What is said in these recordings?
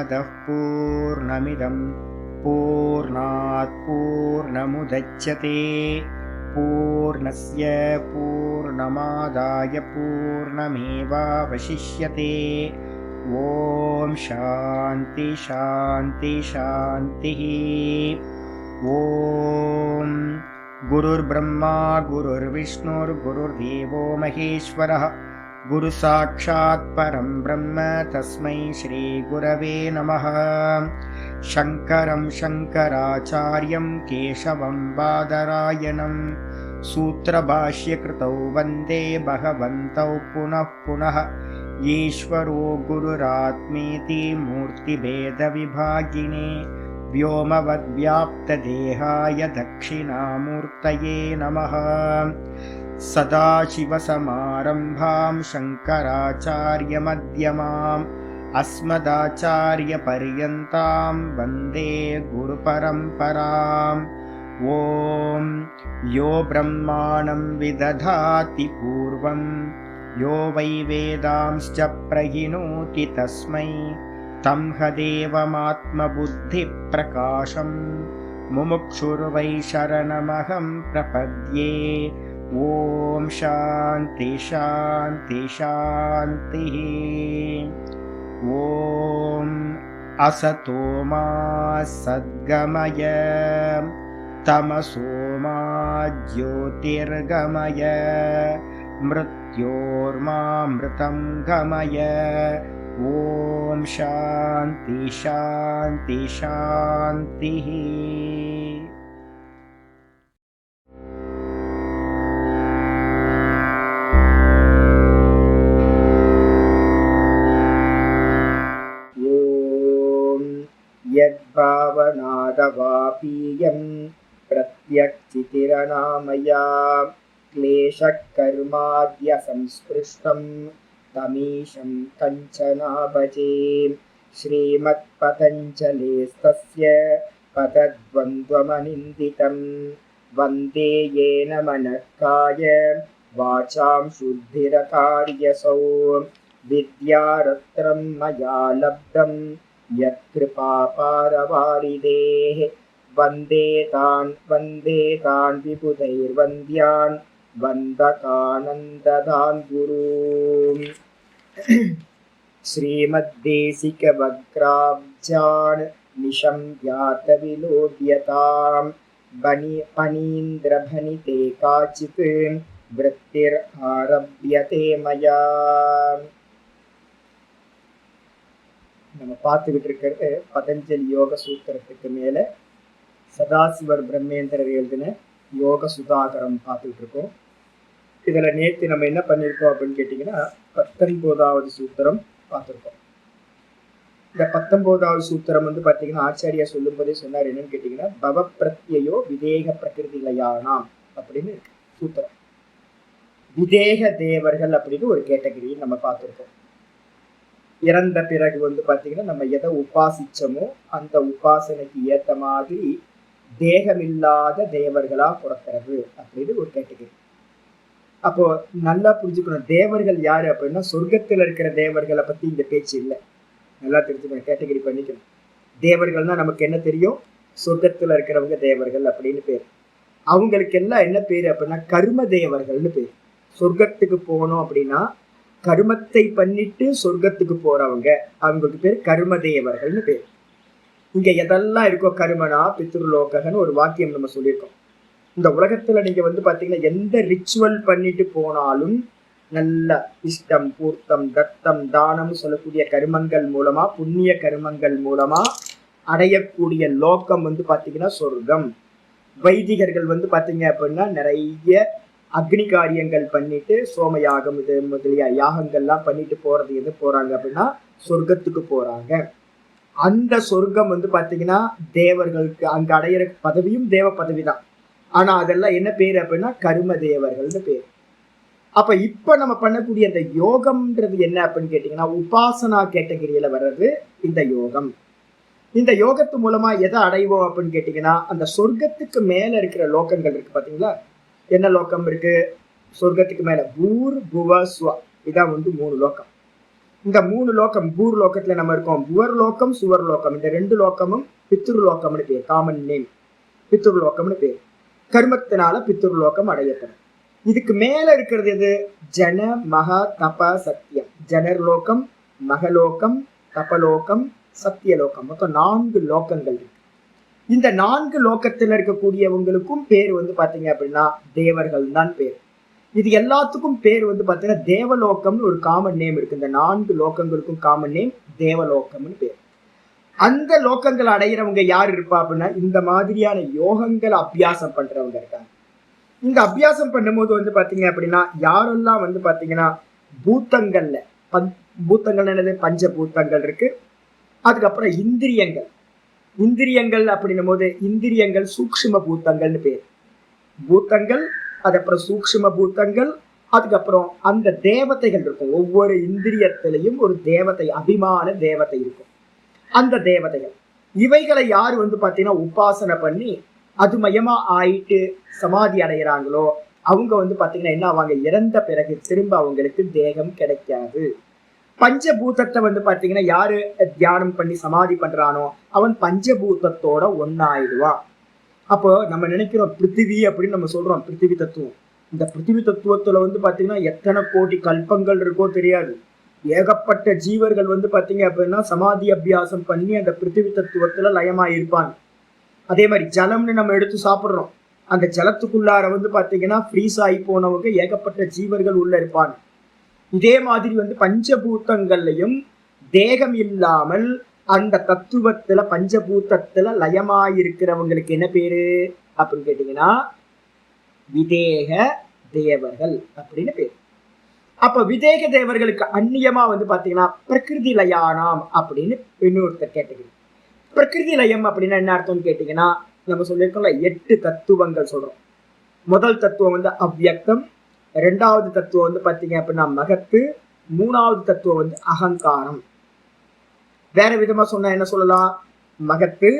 पूर्णमदः पूर्णमिदं पूर्णात् पूर्णमुदच्यते पूर्णस्य पूर्णमादाय पूर्णमेवावशिष्यते। ॐ शान्ति शान्ति शान्तिः। ॐ गुरुर्ब्रह्मा गुरुर्विष्णुर्गुरुर्देवो महेश्वरः गुरुसाक्षात् परं ब्रह्म तस्मै श्रीगुरवे नमः। शङ्करं शङ्कराचार्यं केशवं बादरायणं सूत्रभाष्यकृतौ वन्दे भगवन्तौ पुनः पुनः। ईश्वरो गुरुरात्मेति मूर्तिभेदविभागिने व्योमवद्व्याप्तदेहाय दक्षिणामूर्तये नमः। सदाशिवसमारम्भां शङ्कराचार्यमध्यमाम् अस्मदाचार्यपर्यन्तां वन्दे गुरुपरम्पराम्। ॐ यो ब्रह्माणं विदधाति पूर्वं यो वै वेदांश्च प्रहिणोति तस्मै तं हदेवमात्मबुद्धिप्रकाशं मुमुक्षुर्वै शरणमहं प्रपद्ये। ॐ शान्ति शान्ति शान्तिः। ॐ असतो मा सद्गमय तमसो मा ज्योतिर्गमय मृत्योर्मामृतं गमय। ॐ शान्ति शान्ति शान्तिः। यद्भावनादवापीयं प्रत्यक्चितिरनामया क्लेशकर्माद्यसंस्पृष्टं तमीशं कञ्चना भजे। श्रीमत्पतञ्जलेस्तस्य पदद्वन्द्वमनिन्दितं वन्दे येन मनःकाय वाचां शुद्धिरकार्यसौ। विद्यारत्नं मया लब्धं यत्कृपापारवारिदेः वन्दे तान् विबुधैर्वन्द्यान् वन्दकानन्ददान् गुरून्। श्रीमद्देशिकवक्त्राब्जान् निशं ज्ञातविलोक्यतां पनीन्द्रभनिते काचित् वृत्तिरारभ्यते मया। நம்ம பார்த்துக்கிட்டு இருக்கிறது பதஞ்சலி யோக சூத்திரத்துக்கு மேலே சதாசிவர் பிரம்மேந்திரர் எழுதின யோக சுதாகரம் பார்த்துக்கிட்டு இருக்கோம். இதில் நேற்று நம்ம என்ன பண்ணியிருக்கோம் அப்படின்னு கேட்டிங்கன்னா 19வது சூத்திரம் பார்த்துருக்கோம். இந்த 19வது சூத்திரம் வந்து பார்த்தீங்கன்னா ஆச்சாரியா சொல்லும்போதே சொன்னார் என்னன்னு கேட்டிங்கன்னா பவப்பிரத்யயோ விதேக பிரகிருதிலையானாம் அப்படின்னு சூத்திரம். விதேக தேவர்கள் அப்படின்னு ஒரு கேட்டகரி நம்ம பார்த்துருக்கோம். இறந்த பிறகு வந்து பார்த்தீங்கன்னா நம்ம எதை உபாசிச்சோமோ அந்த உபாசனைக்கு ஏற்ற மாதிரி தேகமில்லாத தேவர்களா பிறக்கிறது அப்படின்னு ஒரு கேட்டகரி. அப்போ நல்லா புரிஞ்சுக்கணும், தேவர்கள் யாரு அப்படின்னா சொர்க்கத்தில் இருக்கிற தேவர்களை பத்தி இந்த பேச்சு இல்லை. நல்லா தெரிஞ்சுக்கணும், கேட்டகரி பண்ணிக்கணும். தேவர்கள்னா நமக்கு என்ன தெரியும், சொர்க்கத்துல இருக்கிறவங்க தேவர்கள் அப்படின்னு பேர். அவங்களுக்கு எல்லாம் என்ன பேரு அப்படின்னா கர்ம தேவர்கள்னு பேர். சொர்க்கத்துக்கு போகணும் அப்படின்னா கர்மத்தை பண்ணிட்டு சொர்க்கத்துக்கு போறவங்க, அவங்களுக்கு பேர் கர்ம தேவர்கள்னு பேர். இங்க எதெல்லாம் இருக்கோ கர்மனா பித்ருலோகன்னு ஒரு வாக்கியம் நம்ம சொல்லியிருக்கோம். இந்த உலகத்துல நீங்க வந்து பாத்தீங்கன்னா எந்த ரிச்சுவல் பண்ணிட்டு போனாலும் நல்ல இஷ்டம் பூர்த்தம் தத்தம் தானம் சொல்லக்கூடிய கர்மங்கள் மூலமா புண்ணிய கர்மங்கள் மூலமா அடையக்கூடிய லோகம் வந்து பாத்தீங்கன்னா சொர்க்கம். வைதிகர்கள் வந்து பாத்தீங்க அப்படின்னா நிறைய அக்னி காரியங்கள் பண்ணிட்டு சோமயாகம் இது முதலிய யாகங்கள்லாம் பண்ணிட்டு போறது எது போறாங்க அப்படின்னா சொர்க்கத்துக்கு போறாங்க. அந்த சொர்க்கம் வந்து பாத்தீங்கன்னா தேவர்களுக்கு அங்க அடையிற பதவியும் தேவ பதவி தான். ஆனா அதெல்லாம் என்ன பேரு அப்படின்னா கர்ம தேவர்கள்னு பேர். அப்ப இப்ப நம்ம பண்ணக்கூடிய அந்த யோகம்ன்றது என்ன அப்படின்னு கேட்டீங்கன்னா உபாசனா கேட்டகரியில வர்றது இந்த யோகம். இந்த யோகத்து மூலமா எதை அடைவோம் அப்படின்னு கேட்டீங்கன்னா அந்த சொர்க்கத்துக்கு மேல இருக்கிற லோகங்கள் இருக்கு பாத்தீங்களா. என்ன லோகம் இருக்கு சொர்க்கத்துக்கு மேல? பூர் புவ ஸ்வ, இதான் வந்து 3 லோகம். இந்த 3 லோகம், பூர் லோகத்துல நம்ம இருக்கோம். புவர் லோகம், சுவர் லோகம், இந்த 2 லோகமும் பித்ரு லோகம்னு பேர். காமன் நேம் பித்ரு லோகம்னு பேர். கர்மத்தினால பித்ரு லோகம் அடையப்படும். இதுக்கு மேல இருக்கிறது எது? ஜன மகா தப சத்தியம். ஜனர் லோகம், மகலோகம், தபலோகம், சத்தியலோகம், மொத்தம் 4 லோகங்கள் இருக்கு. இந்த 4 லோகத்துல இருக்கக்கூடியவங்களுக்கும் பேர் பாத்தீங்க அப்படின்னா தேவர்கள் தான் பேர். இது எல்லாத்துக்கும் பேர் பாத்தீங்கன்னா தேவலோகம்னு ஒரு காமன் நேம் இருக்கு. இந்த 4 லோகங்களுக்கும் காமன் நேம் தேவலோகம்னு பேர். அந்த லோகங்கள் அடையிறவங்க யார் இருப்பா அப்படின்னா இந்த மாதிரியான யோகங்களை அபியாசம் பண்றவங்க இருக்காங்க. இந்த அபியாசம் பண்ணும்போது பாத்தீங்க அப்படின்னா யாரெல்லாம் பாத்தீங்கன்னா பூத்தங்கள்ல பூத்தங்கள் என்னது? பஞ்சபூத்தங்கள் இருக்கு. அதுக்கப்புறம் இந்திரியங்கள். இந்திரியங்கள் அப்படின்னும் போது இந்திரியங்கள் சூக்ஷ்ம பூத்தங்கள்னு பேர். பூத்தங்கள், அதுக்கப்புறம் சூக்ஷ்ம பூத்தங்கள், அதுக்கப்புறம் அந்த தேவதைகள் இருக்கும். ஒவ்வொரு இந்திரியத்திலையும் ஒரு தேவதை, அபிமான தேவதை இருக்கும். அந்த தேவதைகள் இவைகளை யார் பாத்தீங்கன்னா உபாசனை பண்ணி அது மயமா ஆயிட்டு சமாதி அடைகிறாங்களோ அவங்க பாத்தீங்கன்னா என்ன ஆவாங்க? இறந்த பிறகு திரும்ப அவங்களுக்கு தேகம் கிடைக்காது. பஞ்சபூதத்தை பாத்தீங்கன்னா யாரு தியானம் பண்ணி சமாதி பண்றானோ அவன் பஞ்சபூதத்தோட ஒன்னாயிடுவான். அப்போ நம்ம நினைக்கிறோம் பிருத்திவி அப்படின்னு நம்ம சொல்றோம், பிருத்திவி தத்துவம். இந்த பிருத்திவி தத்துவத்துல பாத்தீங்கன்னா எத்தனை கோடி கல்பங்கள் இருக்கோ தெரியாது. ஏகப்பட்ட ஜீவர்கள் பாத்தீங்க அப்படின்னா சமாதி அபியாசம் பண்ணி அந்த பிருத்திவி தத்துவத்துல லயமாயிருப்பாங்க. அதே மாதிரி ஜலம்னு நம்ம எடுத்து சாப்பிடுறோம். அந்த ஜலத்துக்குள்ளார பாத்தீங்கன்னா ஃப்ரீஸ் ஆகி போனவங்க ஏகப்பட்ட ஜீவர்கள் உள்ள இருப்பாங்க. இதே மாதிரி பஞ்சபூத்தங்கள்லையும் தேகம் இல்லாமல் அந்த தத்துவத்துல பஞ்சபூத்தத்துல லயமாயிருக்கிறவங்களுக்கு என்ன பேரு அப்படின்னு கேட்டீங்கன்னா விதேக தேவர்கள் அப்படின்னு பேரு. அப்ப விதேக தேவர்களுக்கு அந்நியமா பாத்தீங்கன்னா பிரகிருதி லயானாம் அப்படின்னு இன்னொருத்தர் கேட்டீங்க. பிரகிருதி லயம் அப்படின்னா என்ன அர்த்தம்னு கேட்டீங்கன்னா நம்ம சொல்லியிருக்கோம்ல 8 தத்துவங்கள் சொல்றோம். முதல் தத்துவம் அவ்யக்தம், 2வது தத்துவம் பாத்தீங்க அப்படின்னா மகத்து, 3வது தத்துவம் அகங்காரம். வேற விதமா சொன்னா என்ன சொல்லலாம்? மகத்து,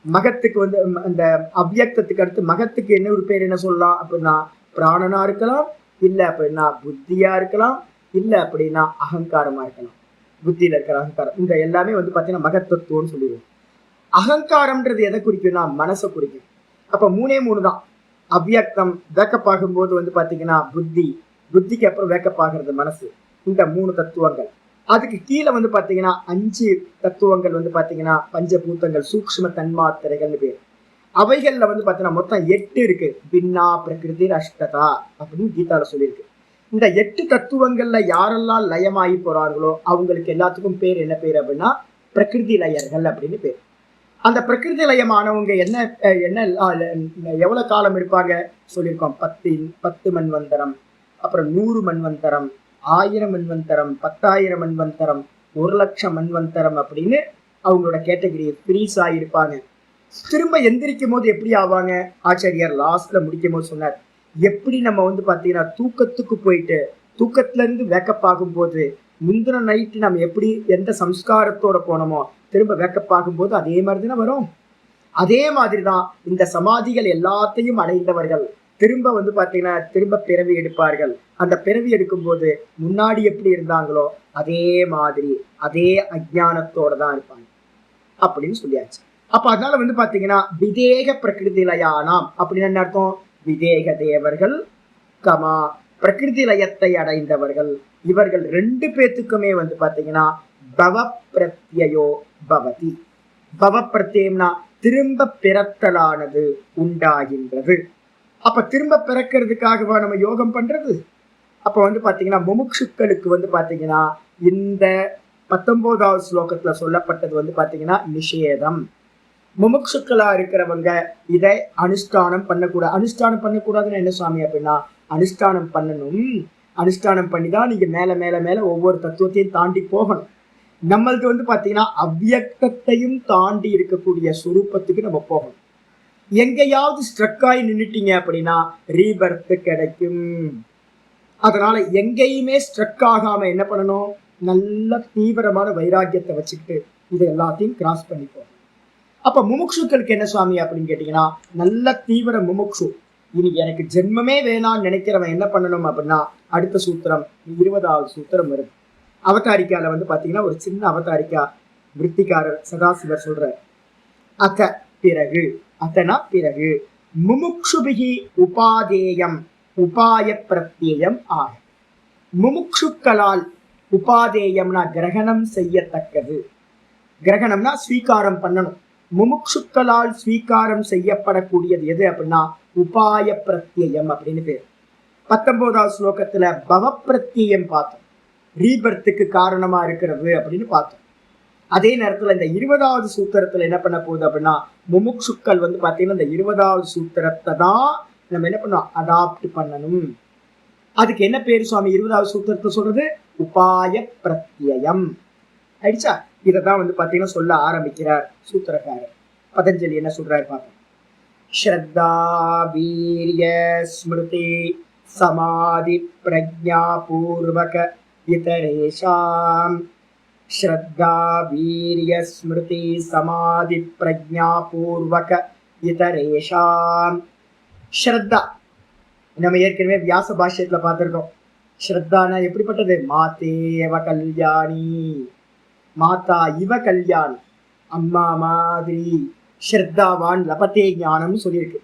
மகத்துக்கு அந்த அவ்யக்தத்துக்கு அடுத்து மகத்துக்கு என்ன ஒரு பேர் என்ன சொல்லலாம் அப்படின்னா பிராணனா இருக்கலாம், இல்ல அப்படின்னா புத்தியா இருக்கலாம், இல்ல அப்படின்னா அகங்காரமா இருக்கலாம். புத்தியில இருக்கிற அகங்காரம், இந்த எல்லாமே பாத்தீங்கன்னா மகத்தத்துவம்னு சொல்லிடுவோம். அகங்காரம்ன்றது எதை குறிக்கும்னா மனசை குறிக்கும். அப்ப 3 தான். அவ்யக்தம் வேக்கப் ஆகும்போது பாத்தீங்கன்னா புத்தி, புத்திக்கு அப்புறம் வேக்கப் ஆகிறது மனசு. இந்த 3 தத்துவங்கள். அதுக்கு கீழே பாத்தீங்கன்னா 5 தத்துவங்கள் பாத்தீங்கன்னா பஞ்சபூத்தங்கள், சூக்ஷ்ம தன்மாத்திரைகள்னு பேர். அவைகள்ல பாத்தீங்கன்னா மொத்தம் 8 இருக்கு. பின்னா பிரகிருதி அஷ்டதா அப்படின்னு கீதால சொல்லியிருக்கு. இந்த 8 தத்துவங்கள்ல யாரெல்லாம் லயமாகி போறாங்களோ அவங்களுக்கு எல்லாத்துக்கும் பேர் என்ன பேர் அப்படின்னா பிரகிருதி லயர்கள் அப்படின்னு பேர். அந்த பிரகிருதி லயமானவங்க என்ன என்ன எவ்வளவு காலம் இருப்பாங்க சொல்லியிருக்கோம். 10 மன்வந்தரம், அப்புறம் 100 மன்வந்தரம், 1000 மன்வந்தரம், 10,000 மன்வந்தரம், 1,00,000 மன்வந்தரம் அப்படின்னு அவங்களோட கேட்டகரி ஃப்ரீஸ் ஆகியிருப்பாங்க. திரும்ப எந்திரிக்கும் போது எப்படி ஆவாங்க? ஆச்சாரியார் லாஸ்ட்ல முடிக்கும் போது சொன்னார், எப்படி நம்ம பாத்தீங்கன்னா தூக்கத்துக்கு போயிட்டு தூக்கத்துல இருந்து வேக்கப் ஆகும் போது முந்தின நைட்டு நம்ம எப்படி எந்த சம்ஸ்காரத்தோட போனோமோ திரும்ப வேக்கப் ஆகும்போது அதே மாதிரி தானே வரும். அதே மாதிரிதான் இந்த சமாதிகள் எல்லாத்தையும் அடைந்தவர்கள் திரும்ப பாத்தீங்கன்னா திரும்ப பிறவி எடுப்பார்கள். அந்த பிறவி எடுக்கும் போது முன்னாடி எப்படி இருந்தாங்களோ அதே மாதிரி அதே அஜ்ஞானத்தோட தான் இருப்பாங்க அப்படின்னு சொல்லியாச்சு. அப்ப அதனால பாத்தீங்கன்னா விதேக பிரகிருதி லயானாம் அப்படின்னு என்ன அர்த்தம்? விதேக தேவர்கள் கமா பிரகிருதி லயத்தை அடைந்தவர்கள். இவர்கள் 2 பேத்துக்குமே பாத்தீங்கன்னா பவ பிரத்யயோ பவதி. பவ பிரத்யம்னா திரும்ப பிறத்தலானது உண்டாகின்றது. அப்ப திரும்ப பிறக்கிறதுக்காகவா நம்ம யோகம் பண்றது? அப்ப பாத்தீங்கன்னா முமுட்சுக்களுக்கு பாத்தீங்கன்னா இந்த 19வது ஸ்லோகத்துல சொல்லப்பட்டது பாத்தீங்கன்னா நிஷேதம். முமுட்சுக்களா இருக்கிறவங்க இதை அனுஷ்டானம் பண்ணக்கூடாது. அனுஷ்டானம் பண்ணக்கூடாதுன்னு என்ன சுவாமி அப்படின்னா அனுஷ்டானம் பண்ணணும். அனுஷ்டானம் பண்ணிதான் நீங்க மேல மேல மேல ஒவ்வொரு தத்துவத்தையும் தாண்டி போகணும். நம்மளுக்கு பாத்தீங்கன்னா அவ்யக்தத்தையும் தாண்டி இருக்கக்கூடிய சுரூபத்துக்கு நம்ம போகணும். எங்கேயாவது ஸ்ட்ரக் ஆகி நின்னுட்டீங்க அப்படின்னா ரீபர்த் கிடைக்கும். அதனால எங்கேயுமே ஸ்ட்ரக் ஆகாம என்ன பண்ணணும்? நல்ல தீவிரமான வைராக்கியத்தை வச்சுக்கிட்டு இது எல்லாத்தையும் கிராஸ் பண்ணி போகணும். அப்ப முமுட்சுக்களுக்கு என்ன சுவாமி அப்படின்னு கேட்டீங்கன்னா நல்ல தீவிர முமுட்சு, இனி எனக்கு ஜென்மமே வேணான்னு நினைக்கிறவன் என்ன பண்ணணும் அப்படின்னா அடுத்த சூத்திரம் 20வது சூத்திரம் வருது. அவதாரிக்கால வந்து பாத்தீங்கன்னா ஒரு சின்ன அவதாரிக்கா விற்த்திக்காரர் சதாசிவர் சொல்ற அத பிறகு, அத்தனா பிறகு, முமுக்ஷுபிகி உபாதேயம் உபாய பிரத்யேயம் ஆக. முமுக்ஷுக்களால் உபாதேயம்னா கிரகணம் செய்யத்தக்கது, கிரகணம்னா ஸ்வீகாரம் பண்ணணும். முமுக்ஷுக்களால் ஸ்வீகாரம் செய்யப்படக்கூடியது எது அப்படின்னா உபாய பிரத்யேயம் அப்படின்னு பேர். 19வது ஸ்லோகத்துல பவப்பிரத்யேயம் பார்த்தோம், ரீபர்த்துக்கு காரணமா இருக்கிறது அப்படின்னு பார்த்தோம். அதே நேரத்துல இந்த 20வது சூத்திரத்துல என்ன பண்ண போகுது அப்படின்னா முமுக்ஷுக்கள் வந்து பாத்தீங்கன்னா இந்த 20வது சூத்திரத்தை தான் நம்ம என்ன பண்ணோம் அடாப்ட் பண்ணணும். அதுக்கு என்ன பேரு சுவாமி 20வது சூத்திரத்தை சொல்றது உபாய பிரத்யயம் ஆயிடுச்சா. இததான் வந்து பாத்தீங்கன்னா சொல்ல ஆரம்பிக்கிறார் சூத்திரக்காரர். பதஞ்சலி என்ன சொல்றாரு பார்ப்போம். ஸ்ரத்தா வீரிய ஸ்மிருதி சமாதி பிரஜா பூர்வக இதரேஷாம். ஸ்ரத்தா வீரிய ஸ்மிருதி சமாதி பிரஜா பூர்வக இதரேஷாம். ஸ்ரத்தா நம்ம ஏற்கனவே வியாச பாஷ்யத்துல பார்த்திருக்கோம். ஸ்ரத்தானா எப்படிப்பட்டது? மாதேவ கல்யாணி, மாதா இவ கல்யாணி, அம்மா மாதிரி. ஸ்ரத்தாவான் லபத்தே ஞானம் சொல்லியிருக்கு.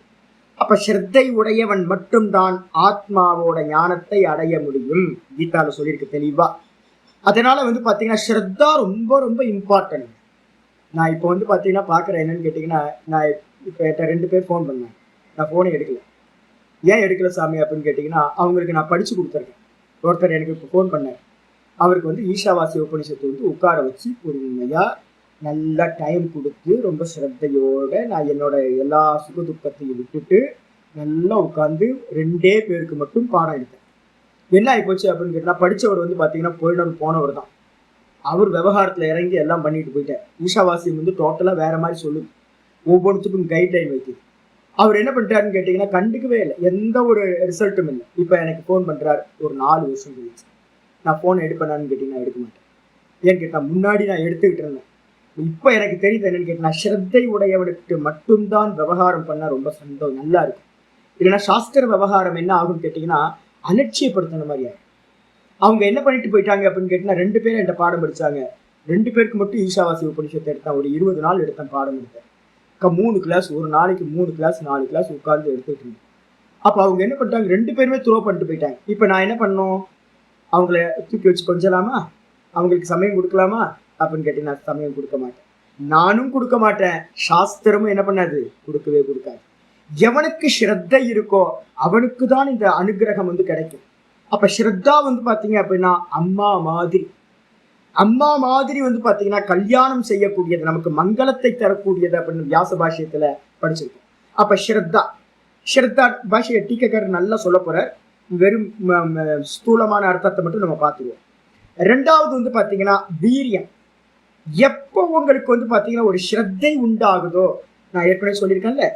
அப்ப ஸ்ரத்தை உடையவன் மட்டும்தான் ஆத்மாவோட ஞானத்தை அடைய முடியும், கீதால சொல்லியிருக்கு தெளிவா. அதனால வந்து பாத்தீங்கன்னா ஸ்ரத்தா ரொம்ப ரொம்ப இம்பார்ட்டன்ட். நான் இப்போ வந்து பாத்தீங்கன்னா பாக்குறேன் என்னன்னு கேட்டீங்கன்னா, நான் இப்போ 2 பேர் ஃபோன் பண்ணேன், நான் ஃபோனை எடுக்கல. ஏன் எடுக்கல சாமி அப்படின்னு கேட்டிங்கன்னா, அவங்களுக்கு நான் படித்து கொடுத்துருக்கேன். ஒருத்தர் எனக்கு இப்போ ஃபோன் பண்ணார், அவருக்கு வந்து ஈஷாவாசிய உபநிஷத்தை வந்து உட்கார வச்சு பொறுமையாக நல்லா டைம் கொடுத்து ரொம்ப ஸ்ரத்தையோடு நான் என்னோட எல்லா சுக துக்கத்தையும் விட்டுட்டு நல்லா உட்காந்து 2 பேருக்கு மட்டும் பாடம் எடுத்தேன். என்ன ஆகிப்போச்சு அப்படின்னு கேட்டால், படித்தவர் வந்து பார்த்தீங்கன்னா போனவர் தான். அவர் விவகாரத்தில் இறங்கி எல்லாம் பண்ணிட்டு போயிட்டார். ஈஷாவாசியம் வந்து டோட்டலாக வேற மாதிரி சொல்லுது, ஒவ்வொன்றுத்துக்கும் கைட்லைன் வைக்குது. அவர் என்ன பண்ணிட்டாருன்னு கேட்டீங்கன்னா கண்டுக்கவே இல்லை, எந்த ஒரு ரிசல்ட்டும் இல்லை. இப்போ எனக்கு ஃபோன் பண்ணுறாரு ஒரு 4 வருஷம் கழிச்சு. நான் ஃபோன் எடுப்பேனான்னு கேட்டிங்கன்னா எடுக்க மாட்டேன். ஏன்னு கேட்டால் முன்னாடி நான் எடுத்துக்கிட்டு இருந்தேன். இப்போ எனக்கு தெரியுது என்னன்னு கேட்டால், ஸ்ரத்தை உடையவனுக்கு மட்டும்தான் விவகாரம் பண்ணால் ரொம்ப சந்தோஷம் நல்லா இருக்கும். இல்லைன்னா சாஸ்திர விவகாரம் என்ன ஆகும்னு கேட்டிங்கன்னா அலட்சியப்படுத்தின மாதிரி ஆகும். அவங்க என்ன பண்ணிட்டு போயிட்டாங்க அப்படின்னு கேட்டிங்கன்னா, 2 பேரும் என்கிட்ட பாடம் படித்தாங்க. 2 பேருக்கு மட்டும் ஈஷாவாசி உபநிஷத்தை எடுத்தேன். ஒரு 20 நாள் எடுத்தேன், பாடம் எடுத்தேன். 3 கிளாஸ், ஒரு நாளைக்கு 3 கிளாஸ் 4 கிளாஸ் உட்கார்ந்து எடுத்துட்டு இருந்தேன். அப்போ அவங்க என்ன பண்ணிட்டாங்க, 2 பேருமே த்ரோ பண்ணிட்டு போயிட்டாங்க. இப்போ நான் என்ன பண்ணணும், அவங்கள தூக்கி வச்சு கொஞ்சலாமா, அவங்களுக்கு சமயம் கொடுக்கலாமா அப்படின்னு கேட்டீங்கன்னா சமயம் கொடுக்க மாட்டேன், நானும் கொடுக்க மாட்டேன், சாஸ்திரமும் என்ன பண்ணாது, கொடுக்கவே கொடுக்காது. எவனுக்கு ஸ்ரத்தை இருக்கோ அவனுக்கு தான் இந்த அனுகிரகம் வந்து கிடைக்கும். அப்ப ஸ்ரத்தா வந்து பாத்தீங்க அப்படின்னா அம்மா மாதிரி, அம்மா மாதிரி வந்து பாத்தீங்கன்னா கல்யாணம் செய்யக்கூடியது, நமக்கு மங்களத்தை தரக்கூடியது அப்படின்னு வியாச பாஷ்யத்துல படிச்சிருக்கோம். அப்ப ஸ்ரத்தா பாஷ்ய டீக்காரர் நல்லா சொல்ல போற, வெறும் ஸ்தூலமான அர்த்தத்தை மட்டும் நம்ம பார்த்துருவோம். 2வது வந்து பாத்தீங்கன்னா வீரியம். எப்போ உங்களுக்கு வந்து பாத்தீங்கன்னா ஒரு ஸ்ரத்தை உண்டாகுதோ, நான் ஏற்கனவே சொல்லியிருக்கேன்ல,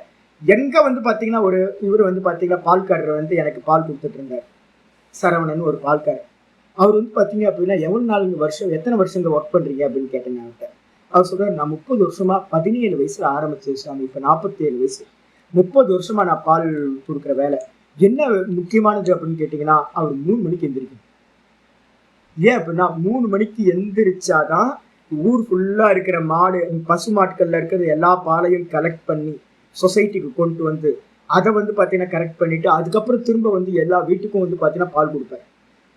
எங்க வந்து பாத்தீங்கன்னா ஒரு இவர் வந்து பாத்தீங்கன்னா பால்காரர் வந்து எனக்கு பால் கொடுத்துட்டு இருந்தார், சரவணன் ஒரு பால்காரர். அவர் வந்து பார்த்தீங்க அப்படின்னா எத்தனை வருஷங்க ஒர்க் பண்ணுறீங்க அப்படின்னு கேட்டேன் அவர்கிட்ட. அவர் சொல்கிறார், நான் 30 வருஷமா 17 வயசுல ஆரம்பிச்சு சாமி, இப்போ 47 வயசு, 30 வருஷமா நான் பால் கொடுக்குற வேலை. என்ன முக்கியமானது அப்படின்னு கேட்டிங்கன்னா, அவர் 3 மணிக்கு எந்திரிக்கணும். ஏன் அப்படின்னா 3 மணிக்கு எந்திரிச்சாதான் ஊர் ஃபுல்லாக இருக்கிற மாடு பசு மாட்டுக்கள்ல இருக்கிற எல்லா பாலையும் கலெக்ட் பண்ணி சொசைட்டிக்கு கொண்டு வந்து அதை வந்து பார்த்தீங்கன்னா கரெக்ட் பண்ணிட்டு அதுக்கப்புறம் திரும்ப வந்து எல்லா வீட்டுக்கும் வந்து பார்த்தீங்கன்னா பால் கொடுப்பாரு.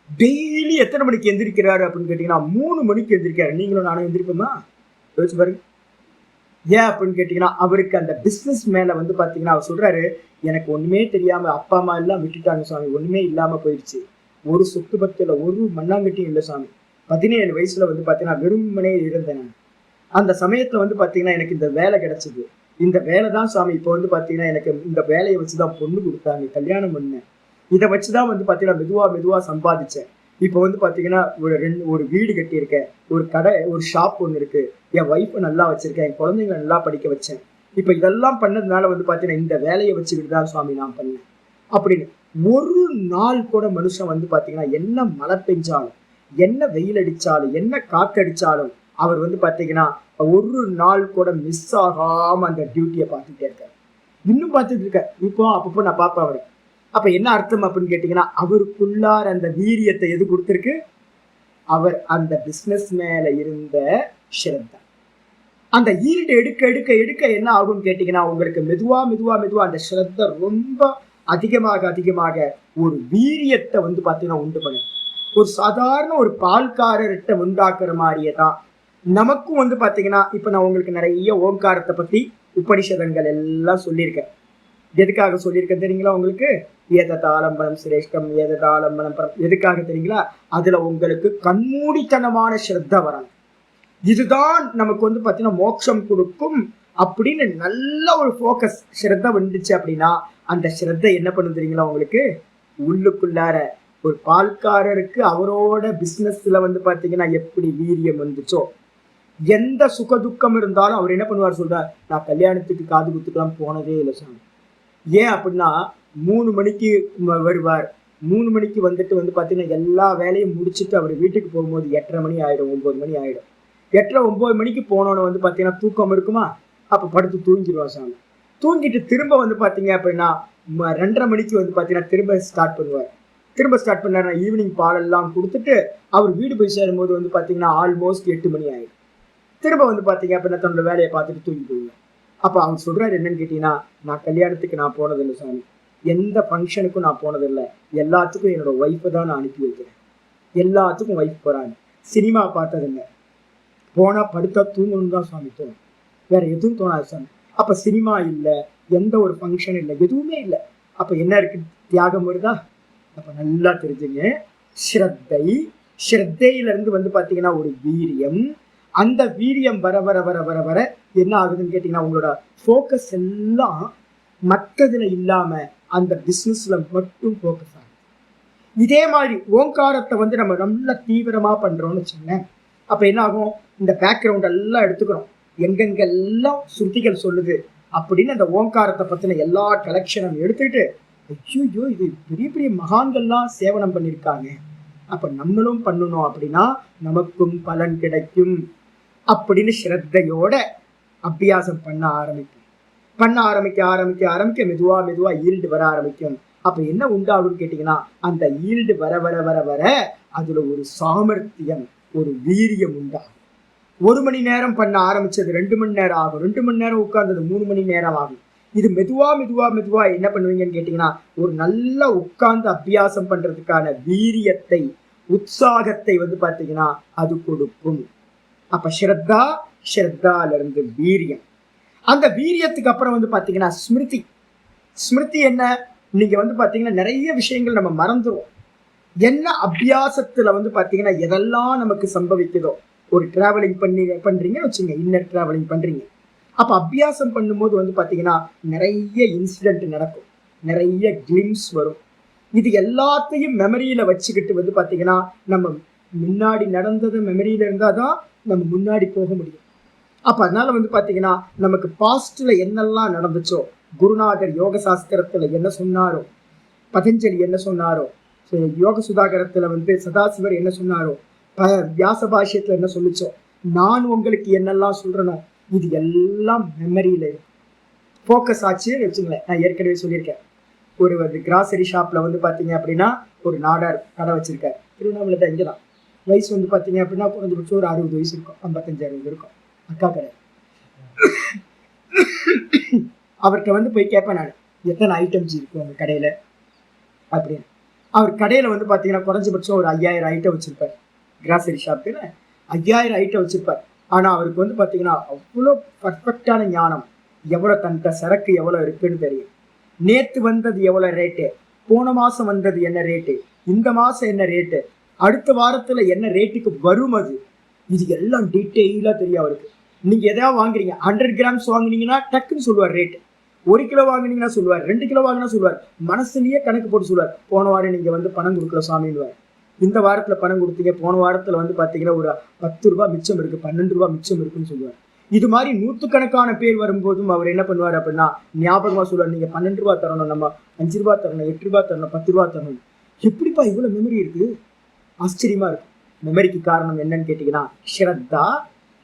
டெய்லி எத்தனை மணிக்கு எந்திரிக்கிறாரு அப்படின்னு கேட்டீங்கன்னா 3 மணிக்கு எந்திரிக்கிறாரு. நீங்களும் நானும் எந்திரிப்போமா? யோசிச்சு பாருங்க. ஏன் அப்படின்னு கேட்டீங்கன்னா, அவருக்கு அந்த பிஸ்னஸ் மேல வந்து பாத்தீங்கன்னா அவர் சொல்றாரு, எனக்கு ஒண்ணுமே தெரியாம அப்பா அம்மா எல்லாம் விட்டுட்டாங்க சாமி, ஒண்ணுமே இல்லாம போயிடுச்சு, ஒரு சொத்து பத்துல ஒரு மண்ணாங்கட்டியும் இல்லை சாமி, 17 வயசுல வந்து பாத்தீங்கன்னா வெறுமனே இருந்தேன். அந்த சமயத்துல வந்து பாத்தீங்கன்னா எனக்கு இந்த வேலை கிடைச்சது, இந்த வேலை தான் சாமி இப்போ வந்து பாத்தீங்கன்னா எனக்கு இந்த வேலையை வச்சுதான் பொண்ணு கொடுத்தாங்க, கல்யாணம் பண்ணேன், இதை வச்சுதான் வந்து பாத்தீங்கன்னா மெதுவா சம்பாதிச்சேன். இப்போ வந்து பாத்தீங்கன்னா ஒரு வீடு கட்டியிருக்கேன், ஒரு கடை ஒரு ஷாப் ஒன்று இருக்கு, என் ஒய்ஃபை நல்லா வச்சிருக்கேன், என் குழந்தைங்க நல்லா படிக்க வச்சேன். இப்போ இதெல்லாம் பண்ணதுனால வந்து பாத்தீங்கன்னா இந்த வேலையை வச்சுக்கிட்டு தான் சுவாமி நான் பண்ணேன் அப்படின்னு. ஒரு நாள் கூட மனுஷன் வந்து பாத்தீங்கன்னா என்ன மழை பெஞ்சாலும், என்ன வெயில் அடிச்சாலும், என்ன காற்றடிச்சாலும் அவர் வந்து பாத்தீங்கன்னா ஒரு நாள் கூட மிஸ் ஆகாம அந்த டியூட்டியை பார்த்துட்டே இருக்காரு. இன்னும் பார்த்துட்டு இருக்க, இப்போ அப்பப்போ நான் பார்ப்பேன் அவரை. அப்ப என்ன அர்த்தம் அப்படின்னு கேட்டீங்கன்னா, அவருக்குள்ளார அந்த வீரியத்தை எது கொடுத்துருக்கு? அவர் அந்த பிசினஸ் மேல இருந்த ஸ்ரத்தா. அந்த ஈல்டு எடுக்க எடுக்க எடுக்க என்ன ஆகும்னு கேட்டீங்கன்னா, உங்களுக்கு மெதுவா மெதுவா மெதுவா அந்த ஸ்ரத்த ரொம்ப அதிகமாக அதிகமாக ஒரு வீரியத்தை வந்து பார்த்தீங்கன்னா உண்டு பண்ணும். ஒரு சாதாரண ஒரு பால்காரர்கிட்ட உண்டாக்குற மாதிரியே தான் நமக்கும் வந்து பார்த்தீங்கன்னா, இப்போ நான் உங்களுக்கு நிறைய ஓங்காரத்தை பற்றி உபனிஷதங்கள் எல்லாம் சொல்லியிருக்கேன். எதுக்காக சொல்லியிருக்கேன் தெரியுங்களா உங்களுக்கு? ஏததாலம்பனம் சிரேஷ்டம், ஏததாலம்பனம் பரம். எதுக்காக தெரியுங்களா? அதுல உங்களுக்கு கண்மூடித்தனமான ஸ்ரத்த வரணும். இதுதான் நமக்கு வந்து பார்த்தீங்கன்னா மோட்சம் கொடுக்கும் அப்படின்னு நல்ல ஒரு ஃபோக்கஸ் ஸ்ரத்த வந்துச்சு அப்படின்னா, அந்த ஸ்ரத்த என்ன பண்ணும் தெரியுங்களா உங்களுக்கு? உள்ளுக்குள்ளார ஒரு பால்காரருக்கு அவரோட பிசினஸ்ல வந்து பார்த்தீங்கன்னா எப்படி வீரியம் வந்துச்சோ, எந்த சுக துக்கம் இருந்தாலும் அவர் என்ன பண்ணுவார் சொல்றார், நான் கல்யாணத்துக்கு காது குத்துக்கெல்லாம் போனதே இல்லை சாமி. ஏன் அப்படின்னா 3 மணிக்கு வருவார். 3 மணிக்கு வந்துட்டு வந்து பார்த்தீங்கன்னா எல்லா வேலையும் முடிச்சுட்டு அவர் வீட்டுக்கு போகும்போது 8:30 மணி ஆகிடும், 9 மணி ஆகிடும். 8:30 9 மணிக்கு போனோன்னு வந்து பார்த்தீங்கன்னா தூக்கம் இருக்குமா, அப்போ படுத்து தூங்கிடுவார் சாமி. தூங்கிட்டு திரும்ப வந்து பார்த்தீங்க அப்படின்னா 2:30 மணிக்கு வந்து பார்த்தீங்கன்னா திரும்ப ஸ்டார்ட் பண்ணுவார். திரும்ப ஸ்டார்ட் பண்ணாருன்னா ஈவினிங் பாலெல்லாம் கொடுத்துட்டு அவர் வீடு போய் சேரும்போது வந்து பார்த்தீங்கன்னா ஆல்மோஸ்ட் 8 மணி ஆகிடும். திரும்ப வந்து பார்த்தீங்க அப்படின்னா தன்னோட வேலையை பார்த்துட்டு தூங்கி போயிடுவார். அப்போ அவங்க சொல்றாரு என்னன்னு கேட்டீங்கன்னா, நான் கல்யாணத்துக்கு நான் போனதில்லை சாமி, எந்த ஃபங்க்ஷனுக்கும் நான் போனதில்லை, எல்லாத்துக்கும் என்னோட ஒய்ஃபை தான் நான் அனுப்பி வைக்கிறேன். எல்லாத்துக்கும் ஒய்ஃப் போறாங்க. சினிமா பார்த்ததில்லை, போனா படுத்தா தூங்கணும்னு தான் சாமி தோணும், வேற எதுவும் தோணாது சாமி. அப்ப சினிமா இல்லை, எந்த ஒரு ஃபங்க்ஷன் இல்லை, எதுவுமே இல்லை. அப்ப என்ன இருக்கு? தியாகம் வருதா? அப்ப நல்லா தெரிஞ்சுங்க, ஸ்ரத்தை, ஸ்ரத்தையில இருந்து வந்து பாத்தீங்கன்னா ஒரு வீரியம். அந்த வீரியம் வர வர வர வர வர என்ன ஆகுதுன்னு கேட்டீங்கன்னா, உங்களோட ஃபோக்கஸ் எல்லாம் மற்றதுல இல்லாம அந்த பிசினஸ்ல மட்டும் ஃபோக்கஸ் ஆகும். இதே மாதிரி ஓங்காரத்தை வந்து நம்ம நல்லா தீவிரமா பண்றோம்னு வச்சுக்கோங்க. அப்ப என்ன ஆகும்? இந்த பேக்ரவுண்ட் எல்லாம் எடுத்துக்கிறோம், எங்கெங்கெல்லாம் ஸ்ருதிகள் சொல்லுது அப்படின்னு அந்த ஓங்காரத்தை பத்தின எல்லா கலெக்ஷனும் எடுத்துட்டு, ஐயோ இது பெரிய பெரிய மகான்கள்லாம் சேவனம் பண்ணியிருக்காங்க, அப்ப நம்மளும் பண்ணணும் அப்படின்னா நமக்கும் பலன் கிடைக்கும் அப்படின்னு ஸ்ரத்தையோட அபியாசம் பண்ண ஆரம்பிக்கும். பண்ண ஆரம்பிக்க ஆரம்பிக்க ஆரம்பிக்க மெதுவா மெதுவா ஈல்டு வர ஆரம்பிக்கும். அப்ப என்ன உண்டாகும்னு கேட்டீங்கன்னா, அந்த ஈல்டு வர வர வர வர அதுல ஒரு சாமர்த்தியம், ஒரு வீரியம் உண்டாகும். 1 மணி நேரம் பண்ண ஆரம்பிச்சது 2 மணி நேரம் ஆகும், 2 மணி நேரம் உட்கார்ந்தது 3 மணி நேரம் ஆகும். இது மெதுவா மெதுவா மெதுவா என்ன பண்ணுவீங்கன்னு கேட்டீங்கன்னா, ஒரு நல்ல உட்கார்ந்து அபியாசம் பண்றதுக்கான வீரியத்தை, உற்சாகத்தை வந்து பார்த்தீங்கன்னா அது கொடுக்கும். அப்ப ஸ்ரத்தா, ஸ்ரத்தால இருந்து வீரியம். அந்த வீரியத்துக்கு அப்புறம் வந்து பார்த்தீங்கன்னா ஸ்மிருதி. ஸ்மிருதி என்ன? நீங்க வந்து பார்த்தீங்கன்னா நிறைய விஷயங்கள் நம்ம மறந்துடுவோம். என்ன அபியாசத்துல வந்து பார்த்தீங்கன்னா எதெல்லாம் நமக்கு சம்பவிக்குதோ, ஒரு டிராவலிங் பண்றீங்கன்னு வச்சுங்க, இன்னர் டிராவலிங் பண்றீங்க. அப்ப அபியாசம் பண்ணும்போது வந்து பார்த்தீங்கன்னா நிறைய இன்சிடென்ட் நடக்கும், நிறைய கிளிம்ஸ் வரும். இது எல்லாத்தையும் மெமரியில வச்சுக்கிட்டு வந்து பார்த்தீங்கன்னா நம்ம முன்னாடி நடந்தது மெமரியில இருந்தாதான் நம்ம முன்னாடி போக முடியும். அப்ப அதனால வந்து பார்த்தீங்கன்னா நமக்கு பாஸ்ட்ல என்னெல்லாம் நடந்துச்சோ, குருநாதர் யோக சாஸ்திரத்துல என்ன சொன்னாரோ, பதஞ்சலி என்ன சொன்னாரோ, யோக சுதாகரத்துல வந்து சதாசிவர் என்ன சொன்னாரோ, வியாச பாஷ்யத்துல என்ன சொல்லிச்சோ, நான் உங்களுக்கு என்னெல்லாம் சொல்றேனோ இது எல்லாம் மெமரியில ஃபோக்கஸ் ஆச்சுன்னு வச்சுங்களேன். நான் ஏற்கனவே சொல்லியிருக்கேன், ஒரு கிராசரி ஷாப்ல வந்து பார்த்தீங்க அப்படின்னா ஒரு நாடார் கடை வச்சிருக்காரு, திருவண்ணாமலை தான், இங்கே தான். வயசு வந்து பார்த்தீங்க அப்படின்னா குறைஞ்சபட்சம் ஒரு 60 வயசு இருக்கும், 55-60 இருக்கும். அக்கா கடை. அவர்கிட்ட வந்து போய் கேட்பேன் நான், எத்தனை ஐட்டம்ஸ் இருக்கும் உங்க கடையில அப்படின்னு. அவர் கடையில வந்து பார்த்தீங்கன்னா குறைஞ்சபட்சம் ஒரு 5000 ஐட்டம் வச்சிருப்பார். கிராசரி ஷாப்புன்னு 5000 ஐட்டம் வச்சிருப்பார். ஆனா அவருக்கு வந்து பார்த்தீங்கன்னா அவ்வளோ பர்ஃபெக்டான ஞானம், எவ்வளோ தன்ட்ட சரக்கு எவ்வளோ இருக்குன்னு தெரியும். நேற்று வந்தது எவ்வளோ ரேட்டு, போன மாசம் வந்தது என்ன ரேட்டு, இந்த மாசம் என்ன ரேட்டு, அடுத்த வாரத்துல என்ன ரேட்டுக்கு வரும், அது இது எல்லாம் டீட்டெயிலா தெரியும் அவருக்கு. நீங்க எதாவது வாங்குறீங்க, 100 கிராம்ஸ் வாங்குனீங்கன்னா டக்குன்னு சொல்லுவார் ரேட்டு. 1 கிலோ வாங்குனீங்கன்னா சொல்லுவார், 2 கிலோ வாங்கினா சொல்லுவார். மனசுலயே கணக்கு போட்டு சொல்லுவார். போன வாரம் நீங்க வந்து பணம் கொடுக்கல சாமின்னுவார், இந்த வாரத்துல பணம் கொடுத்தீங்க, போன வாரத்துல வந்து பாத்தீங்கன்னா ஒரு 10 ரூபாய் மிச்சம் இருக்கு, 12 ரூபாய் மிச்சம் இருக்குன்னு சொல்லுவார். இது மாதிரி 100கணக்கான பேர் வரும்போதும் அவர் என்ன பண்ணுவார் அப்படின்னா ஞாபகமா சொல்லுவார், நீங்க 12 ரூபாய் தரணும், நம்ம 5 ரூபாய் தரணும், 8 ரூபாய் தரணும், 10 ரூபாய் தரணும். எப்படிப்பா இவ்வளவு மெமரி இருக்கு? ஆச்சரியமா இருக்கு. மெமரிக்கு காரணம் என்னன்னு கேட்டீங்கன்னா ஸ்ரத்தா,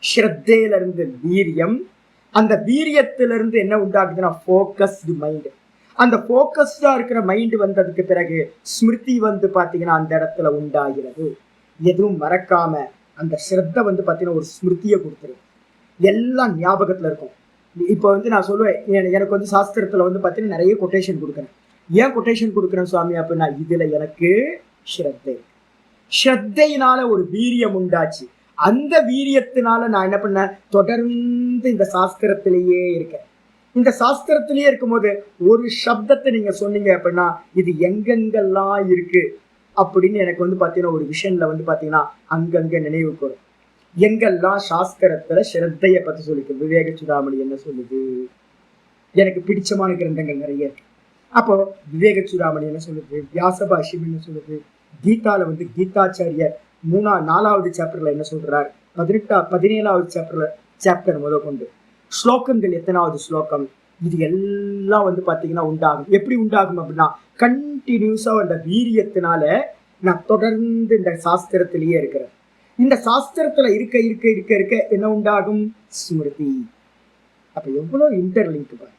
ஸ்ரத்தையில இருந்து வீரியம், அந்த வீரியத்திலிருந்து என்ன உண்டாக்குதுன்னா ஃபோக்கஸ்டு மைண்ட். அந்த ஃபோக்கஸ்டா இருக்கிற மைண்ட் வந்ததுக்கு பிறகு ஸ்மிருதி வந்து பாத்தீங்கன்னா அந்த இடத்துல உண்டாகிறது. எதுவும் மறக்காம அந்த ஸ்ரத்த வந்து பார்த்தீங்கன்னா ஒரு ஸ்மிருதியை கொடுத்துரும், எல்லாம் ஞாபகத்துல இருக்கும். இப்போ வந்து நான் சொல்லுவேன், எனக்கு வந்து சாஸ்திரத்துல வந்து பார்த்தீங்கன்னா நிறைய கொட்டேஷன் கொடுக்குறேன். ஏன் கொட்டேஷன் கொடுக்குறேன் சுவாமி அப்படின்னா, இதுல எனக்கு ஸ்ரத்தை, ஸ்ரத்தையினால ஒரு வீரியம் உண்டாச்சு. அந்த வீரியத்தினால நான் என்ன பண்ணேன், தொடர்ந்து இந்த சாஸ்திரத்திலேயே இருக்கேன். இந்த சாஸ்திரத்திலேயே இருக்கும்போது ஒரு சப்தத்தை நீங்க சொன்னீங்க அப்படின்னா இது எங்கெங்கெல்லாம் இருக்கு அப்படின்னு எனக்கு வந்து பார்த்தீங்கன்னா ஒரு விஷயம்ல வந்து பார்த்தீங்கன்னா அங்கங்க நினைவுக்கு வரும். எங்கெல்லாம் சாஸ்திரத்துல ஸ்ரத்தையை பத்தி சொல்லிருக்கு. விவேக சூடாமணி என்ன சொல்லுது, எனக்கு பிடிச்சமான கிரந்தங்கள் நிறைய இருக்கு. அப்போ விவேக சூடாமணி என்ன சொல்லுது, வியாசபாஷ்யம் என்ன சொல்லுது, கீதால வந்து கீதாச்சாரியர் 4வது சாப்டர்ல என்ன சொல்றார், 17வது சாப்டர் முதல் கொண்டு ஸ்லோகங்கள் எத்தனாவது ஸ்லோகம், இது எல்லாம் வந்து பாத்தீங்கன்னா உண்டாகும். எப்படி உண்டாகும் அப்படின்னா கண்டினியூஸா அந்த வீரியத்தினால நான் தொடர்ந்து இந்த சாஸ்திரத்திலேயே இருக்கிறேன். இந்த சாஸ்திரத்துல இருக்க இருக்க இருக்க இருக்க என்ன உண்டாகும், ஸ்மிருதி. அப்ப எவ்வளவு இன்டர்லிங்க் பாரு.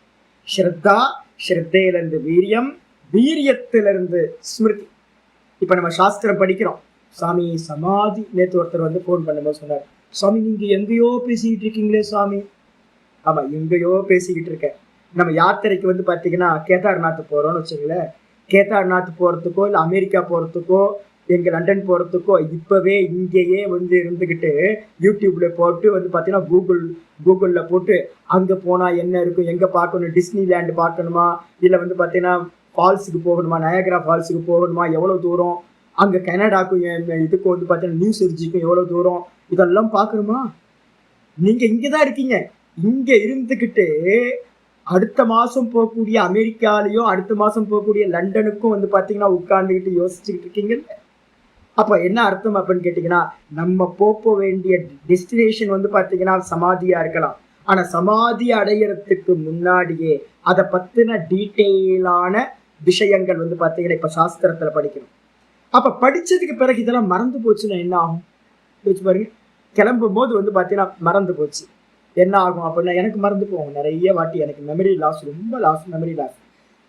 ஸ்ரத்தா, ஸ்ரத்தையிலிருந்து வீரியம், வீரியத்திலிருந்து ஸ்மிருதி. இப்ப நம்ம சாஸ்திரம் படிக்கிறோம். சாமி சமாதி, நேற்று ஒருத்தர் வந்து போன் பண்ணும்போது சொன்னார், சாமி நீங்க எங்கேயோ பேசிக்கிட்டு இருக்கீங்களே சாமி. ஆமா, எங்கேயோ பேசிக்கிட்டு இருக்கேன். நம்ம யாத்திரைக்கு வந்து பாத்தீங்கன்னா கேதார்நாத் போறோம்னு வச்சுங்களேன். கேதார்நாத் போறதுக்கோ இல்ல அமெரிக்கா போறதுக்கோ எங்க லண்டன் போறதுக்கோ இப்பவே இங்கேயே வந்து இருந்துகிட்டு யூடியூப்ல போட்டு வந்து பாத்தீங்கன்னா கூகுள்ல போட்டு அங்க போனா என்ன இருக்கும், எங்க பார்க்கணும், டிஸ்னி லேண்ட் பார்க்கணுமா, இல்ல வந்து பாத்தீங்கன்னா ஃபால்ஸுக்கு போகணுமா, நயாகரா ஃபால்ஸுக்கு போகணுமா, எவ்வளவு தூரம், அங்க கனடாக்கும் இதுக்கும் வந்து பாத்தீங்கன்னா நியூ ஜெர்சிக்கும் எவ்வளவு தூரம், இதெல்லாம் பாக்கணுமா? நீங்க இங்கதான் இருக்கீங்க. இங்க இருந்துகிட்டு அடுத்த மாசம் போகக்கூடிய அமெரிக்காலையும் அடுத்த மாசம் போகக்கூடிய லண்டனுக்கும் வந்து பாத்தீங்கன்னா உட்கார்ந்துகிட்டு யோசிச்சுக்கிட்டு இருக்கீங்க. அப்ப என்ன அர்த்தம் அப்படின்னு கேட்டீங்கன்னா, நம்ம போக வேண்டிய டெஸ்டினேஷன் வந்து பாத்தீங்கன்னா சமாதியா இருக்கலாம். ஆனா சமாதி அடையறதுக்கு முன்னாடியே அதை பத்தின டீட்டெயிலான விஷயங்கள் வந்து பாத்தீங்கன்னா இப்ப சாஸ்திரத்துல படிக்கணும். அப்ப படிச்சதுக்கு பிறகு இதெல்லாம் மறந்து போச்சுன்னா என்ன ஆகும் யோசிச்சு பாருங்க. கிளம்பும் போது வந்து பாத்தீங்கன்னா மறந்து போச்சு, என்ன ஆகும் அப்படின்னா எனக்கு மறந்து போகும் நிறைய வாட்டி. எனக்கு மெமரி லாஸ், ரொம்ப மெமரி லாஸ்.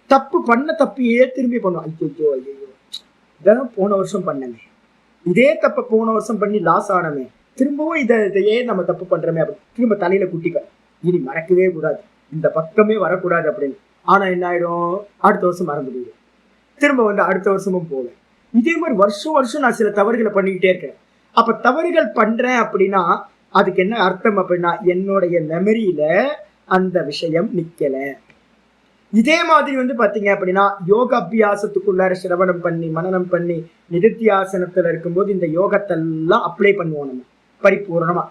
தப்பு பண்ண தப்பையே திரும்பி பண்ணுவோம். ஐயோ ஐயோ இதான் போன வருஷம் பண்ணமே, இதே தப்ப போன வருஷம் பண்ணி லாஸ் ஆனமே, திரும்பவும் இதையே நம்ம தப்பு பண்றோமே அப்படின்னு திரும்ப தலையில குட்டிக்க, இனி மறக்கவே கூடாது, இந்த பக்கமே வரக்கூடாது அப்படின்னு. ஆனா என்ன ஆயிடும், அடுத்த வருஷம் மறந்து போயிடும், திரும்ப வந்து அடுத்த வருஷமும் போல. இதே மாதிரி வருஷம் நான் சில தவறுகளை பண்ணிக்கிட்டே இருக்கேன். அப்ப தவறுகள் பண்றேன் அப்படின்னா அதுக்கு என்ன அர்த்தம் அப்படின்னா என்னுடைய மெமரியில அந்த விஷயம் நிக்கல. இதே மாதிரி வந்து பாத்தீங்க அப்படின்னா யோக அபியாசத்துக்குள்ளார சிரவணம் பண்ணி மனனம் பண்ணி நிதித்தியாசனத்துல இருக்கும்போது இந்த யோகத்தெல்லாம் அப்ளை பண்ணுவோம் நம்ம பரிபூர்ணமா.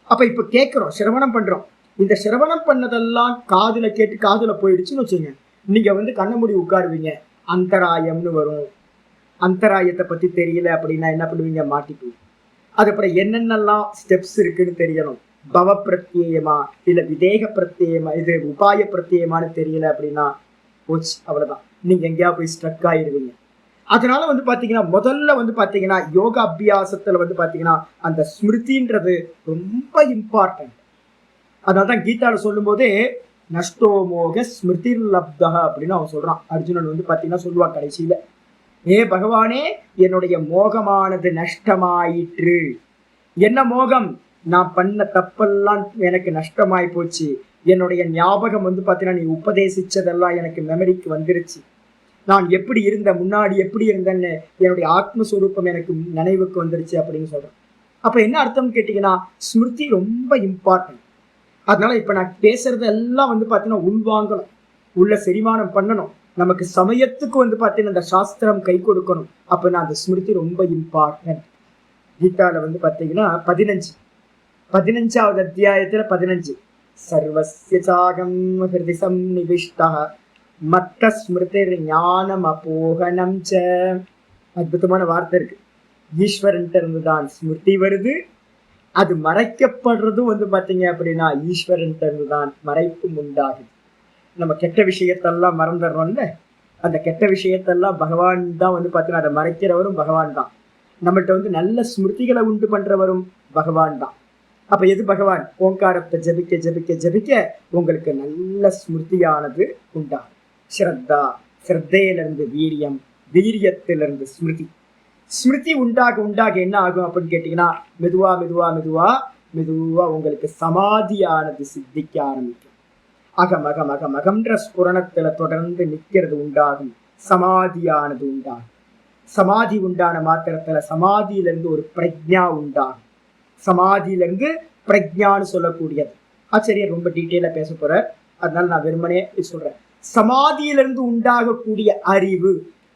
அப்ப இப்ப கேட்கிறோம், சிரவணம் பண்றோம், இந்த சிரவணம் பண்ணதெல்லாம் காதுல கேட்டு காதுல போயிடுச்சுன்னு வச்சுங்க, நீங்க வந்து கண்ண மூடி உட்காருவீங்க, அந்தராயம்னு வரும். அந்தராயத்தை பத்தி தெரியல அப்படின்னா என்ன பண்ணுவீங்க, மாட்டிப்பீங்க. அதுக்கப்புறம் என்னென்னலாம் ஸ்டெப்ஸ் இருக்குன்னு தெரியணும். பவ பிரத்யேயமா இல்ல விதேக பிரத்யேயமா, இது உபாய பிரத்யேயமானு தெரியல அப்படின்னா போச்சு, அவ்வளவுதான், நீங்க எங்கேயா போய் ஸ்ட்ரக் ஆயிடுவீங்க. அதனால வந்து பாத்தீங்கன்னா முதல்ல வந்து பாத்தீங்கன்னா யோகா அபியாசத்துல வந்து பாத்தீங்கன்னா அந்த ஸ்மிருதின்றது ரொம்ப இம்பார்ட்டன்ட். அதனால்தான் கீதால சொல்லும் போதே நஷ்டோமோக ஸ்மிருதி லப்தா அப்படின்னு அவன் சொல்றான். அர்ஜுனன் வந்து பாத்தீங்கன்னா சொல்லுவான் கடைசியில, ஏ பகவானே என்னுடைய மோகமானது நஷ்டமாயிற்று. என்ன மோகம், நான் பண்ண தப்பெல்லாம் எனக்கு நஷ்டமாயி போச்சு, என்னுடைய ஞாபகம் வந்து பாத்தீங்கன்னா நீ உபதேசிச்சதெல்லாம் எனக்கு மெமரிக்கு வந்துருச்சு, நான் எப்படி இருந்த முன்னாடி எப்படி இருந்தேன்னு என்னுடைய ஆத்மஸ்வரூபம் எனக்கு நினைவுக்கு வந்துருச்சு அப்படின்னு சொல்றேன். அப்ப என்ன அர்த்தம் கேட்டீங்கன்னா ஸ்மிருதி ரொம்ப இம்பார்ட்டன்ட். அதனால இப்ப நான் பேசுறது எல்லாம் வந்து பாத்தீங்கன்னா உள்வாங்கணும், உள்ள செரிமானம் பண்ணணும், நமக்கு சமயத்துக்கு வந்து பாத்தீங்கன்னா இந்த சாஸ்திரம் கை கொடுக்கணும். அப்படின்னா அந்த ஸ்மிருதி ரொம்ப இம்பார்ட்டன்ட். கீதால வந்து பாத்தீங்கன்னா 15வது அத்தியாயத்துல 15 சர்வஸ்ய சாகம் ஹிருதி சந்நிவிஷ்டः மத்த ஸ்மிருதிர் ஞானம் அபோகனம் ச. அற்புதமான வார்த்தை இருக்கு. ஈஸ்வரன்ட்ட இருந்துதான் ஸ்மிருதி வருது, அது மறைக்கப்படுறதும் வந்து பாத்தீங்க அப்படின்னா ஈஸ்வரன்ட்ட இருந்துதான் மறைப்பும் உண்டாகுது. நம்ம கெட்ட விஷயத்தெல்லாம் மறந்துடுறோம்ல, அந்த கெட்ட விஷயத்தெல்லாம் பகவான் தான் வந்து பாத்தீங்கன்னா அதை மறைக்கிறவரும் பகவான் தான். நம்மகிட்ட வந்து நல்ல ஸ்மிருதிகளை உண்டு பண்றவரும் பகவான் தான். அப்ப எது பகவான், ஓங்காரத்தை ஜபிக்க ஜபிக்க ஜபிக்க உங்களுக்கு நல்ல ஸ்மிருதியானது உண்டாகும். ஸ்ரத்தா, ஸ்ரத்தையிலிருந்து வீரியம், வீரியத்திலிருந்து ஸ்மிருதி, ஸ்மிருதி உண்டாக உண்டாக என்ன ஆகும் அப்படின்னு கேட்டீங்கன்னா மெதுவா மெதுவா மெதுவா மெதுவா உங்களுக்கு சமாதியானது சித்திக்க ஆரம்பிக்கும். அகம் அகம் அகம் அகம்ன்ற ஸ்புரணத்துல தொடர்ந்து நிக்கிறது உண்டாகும், சமாதியானது உண்டாகும். சமாதி உண்டான மாத்திரத்துல சமாதியிலிருந்து ஒரு பிரஜா உண்டாகும். சமாதியிலிருந்து பிரஜான்னு சொல்லக்கூடியது ஆச்சரியர் ரொம்ப டீட்டெயிலா பேச போறார், அதனால நான் வெறுமனே சொல்றேன். சமாதியிலிருந்து உண்டாகக்கூடிய அறிவு,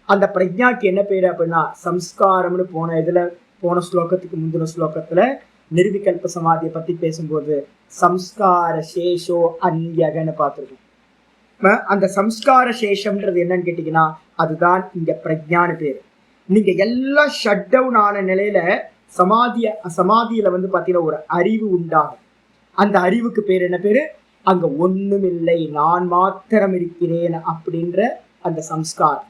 அந்த பிரஜாக்கு என்ன பேரு அப்படின்னா சம்ஸ்காரம்னு போன ஸ்லோகத்துக்கு முந்தின ஸ்லோகத்துல நிர்விகல்ப சமாதியை பத்தி பேசும்போது சம்ஸ்கார சேஷோ அந்யகன்னு பார்த்துருக்கோம். அந்த சம்ஸ்கார சேஷம்ன்றது என்னன்னு கேட்டீங்கன்னா அதுதான் இங்க பிரஜான்னு பேரு. நீங்க எல்லாம் ஷட் டவுன் ஆன நிலையில சமாதியில வந்து பாத்தீங்கன்னா ஒரு அறிவு உண்டாகும். அந்த அறிவுக்கு பேர் என்ன பேரு? அங்க ஒண்ணுமில்லை, நான் மாத்திரம் இருக்கிறேன் அப்படின்ற அந்த சம்ஸ்காரம்.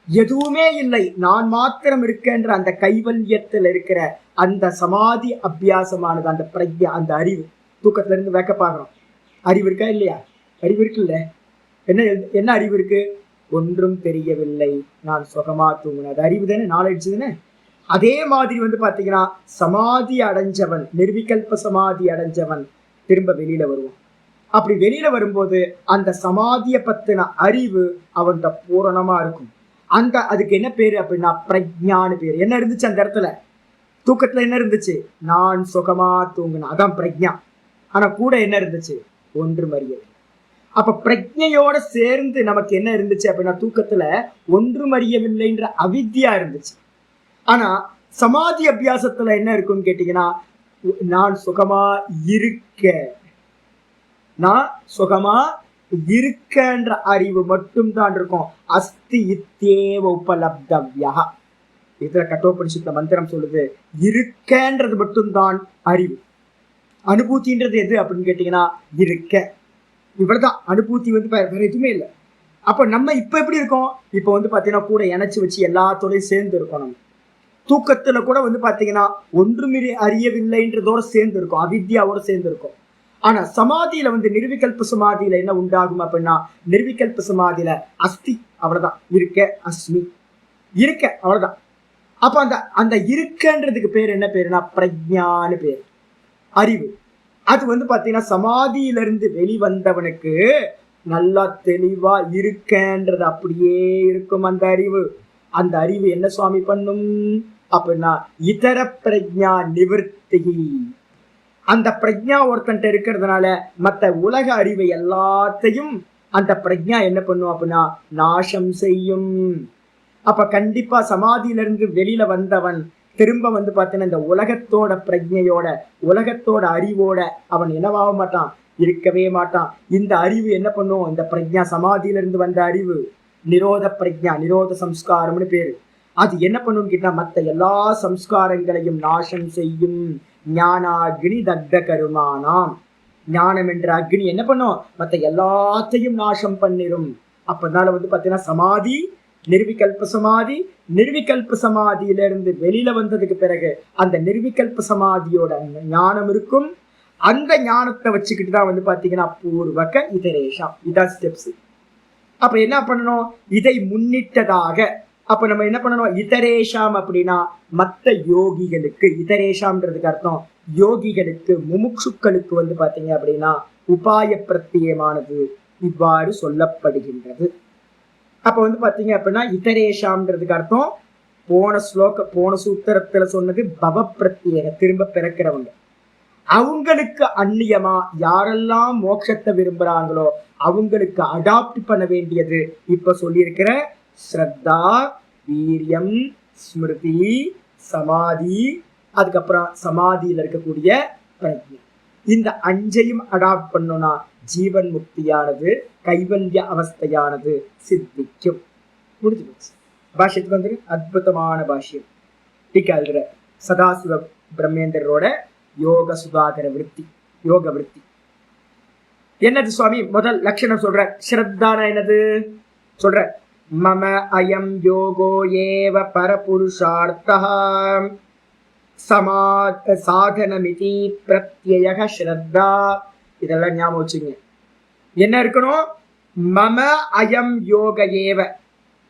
எதுவுமே இல்லை, நான் மாத்திரம் இருக்கேன்ற அந்த கைவல்யத்தில் இருக்கிற அந்த சமாதி அபியாசமானது, அந்த பிரக்யா, அந்த அறிவு. தூக்கத்துல இருந்து வேக்க பாக்குறோம், அறிவு இருக்கா இல்லையா? அறிவு இருக்குல்ல. என்ன என்ன அறிவு இருக்கு? ஒன்றும் தெரியவில்லை, நான் சுகமா தூங்கினேன், அது அறிவு தானே, நாலேஜ் தானே. அதே மாதிரி வந்து பாத்தீங்கன்னா சமாதி அடைஞ்சவன், நிர்விகல்ப சமாதி அடைஞ்சவன் திரும்ப வெளியில வருவான். அப்படி வெளியில வரும்போது அந்த சமாதியை பத்தின அறிவு அவன்கிட்ட பூரணமா இருக்கும். அதுக்கு என்ன பேரு அப்படின்னா பிரஜான்னு பேரு. என்ன இருந்துச்சு அந்த இடத்துல? தூக்கத்துல என்ன இருந்துச்சு? நான் சுகமா தூங்கினேன், அதான் பிரஜா. ஆனா கூட என்ன இருந்துச்சு? ஒன்றும் அறியவில்லை. அப்ப பிரஜையோட சேர்ந்து நமக்கு என்ன இருந்துச்சு அப்படின்னா தூக்கத்துல ஒன்றும் அறியவில்லைன்ற அவித்யா இருந்துச்சு. ஆனா சமாதி அபியாசத்துல என்ன இருக்குன்னு கேட்டீங்கன்னா நான் சுகமா இருக்க, நான் சுகமா இருக்கன்ற அறிவு மட்டும் தான் இருக்கும். அஸ்தி இத்தேவ உபலப்தவ்யா, இதுல கட்டோபனிஷத்துல மந்திரம் சொல்லுது, இருக்கன்றது மட்டும்தான் அறிவு. அனுபூத்தின்றது எது அப்படின்னு கேட்டீங்கன்னா இருக்க, இவ்வளவுதான் அனுபூத்தி, வந்து வேற எதுவுமே இல்லை. அப்ப நம்ம இப்ப எப்படி இருக்கோம்? இப்ப வந்து பாத்தீங்கன்னா கூட இணைச்சு வச்சு எல்லாத்தோடையும் சேர்ந்து இருக்கோம். நம்ம தூக்கத்துல கூட வந்து பாத்தீங்கன்னா ஒன்றுமே அறியவில்லைன்றதோட சேர்ந்து இருக்கும், அவித்யாவோட சேர்ந்து இருக்கும். ஆனா சமாதியில வந்து நிர்விகல்ப சமாதியில என்ன உண்டாகும் அப்படின்னா நிர்விகல்ப சமாதியில அஸ்தி, அவ்வளவுதான், இருக்க, அஸ்மி, இருக்க, அவ்வளவுதான். அப்ப அந்த இருக்கன்றதுக்கு பேர் என்ன பேருனா பிரஜான்னு பேரு, அறிவு. அது வந்து பாத்தீங்கன்னா சமாதியிலிருந்து வெளிவந்தவனுக்கு நல்லா தெளிவா இருக்கன்றது அப்படியே இருக்கும் அந்த அறிவு. அந்த அறிவு என்ன சுவாமி பண்ணும் அப்படின்னா இதர பிரஜா நிவர்த்தி. அந்த பிரஜா ஒருத்தன்ட்ட இருக்கிறதுனால மற்ற உலக அறிவை எல்லாத்தையும் அந்த பிரஜா என்ன பண்ணும் அப்படின்னா நாசம் செய்யும். அப்ப கண்டிப்பா சமாதியிலிருந்து வெளியில வந்தவன் திரும்ப வந்து பார்த்தீங்கன்னா இந்த உலகத்தோட பிரஜையோட, உலகத்தோட அறிவோட அவன் என்னவாக மாட்டான், இருக்கவே மாட்டான். இந்த அறிவு என்ன பண்ணும்? இந்த பிரஜா, சமாதியிலிருந்து வந்த அறிவு நிரோத பிரஜா, நிரோத சம்ஸ்காரம்னு பேரு. அது என்ன பண்ணும்னு கேட்டா மற்ற எல்லா சம்ஸ்காரங்களையும் நாசம் செய்யும். ஞானாக்னி தக்த கருமானாம், ஞானம் என்ற அக்னி என்ன பண்ணும்? மற்ற எல்லாத்தையும் நாசம் பண்ணிரும். அப்பனால வந்து பார்த்தீங்கன்னா சமாதி, நிர்விகல்ப சமாதி, நிர்விகல்ப சமாதியிலிருந்து வெளியில வந்ததுக்கு பிறகு அந்த நிர்விகல்ப சமாதியோட ஞானம் இருக்கும். அந்த ஞானத்தை வச்சுக்கிட்டு தான் வந்து பாத்தீங்கன்னா பூர்வக இதரேஷம், இதான் ஸ்டெப்ஸ். அப்ப என்ன பண்ணணும்? இதை முன்னிட்டதாக அப்ப நம்ம என்ன பண்ணணும்? இதரேஷாம் அப்படின்னா மற்ற யோகிகளுக்கு, இதரேஷாம்ன்றதுக்கு அர்த்தம் யோகிகளுக்கு, முமுட்சுக்களுக்கு வந்து பாத்தீங்க அப்படின்னா உபாய பிரத்தியமானது இவ்வாறு சொல்லப்படுகின்றது. அப்ப வந்து பாத்தீங்க அப்படின்னா இதரேஷாம்ன்றதுக்கு அர்த்தம் போன சூத்திரத்துல சொன்னது பவ பிரத்யேக, திரும்ப பிறக்கிறவங்க. அவங்களுக்கு அந்நியமா யாரெல்லாம் மோட்சத்தை விரும்புறாங்களோ அவங்களுக்கு அடாப்ட் பண்ண வேண்டியது இப்ப சொல்லியிருக்கிற ஸ்ரத்தா, வீரியம், ஸ்மிருதி, சமாதி, அதுக்கப்புறம் சமாதியில இருக்கக்கூடிய பிரஜை. இந்த அஞ்சையும் அடாப்ட் பண்ணோம்னா ஜீவன் முக்தியானது, கைவல்ய அவஸ்தையானது சித்திக்கும். முடிஞ்சு போச்சு. பாஷ்யத்துக்கு வந்து அற்புதமான பாஷ்யம் டீக்கா எழுதுற சதாசிவ பிரம்மேந்திரோட யோக சுதாகர விருத்தி, யோக விருத்தி. என்னது சுவாமி? முதல் லட்சணம் சொல்ற. ஸ்ரத்தான என்னது சொல்ற? மம அயம் யோகோ ஏவ பரபுருஷார்த்தா சாதனமிதி பிரத்யய ஸ்ரத்தா. இதெல்லாம் ஞாபகம் வச்சுங்க. என்ன இருக்கணும்? மம அயம் யோக ஏவ,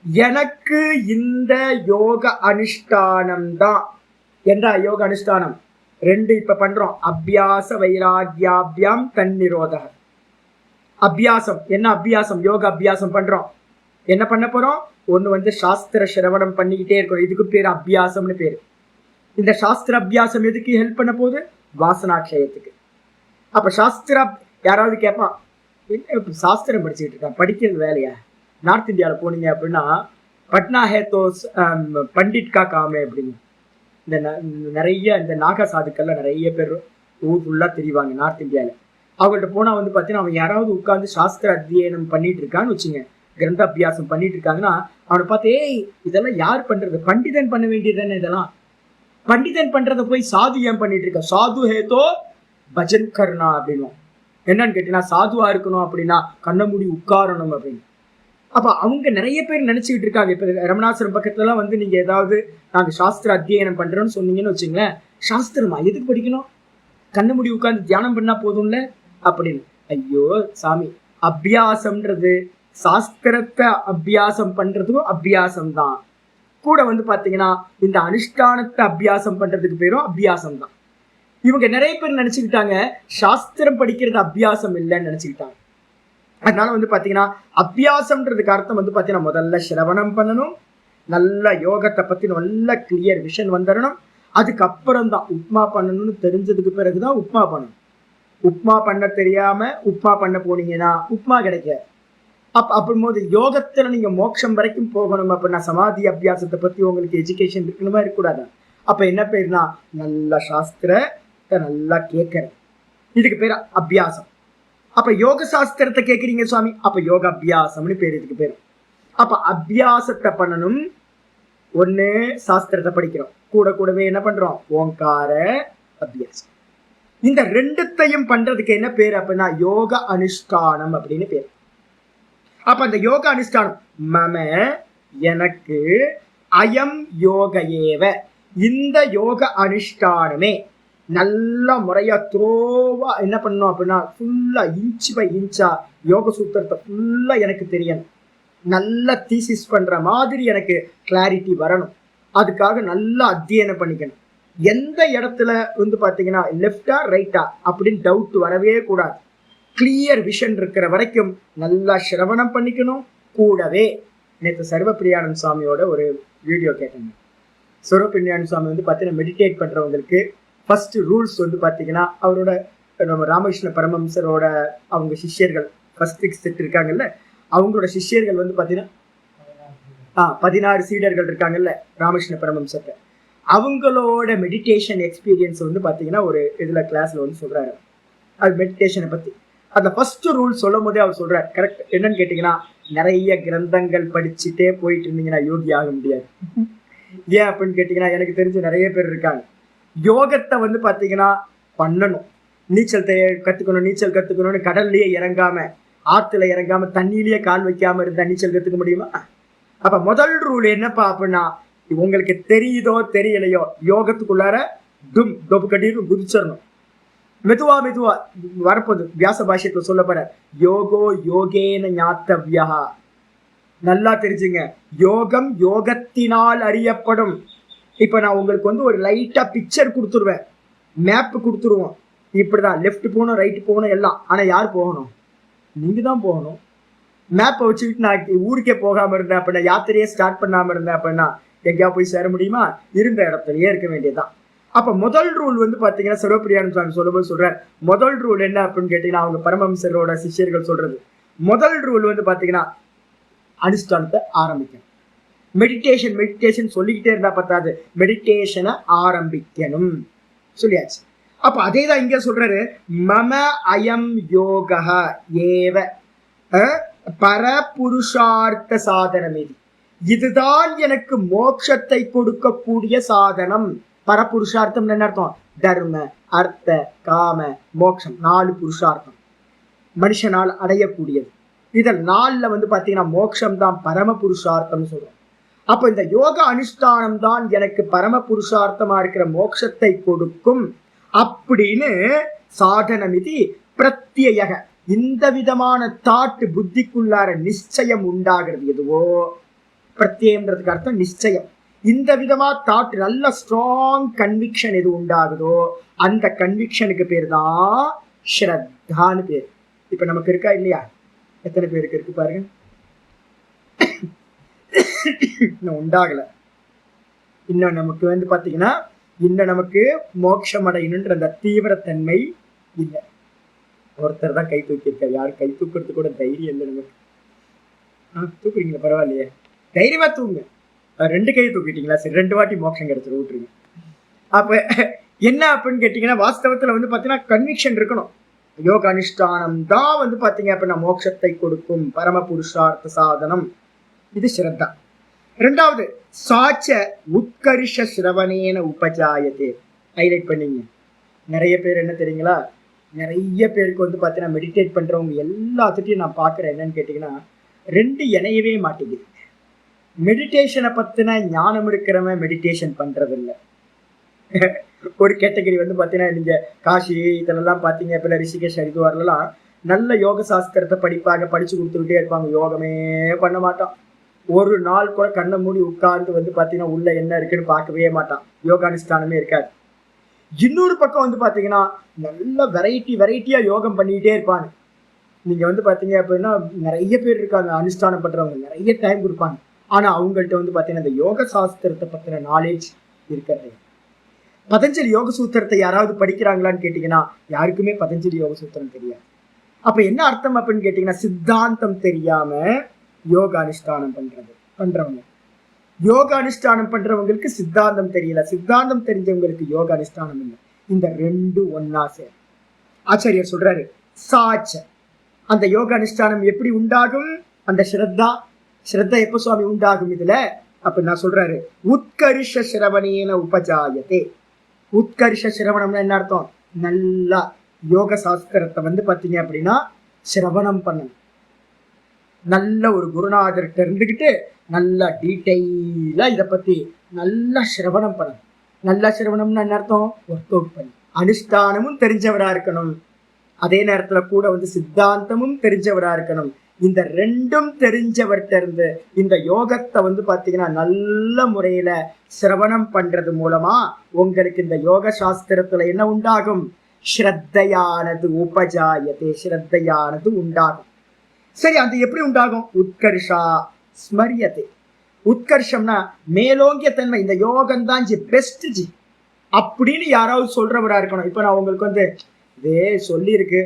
எனக்கு இந்த யோக அனுஷ்டானம் தான். என்ற யோக அனுஷ்டானம் 2 இப்ப பண்றோம். அபியாச வைராகியாபியாம் தன்னிரோதக. அபியாசம் என்ன? அபியாசம் யோக அபியாசம் பண்றோம். என்ன பண்ண போறோம்? ஒண்ணு சாஸ்திர சிரவணம் பண்ணிக்கிட்டே இருக்கணும். இதுக்கு பேர் அபியாசம்னு பேரு. இந்த சாஸ்திர அபியாசம் எதுக்கு ஹெல்ப் பண்ண போகுது? வாசனாட்சயத்துக்கு. அப்ப சாஸ்திர யாராவது கேட்பான், என்ன சாஸ்திரம் படிச்சுக்கிட்டு இருக்கான், படிக்கிறது வேலையா? நார்த் இந்தியாவில் போனீங்க அப்படின்னா பட்னா ஹேத்தோ பண்டிட் கா காமே அப்படின்னு இந்த நிறைய இந்த நாகா சாதுக்கள்ல நிறைய பேர் ஊர் ஃபுல்லாக தெரிவாங்க நார்த் இந்தியாவில். அவங்கள்ட்ட போனால் பார்த்தீங்கன்னா அவன் யாராவது உட்காந்து சாஸ்திர அத்தியனம் பண்ணிட்டு இருக்கான்னு வச்சுங்க, கிரந்த அபியாசம் பண்ணிட்டு இருக்காங்கன்னா அவனை பார்த்து, ஏய் இதெல்லாம் யார் பண்றது? பண்டிதன் பண்ண வேண்டியது தானே இதெல்லாம். பண்டிதன் பண்றதை போய் சாது ஏன் பண்ணிட்டு இருக்க? சாது ஹேதோ பஜன் கர்ணா அப்படின்னும். என்னன்னு கேட்டீங்கன்னா, சாதுவா இருக்கணும் அப்படின்னா கண்ண மூடி உட்காரணும் அப்படின்னு. அப்ப அவங்க நிறைய பேர் நினைச்சுக்கிட்டு இருக்காங்க. இப்ப ரமணாசிரம் பக்கத்துலலாம் நீங்க ஏதாவது நாங்க சாஸ்திர அத்தியனம் பண்றோம்னு சொன்னீங்கன்னு வச்சுங்களேன், சாஸ்திரமா எதுக்கு படிக்கணும்? கண்ண மூடி உட்கார்ந்து தியானம் பண்ணா போதும்ல அப்படின்னு. ஐயோ சாமி, அபியாசம்ன்றது சாஸ்திரத்தை அபியாசம் பண்றதுக்கும் அபியாசம் தான். கூட பாத்தீங்கன்னா இந்த அனுஷ்டானத்தை அபியாசம் பண்றதுக்கு பேரும் அபியாசம் தான். இவங்க நிறைய பேர் நினைச்சுக்கிட்டாங்க சாஸ்திரம் படிக்கிறது அபியாசம் இல்லைன்னு நினைச்சுக்கிட்டாங்க. அதனால பாத்தீங்கன்னா அபியாசம்ன்றதுக்கு அர்த்தம் பாத்தீங்கன்னா முதல்ல சிரவணம் பண்ணணும், நல்ல யோகத்தை பத்தி நல்ல கிளியர் விஷன் வந்துடணும். அதுக்கப்புறம் தான் உப்மா பண்ணணும்னு தெரிஞ்சதுக்கு பிறகுதான் உப்மா பண்ணணும். உப்மா பண்ண தெரியாம உப்மா பண்ண போனீங்கன்னா உப்மா கிடைக்க. அப்படின்போது யோகத்துல நீங்க மோட்சம் வரைக்கும் போகணும் அப்படின்னா சமாதி அபியாசத்தை பத்தி உங்களுக்கு எஜுகேஷன் இருக்கணுமா இருக்கக்கூடாது. அப்ப என்ன பேருனா நல்ல சாஸ்திரத்தை நல்லா கேட்கறது, இதுக்கு பேர் அபியாசம். அப்ப யோக சாஸ்திரத்தை கேட்கறீங்க சுவாமி, அப்ப யோக அபியாசம்னு பேர் இதுக்கு பேரு. அப்ப அபியாசத்தை பண்ணணும். ஒண்ணு சாஸ்திரத்தை படிக்கிறோம், கூடவே என்ன பண்றோம்? ஓங்கார அபியாசம். இந்த ரெண்டுத்தையும் பண்றதுக்கு என்ன பேர் அப்படின்னா யோக அனுஷ்டானம் அப்படின்னு பேர். அப்ப அந்த யோக அனுஷ்டானம் மம எனக்கு, அயம் யோக ஏவ, இந்த யோக அனுஷ்டானமே நல்ல முறையா த்ரோவா என்ன பண்ணணும் அப்படின்னா ஃபுல்லா இன்ச் பை இன்ச்சா யோக சூத்திரத்தை ஃபுல்லா எனக்கு தெரியணும். நல்ல தீசிஸ் பண்ற மாதிரி எனக்கு கிளாரிட்டி வரணும். அதுக்காக நல்லா அத்தியனம் பண்ணிக்கணும். எந்த இடத்துல பாத்தீங்கன்னா லெஃப்டா ரைட்டா அப்படின்னு டவுட் வரவே கூடாது. கிளியர் விஷன் இருக்கிற வரைக்கும் நல்லா சிரவணம் பண்ணிக்கணும். கூடவே நேற்று சர்வப்பிரியானந்த சுவாமியோட ஒரு வீடியோ கேட்டேங்க. சர்வப்பிரியானந்த சுவாமி பார்த்தீங்கன்னா மெடிடேட் பண்றவங்களுக்கு ஃபர்ஸ்ட் ரூல்ஸ் பாத்தீங்கன்னா அவரோட நம்ம ராமகிருஷ்ண பரமஹம்சரோட அவங்க சிஷ்யர்கள் ஃபர்ஸ்ட் 6 செட் இருக்காங்கல்ல, அவங்களோட சிஷ்யர்கள் பாத்தீங்கன்னா 16 சீடர்கள் இருக்காங்கல்ல ராமகிருஷ்ண பரமஹம்சர்ட்ட. அவங்களோட மெடிடேஷன் எக்ஸ்பீரியன்ஸ் பாத்தீங்கன்னா ஒரு இதுல கிளாஸ்ல சொல்றாரு. அது மெடிடேஷனை பத்தி அந்த ஃபர்ஸ்ட் ரூல் சொல்லும் போதே அவர் சொல்றாரு. கரெக்ட். என்னன்னு கேட்டீங்கன்னா, நிறைய கிரந்தங்கள் படிச்சுட்டே போயிட்டு இருந்தீங்கன்னா யோகி ஆக முடியாது. ஏன் அப்படின்னு கேட்டீங்கன்னா, எனக்கு தெரிஞ்ச நிறைய பேர் இருக்காங்க யோகத்தை பாத்தீங்கன்னா பண்ணணும், நீச்சல் கத்துக்கணும்னு கடல்லையே இறங்காம ஆத்துல இறங்காம தண்ணியிலேயே கால் வைக்காம இருந்தா நீச்சல் கத்துக்க முடியுமா? அப்ப முதல் ரூல் என்னப்பா அப்படின்னா, உங்களுக்கு தெரியுதோ தெரியலையோ யோகத்துக்குள்ளார தொப்பு கட்டிட்டு குதிச்சிடணும். மெதுவா வரப்போது வியாச பாஷ்யத்துல சொல்லப்படுற யோகோ யோகேன ஞாத்தவ்யா. நல்லா தெரிஞ்சுங்க, யோகம் யோகத்தினால் அறியப்படும். இப்ப நான் உங்களுக்கு ஒரு லைட்டா பிக்சர் கொடுத்துருவேன், மேப் கொடுத்துருவோம். இப்படிதான் லெஃப்ட் போகணும் ரைட் போகணும் எல்லாம். ஆனா யார் போகணும்? நீங்க தான் போகணும். மேப்பை வச்சுக்கிட்டு நான் ஊருக்கே போகாம இருந்தேன் அப்படின்னா, யாத்திரையே ஸ்டார்ட் பண்ணாம இருந்தேன் அப்படின்னா எங்கேயா போய் சேர முடியுமா? இருந்த இடத்துலயே இருக்க வேண்டியதுதான். அப்ப முதல் ரூல் பாத்தீங்கன்னா சர்வப்பிரியானந்த சுவாமி சொல்லும்போது சொல்றாரு. முதல் ரூல் என்ன அப்படின்னு கேட்டீங்கன்னா, அவங்க பரமஹம்சரோட சிஷ்யர்கள் சொல்றது முதல் ரூல் பாத்தீங்கன்னா அனுஷ்டானத்தை ஆரம்பிக்கணும். மெடிடேஷன் சொல்லிக்கிட்டே இருந்தா பத்தாது, மெடிடேஷனை ஆரம்பிக்கணும் சொல்லியாச்சு. அப்ப அதேதான் இங்க சொல்றாரு. மம அயம் யோக ஏவ பரபுருஷார்த்த சாதனம். இதுதான் எனக்கு மோட்சத்தை கொடுக்கக்கூடிய சாதனம். பரபுருஷார்த்தம் என்ன அர்த்தம்? தர்ம அர்த்த காம மோட்சம் 4 புருஷார்த்தம் மனுஷனால் அடையக்கூடியது. இதில் 4ல பாத்தீங்கன்னா மோட்சம் தான் பரம புருஷார்த்தம் சொல்றோம். அப்ப இந்த யோக அனுஷ்டானம் தான் எனக்கு பரம புருஷார்த்தமா இருக்கிற மோட்சத்தை கொடுக்கும் அப்படின்னு சாதனம். இது பிரத்யேக இந்த விதமான தாட்டு புத்திக்குள்ளார நிச்சயம் உண்டாகிறது எதுவோ பிரத்யம்ன்றதுக்கு அர்த்தம் நிச்சயம். இந்த விதமா தாட், நல்ல ஸ்ட்ராங் கன்விக்ஷன் எது உண்டாகுதோ அந்த கன்விக்ஷனுக்கு பேர் தான் ஸ்ரத்தான்னு பேர். இப்ப நமக்கு இருக்கா இல்லையா? எத்தனை பேருக்கு இருக்கு பாருங்க. இன்னும் உண்டாகல. இன்னும் நமக்கு பாத்தீங்கன்னா இன்னும் நமக்கு மோட்சம் அடையணுன்ற அந்த தீவிரத்தன்மை இல்லை. ஒருத்தர் தான் கை தூக்கியிருக்காரு. யாரும் கை தூக்குறது கூட தைரியம் இல்லை நமக்கு. தூக்குறீங்களா? பரவாயில்லையே, தைரியமா தூங்க. 2 கை தூக்கிட்டீங்களா? சரி, 2 வாட்டி மோட்சம் கிடைச்சிடும், விட்டுருங்க. அப்ப என்ன அப்படின்னு கேட்டீங்கன்னா, வாஸ்தவத்துல பாத்தீங்கன்னா கன்விக்ஷன் இருக்கணும். யோக அனுஷ்டானம் தான் பாத்தீங்க அப்படின்னா மோட்சத்தை கொடுக்கும் பரம புருஷார்த்த சாதனம். இது ஸ்ரத்தா. 2வது சாச்ச உத்கர்ஷ சிரவணேன உபஜாயதே. ஹைலைட் பண்ணீங்க. நிறைய பேர் என்ன தெரியுங்களா, நிறைய பேருக்கு பாத்தீங்கன்னா மெடிடேட் பண்றவங்க எல்லாத்துட்டையும் நான் பாக்குறேன் என்னன்னு கேட்டீங்கன்னா, 2 இணையவே மாட்டேங்குது. மெடிடேஷனை பத்தின ஞானம் இருக்கிறவன் மெடிடேஷன் பண்றது இல்லை. ஒரு கேட்டகரி பாத்தீங்கன்னா, நீங்க காஷி இதெல்லாம் பாத்தீங்க அப்படின்னா, ரிஷிகேஷ் ஹரித்வார்லாம் நல்ல யோக சாஸ்திரத்தை படிச்சு கொடுத்துக்கிட்டே இருப்பாங்க. யோகமே பண்ண மாட்டான். ஒரு நாள் கூட கண்ணை மூடி உட்கார்ந்து பாத்தீங்கன்னா உள்ள என்ன இருக்குன்னு பார்க்கவே மாட்டான். யோகானுஷ்டானமே இருக்காது. இன்னொரு பக்கம் பாத்தீங்கன்னா நல்ல வெரைட்டியா யோகம் பண்ணிக்கிட்டே இருப்பாங்க. நீங்க பாத்தீங்க அப்படின்னா நிறைய பேர் இருக்காங்க அனுஷ்டானம் பண்றவங்க, நிறைய டைம் கொடுப்பாங்க. ஆனா அவங்கள்ட்ட பாத்தீங்கன்னா இந்த யோக சாஸ்திரத்தை பத்தின நாலேஜ் இருக்கிறது. பதஞ்சலி யோக சூத்திரத்தை யாராவது படிக்கிறாங்களான்னு கேட்டீங்கன்னா யாருக்குமே பதஞ்சலி யோக சூத்திரம் தெரியாது. அப்ப என்ன அர்த்தம் அப்படின்னு கேட்டீங்கன்னா, சித்தாந்தம் தெரியாம யோக அனுஷ்டானம் பண்றவங்க, யோக அனுஷ்டானம் பண்றவங்களுக்கு சித்தாந்தம் தெரியல, சித்தாந்தம் தெரிஞ்சவங்களுக்கு யோக அனுஷ்டானம் இல்லை. இந்த 2 ஒன்னா சேர். ஆச்சாரியர் சொல்றாரு, சாச்ச அந்த யோக அனுஷ்டானம் எப்படி உண்டாகும்? அந்த ஸ்ரத்தா எப்ப சுவாமி உண்டாகும் இதுல? அப்ப நான் சொல்றாரு, உத்கர்ஷ சிரவணேன உபஜாயதே. உத்கர்ஷ சிரவணம்னா என்ன அர்த்தம்? நல்லா யோக சாஸ்திரத்தை பாத்தீங்க அப்படின்னா சிரவணம் பண்ணணும். நல்ல ஒரு குருநாதர்கிட்ட இருந்துகிட்டு நல்லா டீட்டெயிலா இதை பத்தி நல்லா சிரவணம் பண்ணணும். நல்லா சிரவணம்னா என்ன அர்த்தம்? ஒர்க் அவுட் பண்ணி அனுஷ்டானமும் தெரிஞ்சவரா இருக்கணும், அதே நேரத்துல கூட சித்தாந்தமும் தெரிஞ்சவரா இருக்கணும். இந்த 2ம் தெரிஞ்சவர்கிட்ட இருந்து இந்த யோகத்தை பாத்தீங்கன்னா நல்ல முறையில சிரவணம் பண்றது மூலமா உங்களுக்கு இந்த யோக சாஸ்திரத்துல என்ன உண்டாகும்? ஸ்ரத்தையானது உபஜாயதே, ஸ்ரத்தையானது உண்டாகும். சரி, அது எப்படி உண்டாகும்? உத்கர்ஷா ஸ்மரியதே. உத்கர்ஷம்னா மேலோங்கிய தன்மை. இந்த யோகம் தான் பெஸ்ட் ஜி அப்படின்னு யாராவது சொல்றவரா இருக்கணும். இப்ப நான் உங்களுக்கு இதே சொல்லி இருக்கு.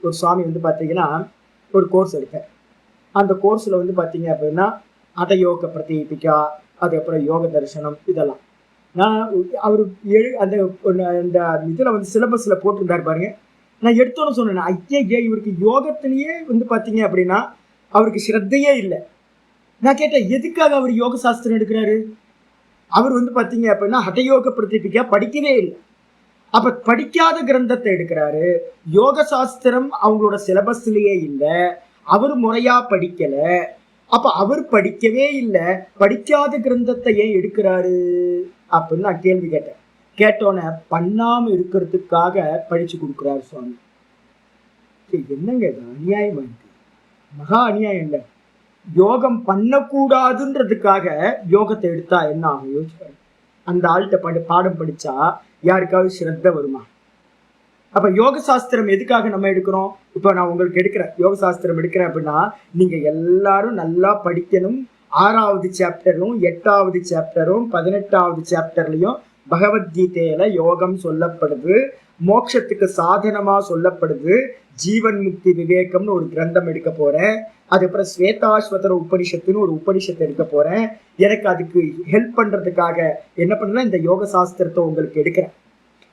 ஒரு சுவாமி பாத்தீங்கன்னா ஒரு கோர்ஸ் எடுத்தேன். அந்த கோர்ஸ்ல பாத்தீங்க அப்படின்னா அதயோக பிரதீபிகா, அதுக்கப்புறம் யோக தரிசனம், இதெல்லாம் நான் அவரு அந்த இதுல சிலபஸ்ல போட்டிருந்தாரு பாருங்க. நான் எடுத்தோன்னு சொன்னேன், ஐயா இவருக்கு யோகத்திலேயே பாத்தீங்க அப்படின்னா அவருக்கு ஸ்ரத்தையே இல்லை. நான் கேட்டேன், எதுக்காக அவர் யோக சாஸ்திரம் எடுக்கிறாரு? அவர் பாத்தீங்க அப்படின்னா ஹடயோக பிரதீபிகா படிக்கவே இல்லை. அப்ப படிக்காத கிரந்தத்தை எடுக்கிறாரு. யோக சாஸ்திரம் அவங்களோட சிலபஸ்லயே இல்லை, அவர் முறையா படிக்கல. அப்ப அவர் படிக்கவே இல்லை, படிக்காத கிரந்தத்தை ஏன் எடுக்கிறாரு அப்படின்னு நான் கேள்வி கேட்டேன். கேட்டோன்னே பண்ணாம இருக்கிறதுக்காக படிச்சு கொடுக்குறாரு சுவாமி. என்னங்க இது? அநியாயமா இருக்கு, மகா அநியாயம். இல்லை, யோகம் பண்ணக்கூடாதுன்றதுக்காக யோகத்தை எடுத்தா என்ன ஆகும் யோசிப்பாரு. அந்த ஆள்கிட்ட பாடம் படிச்சா யாருக்காவது ஸ்ரத்த வருமா? அப்ப யோக சாஸ்திரம் எதுக்காக நம்ம எடுக்கிறோம்? இப்ப நான் உங்களுக்கு யோக சாஸ்திரம் எடுக்கிறேன் அப்படின்னா நீங்க எல்லாரும் நல்லா படிக்கணும். 6வது சாப்டரும் 8வது சாப்டரும் 18வது சாப்டர்லயும் பகவத்கீதையில யோகம் சொல்லப்படுது, மோட்சத்துக்கு சாதனமா சொல்லப்படுது. ஜீவன் முக்தி விவேகம்னு ஒரு கிரந்தம் எடுக்க போறேன். அதுக்கப்புறம் ஸ்வேதாஸ்வதர உபனிஷத்துன்னு ஒரு உபனிஷத்தை எடுக்க போறேன். எனக்கு அதுக்கு ஹெல்ப் பண்றதுக்காக என்ன பண்ணலாம், இந்த யோக சாஸ்திரத்தை உங்களுக்கு எடுக்கிறேன்.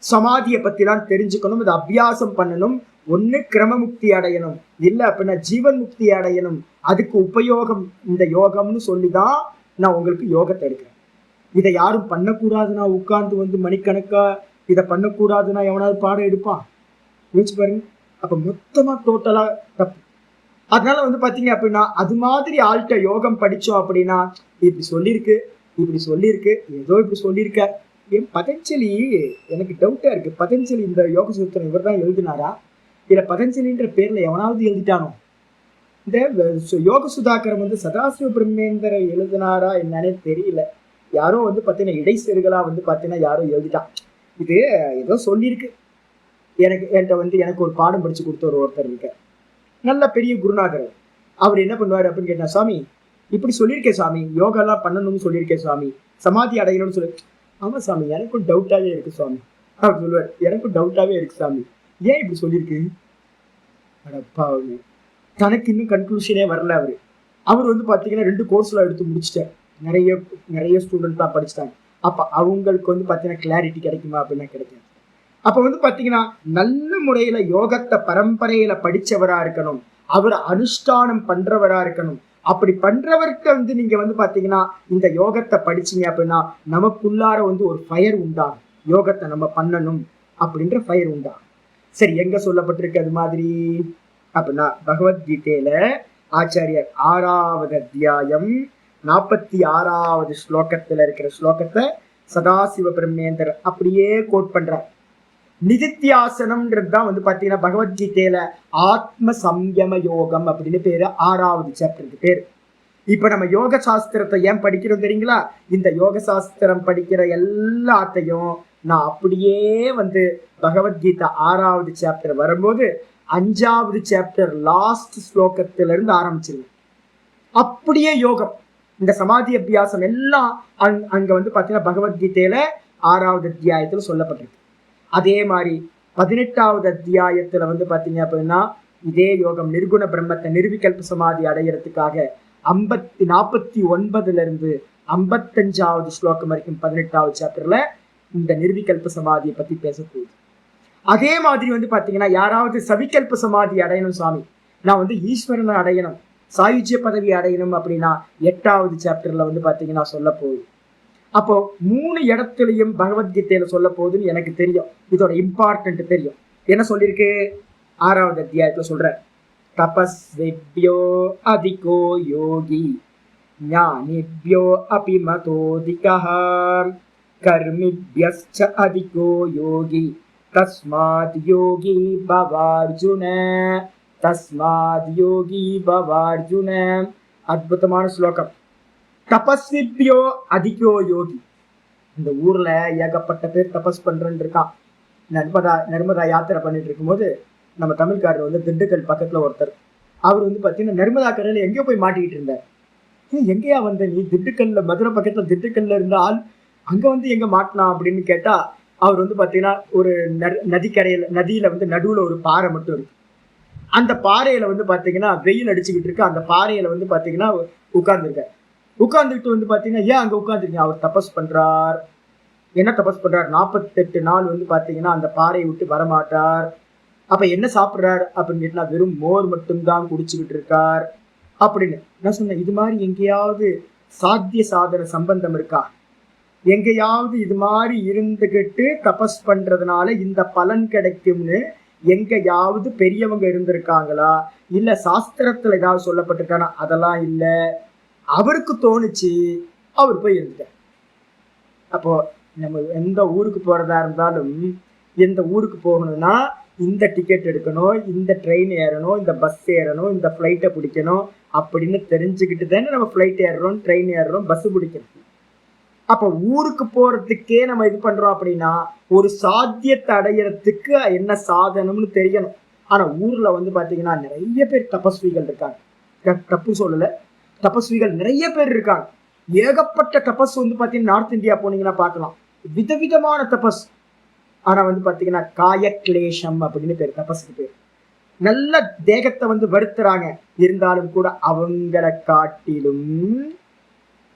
சமாதியை பத்திலாம் தெரிஞ்சுக்கணும், இதை அபியாசம் பண்ணணும். ஒண்ணு கிரமமுக்தி அடையணும், இல்லை அப்படின்னா ஜீவன் முக்தி அடையணும். அதுக்கு உபயோகம் இந்த யோகம்னு சொல்லிதான் நான் உங்களுக்கு யோகத்தை எடுக்கிறேன். இதை யாரும் பண்ணக்கூடாதுன்னா உட்கார்ந்து மணிக்கணக்கா இதை பண்ணக்கூடாதுன்னா எவனாவது பாடம் எடுப்பான்? யோசிச்சு பாருங்க. அப்ப மொத்தமா டோட்டலா தப்பு. அதனால பாத்தீங்க அப்படின்னா அது மாதிரி ஆள்கிட்ட யோகம் படிச்சோம் அப்படின்னா இப்படி சொல்லியிருக்கு ஏதோ இப்படி சொல்லியிருக்க. ஏன் பதஞ்சலி, எனக்கு டவுட்டா இருக்கு, பதஞ்சலி இந்த யோக சூத்திரம் இவர் தான் எழுதினாரா இல்ல பதஞ்சலின்ற பேர்ல எவனாவது எழுதிட்டானோ? இந்த யோக சுதாகரம் வந்து சதாசிவ பிரம்மேந்திர எழுதினாரா என்னன்னே தெரியல. யாரோ வந்து பார்த்தீங்கன்னா இடைசெருகளா வந்து பார்த்தீங்கன்னா யாரோ எழுதிட்டான். இது ஏதோ சொல்லியிருக்கு. என்கிட்ட வந்து எனக்கு ஒரு பாடம் படிச்சு கொடுத்த ஒருத்தர் இருக்க, நல்ல பெரிய குருநாதர். அவர் என்ன பண்ணுவாரு அப்படின்னு கேட்டா, சாமி இப்படி சொல்லியிருக்கேன் சாமி, யோகா எல்லாம் பண்ணணும்னு சொல்லியிருக்கேன் சாமி, சமாதி அடையணும்னு சொல்லி. ஆமா சாமி, எனக்கும் டவுட்டாவே இருக்கு சுவாமி. அவர் சொல்லுவார், எனக்கும் டவுட்டாவே இருக்கு சாமி, ஏன் இப்படி சொல்லியிருக்கு? அடப்பாவுங்க, தனக்கு இன்னும் கன்க்ளூஷனே வரல. அவர் வந்து பாத்தீங்கன்னா 2 கோர்ஸ்ல எடுத்து முடிச்சிட்டார். நிறைய ஸ்டூடெண்ட் தான் படிச்சுட்டாங்க. அப்ப அவங்களுக்கு வந்து பாத்தீங்கன்னா கிளாரிட்டி கிடைக்குமா அப்படின்னா கிடைக்கும். அப்ப வந்து பாத்தீங்கன்னா நல்ல முறையில யோகத்தை பரம்பரையில படிச்சவரா இருக்கணும், அவர் அனுஷ்டானம் பண்றவரா இருக்கணும். அப்படி பண்றவருக்கு வந்து நீங்க வந்து பாத்தீங்கன்னா இந்த யோகத்தை படிச்சீங்க அப்படின்னா நமக்குள்ளார வந்து ஒரு ஃபயர் உண்டாகும். யோகத்தை நம்ம பண்ணணும் அப்படின்ற ஃபயர் உண்டாகும். சரி, எங்க சொல்லப்பட்டிருக்கு அது மாதிரி அப்படின்னா பகவத்கீதையில ஆச்சாரியர் 6வது அத்தியாயம் 46வது ஸ்லோகத்துல இருக்கிற ஸ்லோகத்தை சதாசிவ பிரம்மேந்தர் அப்படியே கோட் பண்றார். நிதித்தியாசனம்ன்றது தான் வந்து பாத்தீங்கன்னா பகவத்கீதையில ஆத்ம சம்யம யோகம் அப்படின்னு பேரு. 6வது சாப்டருக்கு பேரு. இப்ப நம்ம யோக சாஸ்திரத்தை ஏன் படிக்கிறோம் தெரியுங்களா? இந்த யோக சாஸ்திரம் படிக்கிற எல்லாத்தையும் நான் அப்படியே வந்து பகவத்கீதை 6வது சாப்டர் வரும்போது 5வது சாப்டர் லாஸ்ட் ஸ்லோகத்தில இருந்து ஆரம்பிச்சிருவேன். அப்படியே யோகம், இந்த சமாதி அபியாசம் எல்லாம் அங்க வந்து பாத்தீங்கன்னா பகவத்கீதையில 6வது அத்தியாயத்துல சொல்லப்பட்டிருக்கு. அதே மாதிரி 18வது அத்தியாயத்துல வந்து பாத்தீங்க அப்படின்னா இதே யோகம் நிர்குண பிரம்மத்தை நிர்விகல்ப சமாதி அடையறதுக்காக 49ல இருந்து 55வது ஸ்லோகம் வரைக்கும் 18வது சாப்டர்ல இந்த நிர்விகல்ப சமாதியை பத்தி பேசப்போகுது. அதே மாதிரி வந்து பாத்தீங்கன்னா யாராவது சவிகல்ப சமாதி அடையணும், சாமி நான் வந்து ஈஸ்வரனை அடையணும், சாயுஜ்ய பதவி அடையணும் அப்படின்னா 8வது சாப்டர்ல வந்து பாத்தீங்கன்னா சொல்ல போகுது. அப்போ 3 இடத்துலயும் பகவத்கீதையில சொல்ல போகுதுன்னு எனக்கு தெரியும். இதோட இம்பார்ட்டன்ட் தெரியும். என்ன சொல்லியிருக்கு? 6வது அத்தியாயத்துல சொல்ற, தபஸ்விப்யோ அதிகோ யோகி ஞானிப்யோ அபி மதோதிகஹ கர்மிப்யஸ்ச அதிகோ யோகி தஸ்மாத் யோகி பவார்ஜுன தஸ்மாத் யோகி பவார்ஜுன. அற்புதமான ஸ்லோகம். தபஸ்விப்யோ அதிகோ யோகி. இந்த ஊர்ல ஏகப்பட்ட பேர் தபஸ் பண்றேன்னு இருக்கான். நர்மதா யாத்திரை பண்ணிட்டு இருக்கும்போது நம்ம தமிழ்காரர் வந்து திண்டுக்கல் பக்கத்துல ஒருத்தர், அவர் வந்து பாத்தீங்கன்னா நர்மதா கரையில எங்கேயோ போய் மாட்டிக்கிட்டு இருந்தார். எங்கேயா வந்த நீ? திண்டுக்கல்ல, மதுரை பக்கத்துல திண்டுக்கல்ல இருந்த ஆள் அங்க வந்து எங்க மாட்டினா அப்படின்னு கேட்டா, அவர் வந்து பாத்தீங்கன்னா ஒரு நதியில வந்து நடுவுல ஒரு பாறை மட்டும் இருக்கு. அந்த பாறையில வந்து பாத்தீங்கன்னா வெயில் அடிச்சுக்கிட்டு இருக்கு. அந்த பாறையில வந்து பாத்தீங்கன்னா உட்கார்ந்துக்கிட்டு வந்து பாத்தீங்கன்னா, ஏன் அங்க உட்கார்ந்துருக்கீங்க? அவர் தபஸ் பண்றார். என்ன தபஸ் பண்றார்? 48 நாள் வந்து பாத்தீங்கன்னா அந்த பாறையை விட்டு வரமாட்டார். அப்ப என்ன சாப்பிடுறார் அப்படின்னு கேட்டா, வெறும் மோர் மட்டும்தான் குடிச்சுக்கிட்டு இருக்கார் அப்படின்னு நான் சொன்னேன். இது மாதிரி எங்கேயாவது சாத்திய சாதன சம்பந்தம் இருக்கா? எங்கேயாவது இது மாதிரி இருந்துகிட்டு தபஸ் பண்றதுனால இந்த பலன் கிடைக்கும்னு எங்கேயாவது பெரியவங்க இருந்திருக்காங்களா? இல்ல சாஸ்திரத்துல ஏதாவது சொல்லப்பட்டிருக்கானா? அதெல்லாம் இல்ல. அவருக்கு தோணுச்சு, அவர் போய் இருந்துட்டார். அப்போ நம்ம எந்த ஊருக்கு போறதா இருந்தாலும், எந்த ஊருக்கு போகணும்னா இந்த டிக்கெட் எடுக்கணும், இந்த ட்ரெயின் ஏறணும், இந்த பஸ் ஏறணும், இந்த ஃப்ளைட்டை பிடிக்கணும் அப்படின்னு தெரிஞ்சுக்கிட்டு தானே நம்ம ஃப்ளைட் ஏறுறோம், ட்ரெயின் ஏறுறோம், பஸ் பிடிக்கணும். அப்ப ஊருக்கு போறதுக்கே நம்ம இது பண்றோம் அப்படின்னா ஒரு சாத்தியத்தை அடையறதுக்கு என்ன சாதனம்னு தெரியணும். ஆனா ஊர்ல வந்து பாத்தீங்கன்னா நிறைய பேர் தபஸ்விகள் இருக்காங்க. தப்பு சொல்லல, தபஸ்விகள் நிறைய பேர் இருக்காங்க. ஏகப்பட்ட தபஸ் வந்து பாத்தீங்கன்னா நார்த் இந்தியா போனீங்கன்னா பார்க்கலாம், விதவிதமான தபஸ். ஆனா வந்து பாத்தீங்கன்னா காயக்லேஷம் அப்படின்னு பேர் தபஸுக்கு பேர். நல்ல தேகத்தை வந்து வருத்துறாங்க, இருந்தாலும் கூட அவங்கள காட்டிலும்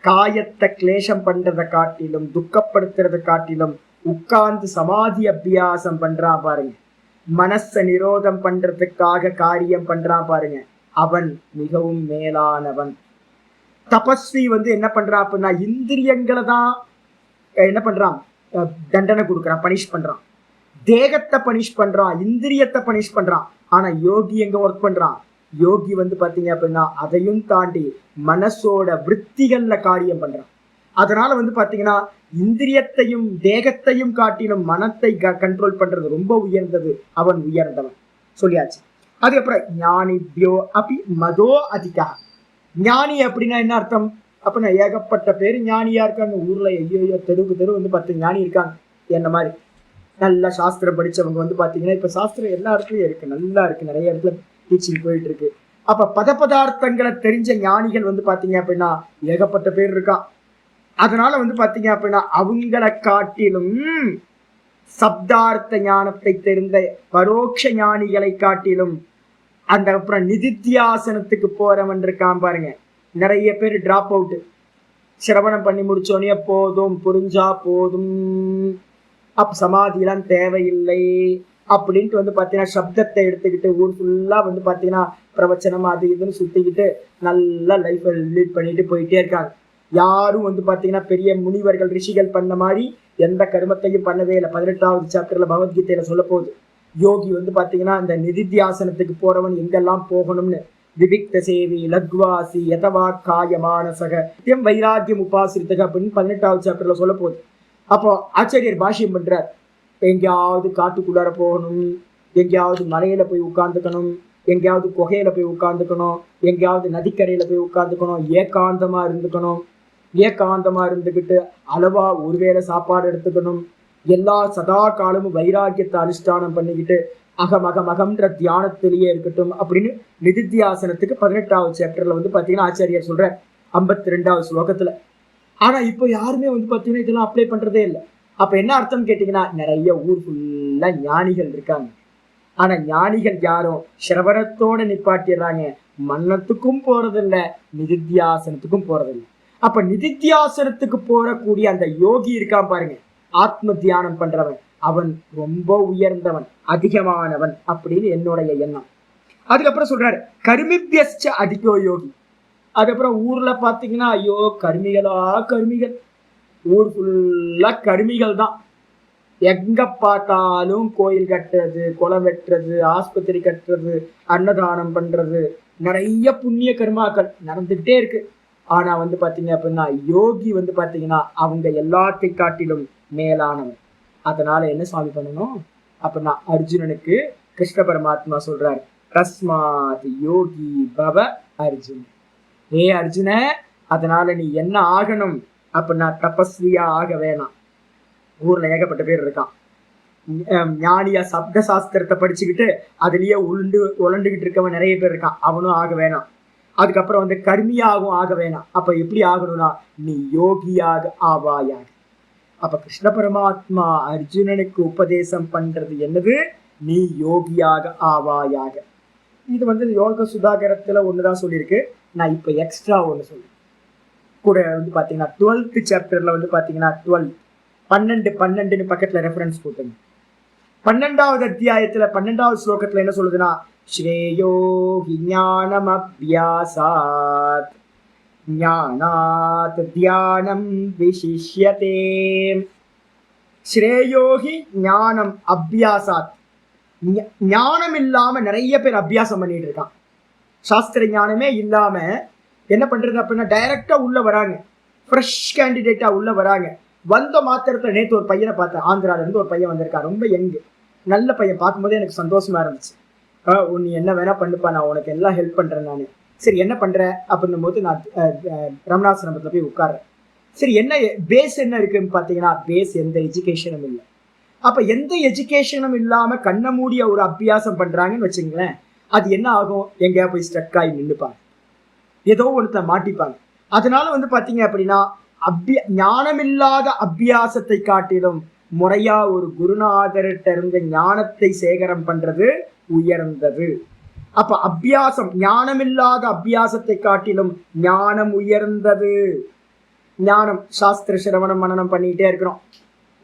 காயத்தை கிளேஷம் பண்றதை காட்டிலும் துக்கப்படுத்துறதை காட்டிலும் உட்கார்ந்து சமாதி அபியாசம் பண்றான் பாருங்க, மனச நிரோதம் பண்றதுக்காக காரியம் பண்றான் பாருங்க, அவன் மிகவும் மேலானவன். தபஸ்வி வந்து என்ன பண்றான் அப்படின்னா இந்திரியங்களை தான் என்ன பண்றான், தண்டனை கொடுக்குறான், பனிஷ் பண்றான். தேகத்தை பனிஷ் பண்றான், இந்திரியத்தை பனிஷ் பண்றான். ஆனா யோகி எங்க ஒர்க் பண்றான்? யோகி வந்து பாத்தீங்க அப்படின்னா அதையும் தாண்டி மனசோட விற்த்திகள்ல காரியம் பண்றான். அதனால வந்து பாத்தீங்கன்னா இந்திரியத்தையும் தேகத்தையும் காட்டிலும் மனத்தை கண்ட்ரோல் பண்றது ரொம்ப உயர்ந்தது, அவன் உயர்ந்தவன் சொல்லியாச்சு. அதுக்கப்புறம் ஞானிபியோ அப்படி மதோ அதிகா. ஞானி அப்படின்னா என்ன அர்த்தம் அப்படின்னா ஏகப்பட்ட பேர் ஞானியா இருக்காங்க ஊர்ல. ஐயோ தெருவுக்கு தெரு வந்து 10 ஞானி இருக்காங்க என்ன மாதிரி. நல்ல சாஸ்திரம் படிச்சவங்க வந்து பாத்தீங்கன்னா இப்ப சாஸ்திரம் எல்லா இடத்துலயும் இருக்கு, நல்லா இருக்கு, நிறைய இடத்துல டீச்சிங் போயிட்டு இருக்கு. அப்ப பதார்த்தங்களை தெரிஞ்ச ஞானிகள் வந்து பாத்தீங்க அப்படின்னா ஏகப்பட்ட பேர் இருக்கான். அதனால வந்து பாத்தீங்க அப்படின்னா அவங்களை காட்டிலும் சப்தார்த்த ஞானத்தை தெரிந்த பரோட்ச ஞானிகளை காட்டிலும் அந்த அப்புறம் நிதித்தியாசனத்துக்கு போறவன் இருக்கான் பாருங்க. நிறைய பேர் டிராப் அவுட், சிரவணம் பண்ணி முடிச்சோடனே போதும் புரிஞ்சா போதும், அப்ப சமாதியெல்லாம் தேவையில்லை அப்படின்ட்டு வந்து பாத்தீங்கன்னா சப்தத்தை எடுத்துக்கிட்டு ஊர் ஃபுல்லா வந்து பாத்தீங்கன்னா பிரவச்சனம் அது இதுன்னு சுத்திக்கிட்டு நல்லா லைஃப் லீட் பண்ணிட்டு போயிட்டே இருக்காங்க. யாரும் வந்து பாத்தீங்கன்னா பெரிய முனிவர்கள் ரிஷிகள் பண்ண மாதிரி எந்த கர்மத்தையும் பண்ணவே இல்லை. 18வது சாப்டர்ல பகவத்கீதையில சொல்ல போகுது. யோகி வந்து பாத்தீங்கன்னா இந்த நிதித்தியாசனத்துக்கு போறவன் எங்கெல்லாம் போகணும்னு விவிக்த சேவி லக்வாசி யதவா காய மானசக வைராக்கியம் உபாசிரித்தக அப்படின்னு 18வது சாப்டர்ல சொல்ல போகுது. அப்போ ஆச்சாரியர் பாஷ்யம் பண்றார். எங்கேயாவது காட்டுக்குள்ளார போகணும், எங்கேயாவது மலையில போய் உட்கார்ந்துக்கணும், எங்கேயாவது குகையில போய் உட்கார்ந்துக்கணும், எங்கேயாவது நதிக்கரையில போய் உட்கார்ந்துக்கணும், ஏகாந்தமா இருந்துக்கணும், ஏகாந்தமா இருந்துக்கிட்டு அளவா ஒருவேளை சாப்பாடு எடுத்துக்கணும், எல்லா சதா காலமும் வைராக்கியத்தை அனுஷ்டானம் பண்ணிக்கிட்டு அகமகமகம்ன்ற தியானத்திலேயே இருக்கட்டும் அப்படின்னு நிதித்தியாசனத்துக்கு 18வது சாப்டர்ல வந்து பாத்தீங்கன்னா ஆச்சாரியர் சொல்ற 52வது ஸ்லோகத்துல. ஆனா இப்போ யாருமே வந்து பாத்தீங்கன்னா இதெல்லாம் அப்ளை பண்றதே இல்லை. அப்ப என்ன அர்த்தம் கேட்டீங்கன்னா நிறைய ஊர் ஃபுல்லா ஞானிகள் இருக்காங்க. ஆனா ஞானிகள் யாரும் சிரவணத்தோட நிப்பாட்டிடுறாங்க, மன்னத்துக்கும் போறதில்ல நிதித்தியாசனத்துக்கும் போறதில்லை. அப்ப நிதித்தியாசனத்துக்கு போறக்கூடிய அந்த யோகி இருக்கான் பாருங்க, ஆத்ம தியானம் பண்றவன், அவன் ரொம்ப உயர்ந்தவன், அதிகமானவன் அப்படின்னு என்னுடைய எண்ணம். அதுக்கப்புறம் சொல்றாரு கர்மிபியஸ்ச அதிகோ யோகி. அதுக்கப்புறம் ஊர்ல பாத்தீங்கன்னா ஐயோ கர்மிகளா கர்மிகள், ஊர் ஃபுல்லா கர்மிகள் தான். எங்க பார்த்தாலும் கோயில் கட்டுறது, குளம் வெட்டுறது, ஆஸ்பத்திரி கட்டுறது, அன்னதானம் பண்றது, நிறைய புண்ணிய கர்மாக்கள் நடந்துகிட்டே இருக்கு. ஆனா வந்து பாத்தீங்க அப்படின்னா யோகி வந்து பாத்தீங்கன்னா அவங்க எல்லாத்தை காட்டிலும் மேலானவன். அதனால என்ன சுவாமி பண்ணணும் அப்படின்னா அர்ஜுனனுக்கு கிருஷ்ண பரமாத்மா சொல்றாரு தஸ்மாத் யோகி பவ அர்ஜுன். ஏ அர்ஜுன, அதனால நீ என்ன ஆகணும் அப்படின்னா தபஸ்வியா ஆக வேணாம். ஊர்ல ஏகப்பட்ட பேர் இருக்கான், ஞானியா சப்த சாஸ்திரத்தை படிச்சுக்கிட்டு அதுலயே உழண்டுகிட்டு இருக்கவன் நிறைய பேர் இருக்கான், அவனும் ஆக வேணாம். அதுக்கப்புறம் வந்து கர்மியாகவும் ஆக வேணாம். அப்ப எப்படி ஆகணும்னா நீ யோகியாக ஆவாயாக. அப்ப கிருஷ்ண பரமாத்மா அர்ஜுனனுக்கு உபதேசம் பண்றது என்னது, நீ யோகியாக ஆவாயாக. இது வந்து யோக சுதாகரத்துல ஒண்ணுதான் சொல்லியிருக்கு. நான் இப்ப எக்ஸ்ட்ரா ஒண்ணு சொல்றேன் கூட வந்து பாத்தீங்கன்னா 12th சாப்டர்ல வந்து பாத்தீங்கன்னா 12 பக்கத்துல ரெஃபரன்ஸ் போட்டுங்க. 12வது அத்தியாயத்துல 12வது ஸ்லோகத்துல என்ன சொல்லுதுன்னா ஸ்ரேயோ ஹி ஞானம் அப்யாசாத் ஞானாத் தியானம் விசிஷ்யதே. ஸ்ரேயோ ஹி ஞானம் அப்யாசாத். ஞானம் இல்லாம நிறைய பேர் அபியாசம் பண்ணிட்டு இருக்கான். சாஸ்திர ஞானமே இல்லாம என்ன பண்றது அப்படின்னா டைரக்டா உள்ள வராங்க, ஃப்ரெஷ் கேண்டிடேட்டா உள்ள வராங்க. வந்த மாத்திரத்துல நேற்று ஒரு பையனை பார்த்தேன், ஆந்திரால இருந்து ஒரு பையன் வந்திருக்கான், ரொம்ப யங்கு, நல்ல பையன். பார்க்கும்போதே எனக்கு சந்தோஷமா இருந்துச்சு. நீ என்ன வேணா பண்ணுப்பா, நான் உனக்கு எல்லாம் ஹெல்ப் பண்றேன். நான் சரி என்ன பண்ற அப்படின்னும் போது நான் ரமணாசிரமத்துல போய் உட்கார்றேன். சரி என்ன பேஸ் என்ன இருக்குன்னு பாத்தீங்கன்னா பேஸ் எந்த எஜுகேஷனும் இல்லை. அப்ப எந்த எஜுகேஷனும் இல்லாம கண்ண மூடிய ஒரு அபியாசம் பண்றாங்கன்னு வச்சுங்களேன், அது என்ன ஆகும், எங்கேயா போய் ஸ்ட்ரக் ஆகி நின்றுப்பாங்க, ஏதோ ஒருத்த மாட்டிப்பாங்க. அதனால வந்து பாத்தீங்க அப்படின்னா ஞானமில்லாத அபியாசத்தை காட்டிலும் முறையா ஒரு குருநாதர்கிட்ட இருந்த ஞானத்தை சேகரம் பண்றது உயர்ந்தது. அப்ப அபியாசம், ஞானமில்லாத அபியாசத்தை காட்டிலும் ஞானம் உயர்ந்தது. ஞானம் சாஸ்திர சிரவணம் மனனம் பண்ணிட்டே இருக்கிறோம்.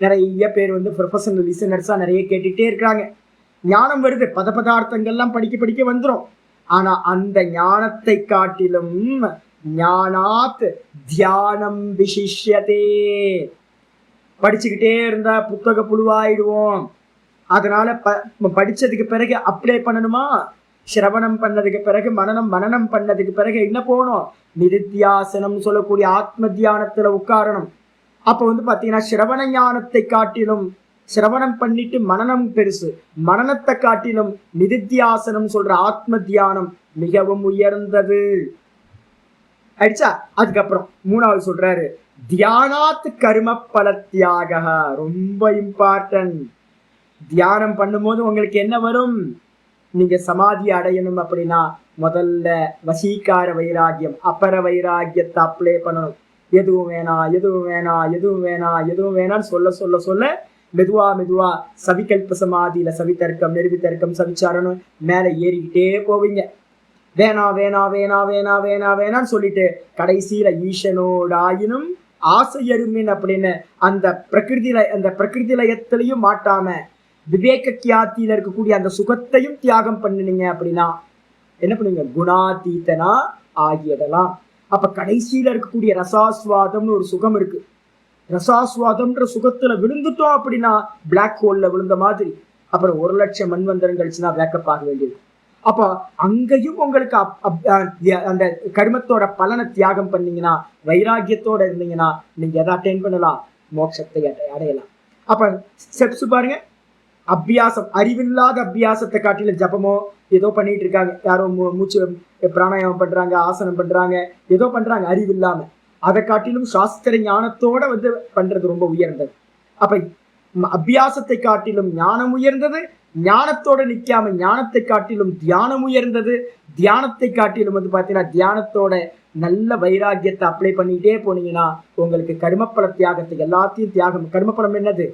நிறைய பேர் வந்து ப்ரொஃபஷனல் லிசனர்ஸா நிறைய கேட்டுட்டே இருக்கிறாங்க. ஞானம் வருது, பதார்த்தங்கள்லாம் படிக்க வந்துடும். ஆனா அந்த ஞானத்தை காட்டிலும் ஞானாத் தியானம் விசிஷ்யதே. படிச்சுக்கிட்டே இருந்தா புத்தக புழுவாயிடுவோம். அதனால படிச்சதுக்கு பிறகு அப்ளை பண்ணணுமா, சிரவணம் பண்ணதுக்கு பிறகு மனனம் பண்ணதுக்கு பிறகு என்ன போகணும், நிதித்தியாசனம் சொல்லக்கூடிய ஆத்ம தியானத்துல உட்காரணும். அப்ப வந்து பாத்தீங்கன்னா சிரவண ஞானத்தை காட்டிலும் சிரவணம் பண்ணிட்டு மனனம் பெருசு. மனனத்தை காட்டிலும் நிதித்தியாசனம் சொல்ற ஆத்ம தியானம் மிகவும் உயர்ந்தது. ஆயிடுச்சா? அதுக்கப்புறம் மூணாவது சொல்றாரு, தியானாத் கர்ம பல தியாக. ரொம்ப இம்பார்ட்டன்ட். தியானம் பண்ணும்போது உங்களுக்கு என்ன வரும்? நீங்க சமாதி அடையணும் அப்படின்னா முதல்ல வசீகார வைராகியம், அபர வைராகியத்தை அப்ளை பண்ணணும். எதுவும் வேணாம், எதுவும் வேணாம், எதுவும் வேணாம், எதுவும் வேணாம்னு சொல்ல சொல்ல சொல்ல மெதுவா மெதுவா சவிகல்ப சமாதியில சவிதர்க்கம், நிர்விதர்க்கம், சவிச்சாரணம் மேல ஏறிக்கிட்டே போவீங்க. வேணா வேணா வேணா வேணா வேணா வேணான்னு சொல்லிட்டு கடைசியில ஈசனோடாயினும் ஆசையருமின் அப்படின்னு அந்த பிரகிருதி லயத்திலையும் மாட்டாம விவேக கியாத்தியில இருக்கக்கூடிய அந்த சுகத்தையும் தியாகம் பண்ணினீங்க அப்படின்னா என்ன பண்ணுவீங்க? குணாதீதனா ஆகிடலாம். அப்ப கடைசியில இருக்கக்கூடிய ரசாஸ்வாதம்னு ஒரு சுகம் இருக்கு. ரசாஸ்வாதம்ன்ற சுகத்துல விழுந்துட்டோம் அப்படின்னா பிளாக் ஹோல்ல விழுந்த மாதிரி அப்புறம் 1,00,000 மண்வந்தரம் கழிச்சுன்னா வேக்கப் ஆக வேண்டியது. அப்ப அங்கேயும் உங்களுக்கு அந்த கர்மத்தோட பலனை தியாகம் பண்ணீங்கன்னா, வைராகியத்தோட இருந்தீங்கன்னா நீங்க எதை அட்டைன் பண்ணலாம்? மோட்சத்தை அடையலாம். அப்ப ஸ்டெப்ஸ் பாருங்க. அபியாசம், அறிவில்லாத அபியாசத்தை காட்டில ஜபமோ ஏதோ பண்ணிட்டு இருக்காங்க, யாரோ மூச்சு பிராணாயாமம் பண்றாங்க, ஆசனம் பண்றாங்க, ஏதோ பண்றாங்க அறிவில்லாம. அதை காட்டிலும் சாஸ்திர ஞானத்தோட பண்றது ரொம்ப உயர்ந்தது. அப்ப அபியாசத்தை காட்டிலும் ஞானம் உயர்ந்தது, ஞானத்தோட நிக்காம ஞானத்தை காட்டிலும் தியானம் உயர்ந்தது, தியானத்தை காட்டிலும் பாத்தீங்கன்னா தியானத்தோட நல்ல வைராகியத்தை அப்ளை பண்ணிட்டே போனீங்கன்னா உங்களுக்கு கர்மப்பல தியாகத்தை எல்லாத்தையும் தியாகம். கர்மப்பலம் என்னது?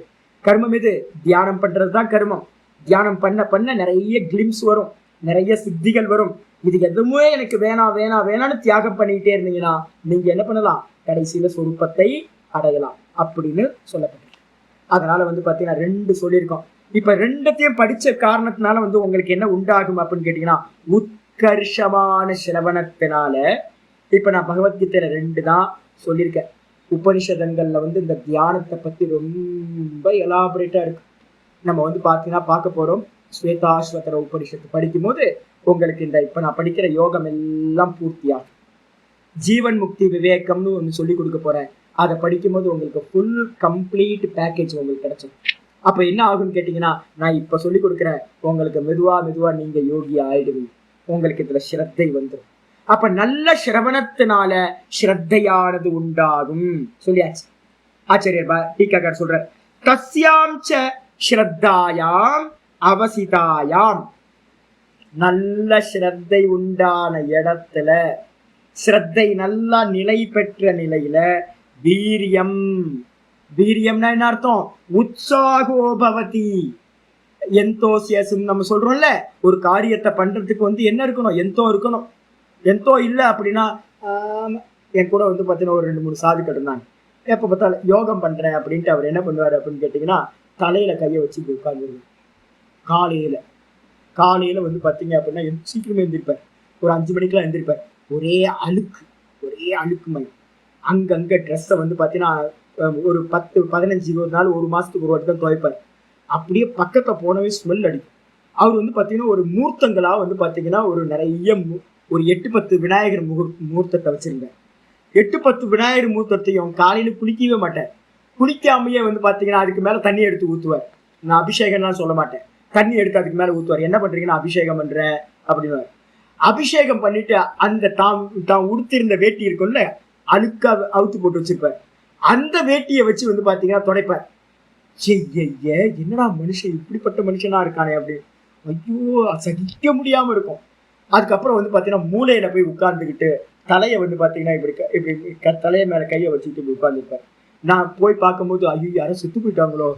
கர்மம் இது. தியானம் பண்றதுதான் கர்மம். தியானம் பண்ண பண்ண நிறைய கிளிம்ஸ் வரும், நிறைய சித்திகள் வரும். இது எதுவுமே எனக்கு வேணா வேணா வேணான்னு தியாகம் பண்ணிக்கிட்டே இருந்தீங்கன்னா நீங்க என்ன பண்ணலாம்? கடைசியில சொரூபத்தை அடையலாம் அப்படின்னு சொல்லப்பட்டிருக்கு. அதனால பாத்தீங்கன்னா 2 சொல்லியிருக்கோம். இப்ப 2த்தையும் படிச்ச காரணத்தினால உங்களுக்கு என்ன உண்டாகும் அப்படின்னு கேட்டீங்கன்னா, உத்கர்ஷமான சிரவணத்தினால. இப்ப நான் பகவத்கீதையில 2 தான் சொல்லியிருக்கேன். உபனிஷதங்கள்ல இந்த தியானத்தை பத்தி ரொம்ப எலாபரேட்டா இருக்கு. நம்ம பாத்தீங்கன்னா பார்க்க போறோம். ஸ்வேதாஸ்வதர உபனிஷத்து படிக்கும் போது உங்களுக்கு இப்ப நான் படிக்கிற யோகம் எல்லாம் பூர்த்தியாகும். ஜீவன் முக்தி விவேகம்னு ஒன்று சொல்லி கொடுக்க போறேன். அதை படிக்கும் போது உங்களுக்கு ஃபுல் கம்ப்ளீட் பேக்கேஜ் உங்களுக்கு கிடைச்சிடும். அப்ப என்ன ஆகும்னு கேட்டீங்கன்னா, நான் இப்ப சொல்லி கொடுக்குறேன், உங்களுக்கு மெதுவா மெதுவா நீங்க யோகி ஆயிடுவீங்க. உங்களுக்கு இதுல ஸ்ரத்தை வந்துடும். அப்ப நல்ல சிரவணத்தினால ஸ்ரத்தையானது உண்டாகும் சொல்லியாச்சு. ஆச்சாரியர் டீகாக்கார் சொல்ற, தஸ்யாம் ச ஸ்ரத்தாயாம் அவசிதாயாம். நல்ல ஸ்ரத்தை உண்டான இடத்துல, ஸ்ரத்தை நல்லா நிலை பெற்ற நிலையில வீரியம். வீரியம்னா என்ன அர்த்தம்? உற்சாகோபவதி. எந்தோசியசம் நம்ம சொல்றோம்ல, ஒரு காரியத்தை பண்றதுக்கு என்ன இருக்கணும்? எந்தோ இருக்கணும். எந்தோ இல்லை அப்படின்னா என் கூட பார்த்தீங்கன்னா ஒரு 2-3 சாதுக்கள் இருந்தாங்க. எப்போ பார்த்தாலும் யோகம் பண்றேன் அப்படின்ட்டு அவர் என்ன பண்ணுவார் அப்படின்னு கேட்டிங்கன்னா, தலையில கையை வச்சு உட்காந்துருவார். காலையில பார்த்தீங்க அப்படின்னா சீக்கிரமே எழுந்திருப்பார். ஒரு 5 மணிக்கெல்லாம் எழுந்திருப்பார். ஒரே அழுக்கு மயம். அங்கங்க ட்ரெஸ்ஸை பார்த்தீங்கன்னா ஒரு 10-15-20 நாள், ஒரு மாசத்துக்கு ஒரு வாட்டி தான் துவைப்பார். அப்படியே பக்கத்துல போனவே ஸ்மெல் அடிக்கும். அவர் பார்த்தீங்கன்னா ஒரு மூர்த்தங்களா பார்த்தீங்கன்னா ஒரு நிறைய ஒரு 8-10 விநாயகர் மூர்த்தத்தை வச்சிருந்தார். 8-10 விநாயகர் மூர்த்தத்தையும் காலையில குளிக்கவே மாட்டார். குளிக்காமையே பார்த்தீங்கன்னா அதுக்கு மேல தண்ணி எடுத்து ஊத்துவார். நான் அபிஷேகம்லாம் சொல்ல மாட்டேன், தண்ணி எடுத்து அதுக்கு மேல ஊத்துவார். என்ன பண்றீங்கன்னா, அபிஷேகம் பண்றேன் அப்படின்னு. அபிஷேகம் பண்ணிட்டு அந்த தான் உடுத்திருந்த வேட்டி இருக்கும்ல, அழுக்கா அவுத்து போட்டு வச்சிருப்பார். அந்த வேட்டியை வச்சு பாத்தீங்கன்னா துடைப்பார். என்னடா மனுஷன், இப்படிப்பட்ட மனுஷனா இருக்கானே அப்படி ஐயோ சகிக்க முடியாம இருக்கும். அதுக்கப்புறம் பாத்தீங்கன்னா மூளையில போய் உட்கார்ந்துக்கிட்டு தலையை பாத்தீங்கன்னா இப்படி தலையை மேல கையை வச்சுக்கிட்டு உட்கார்ந்துருப்பார். நான் போய் பார்க்கும்போது ஐயோ யாரும் செத்து போயிட்டாங்களோ,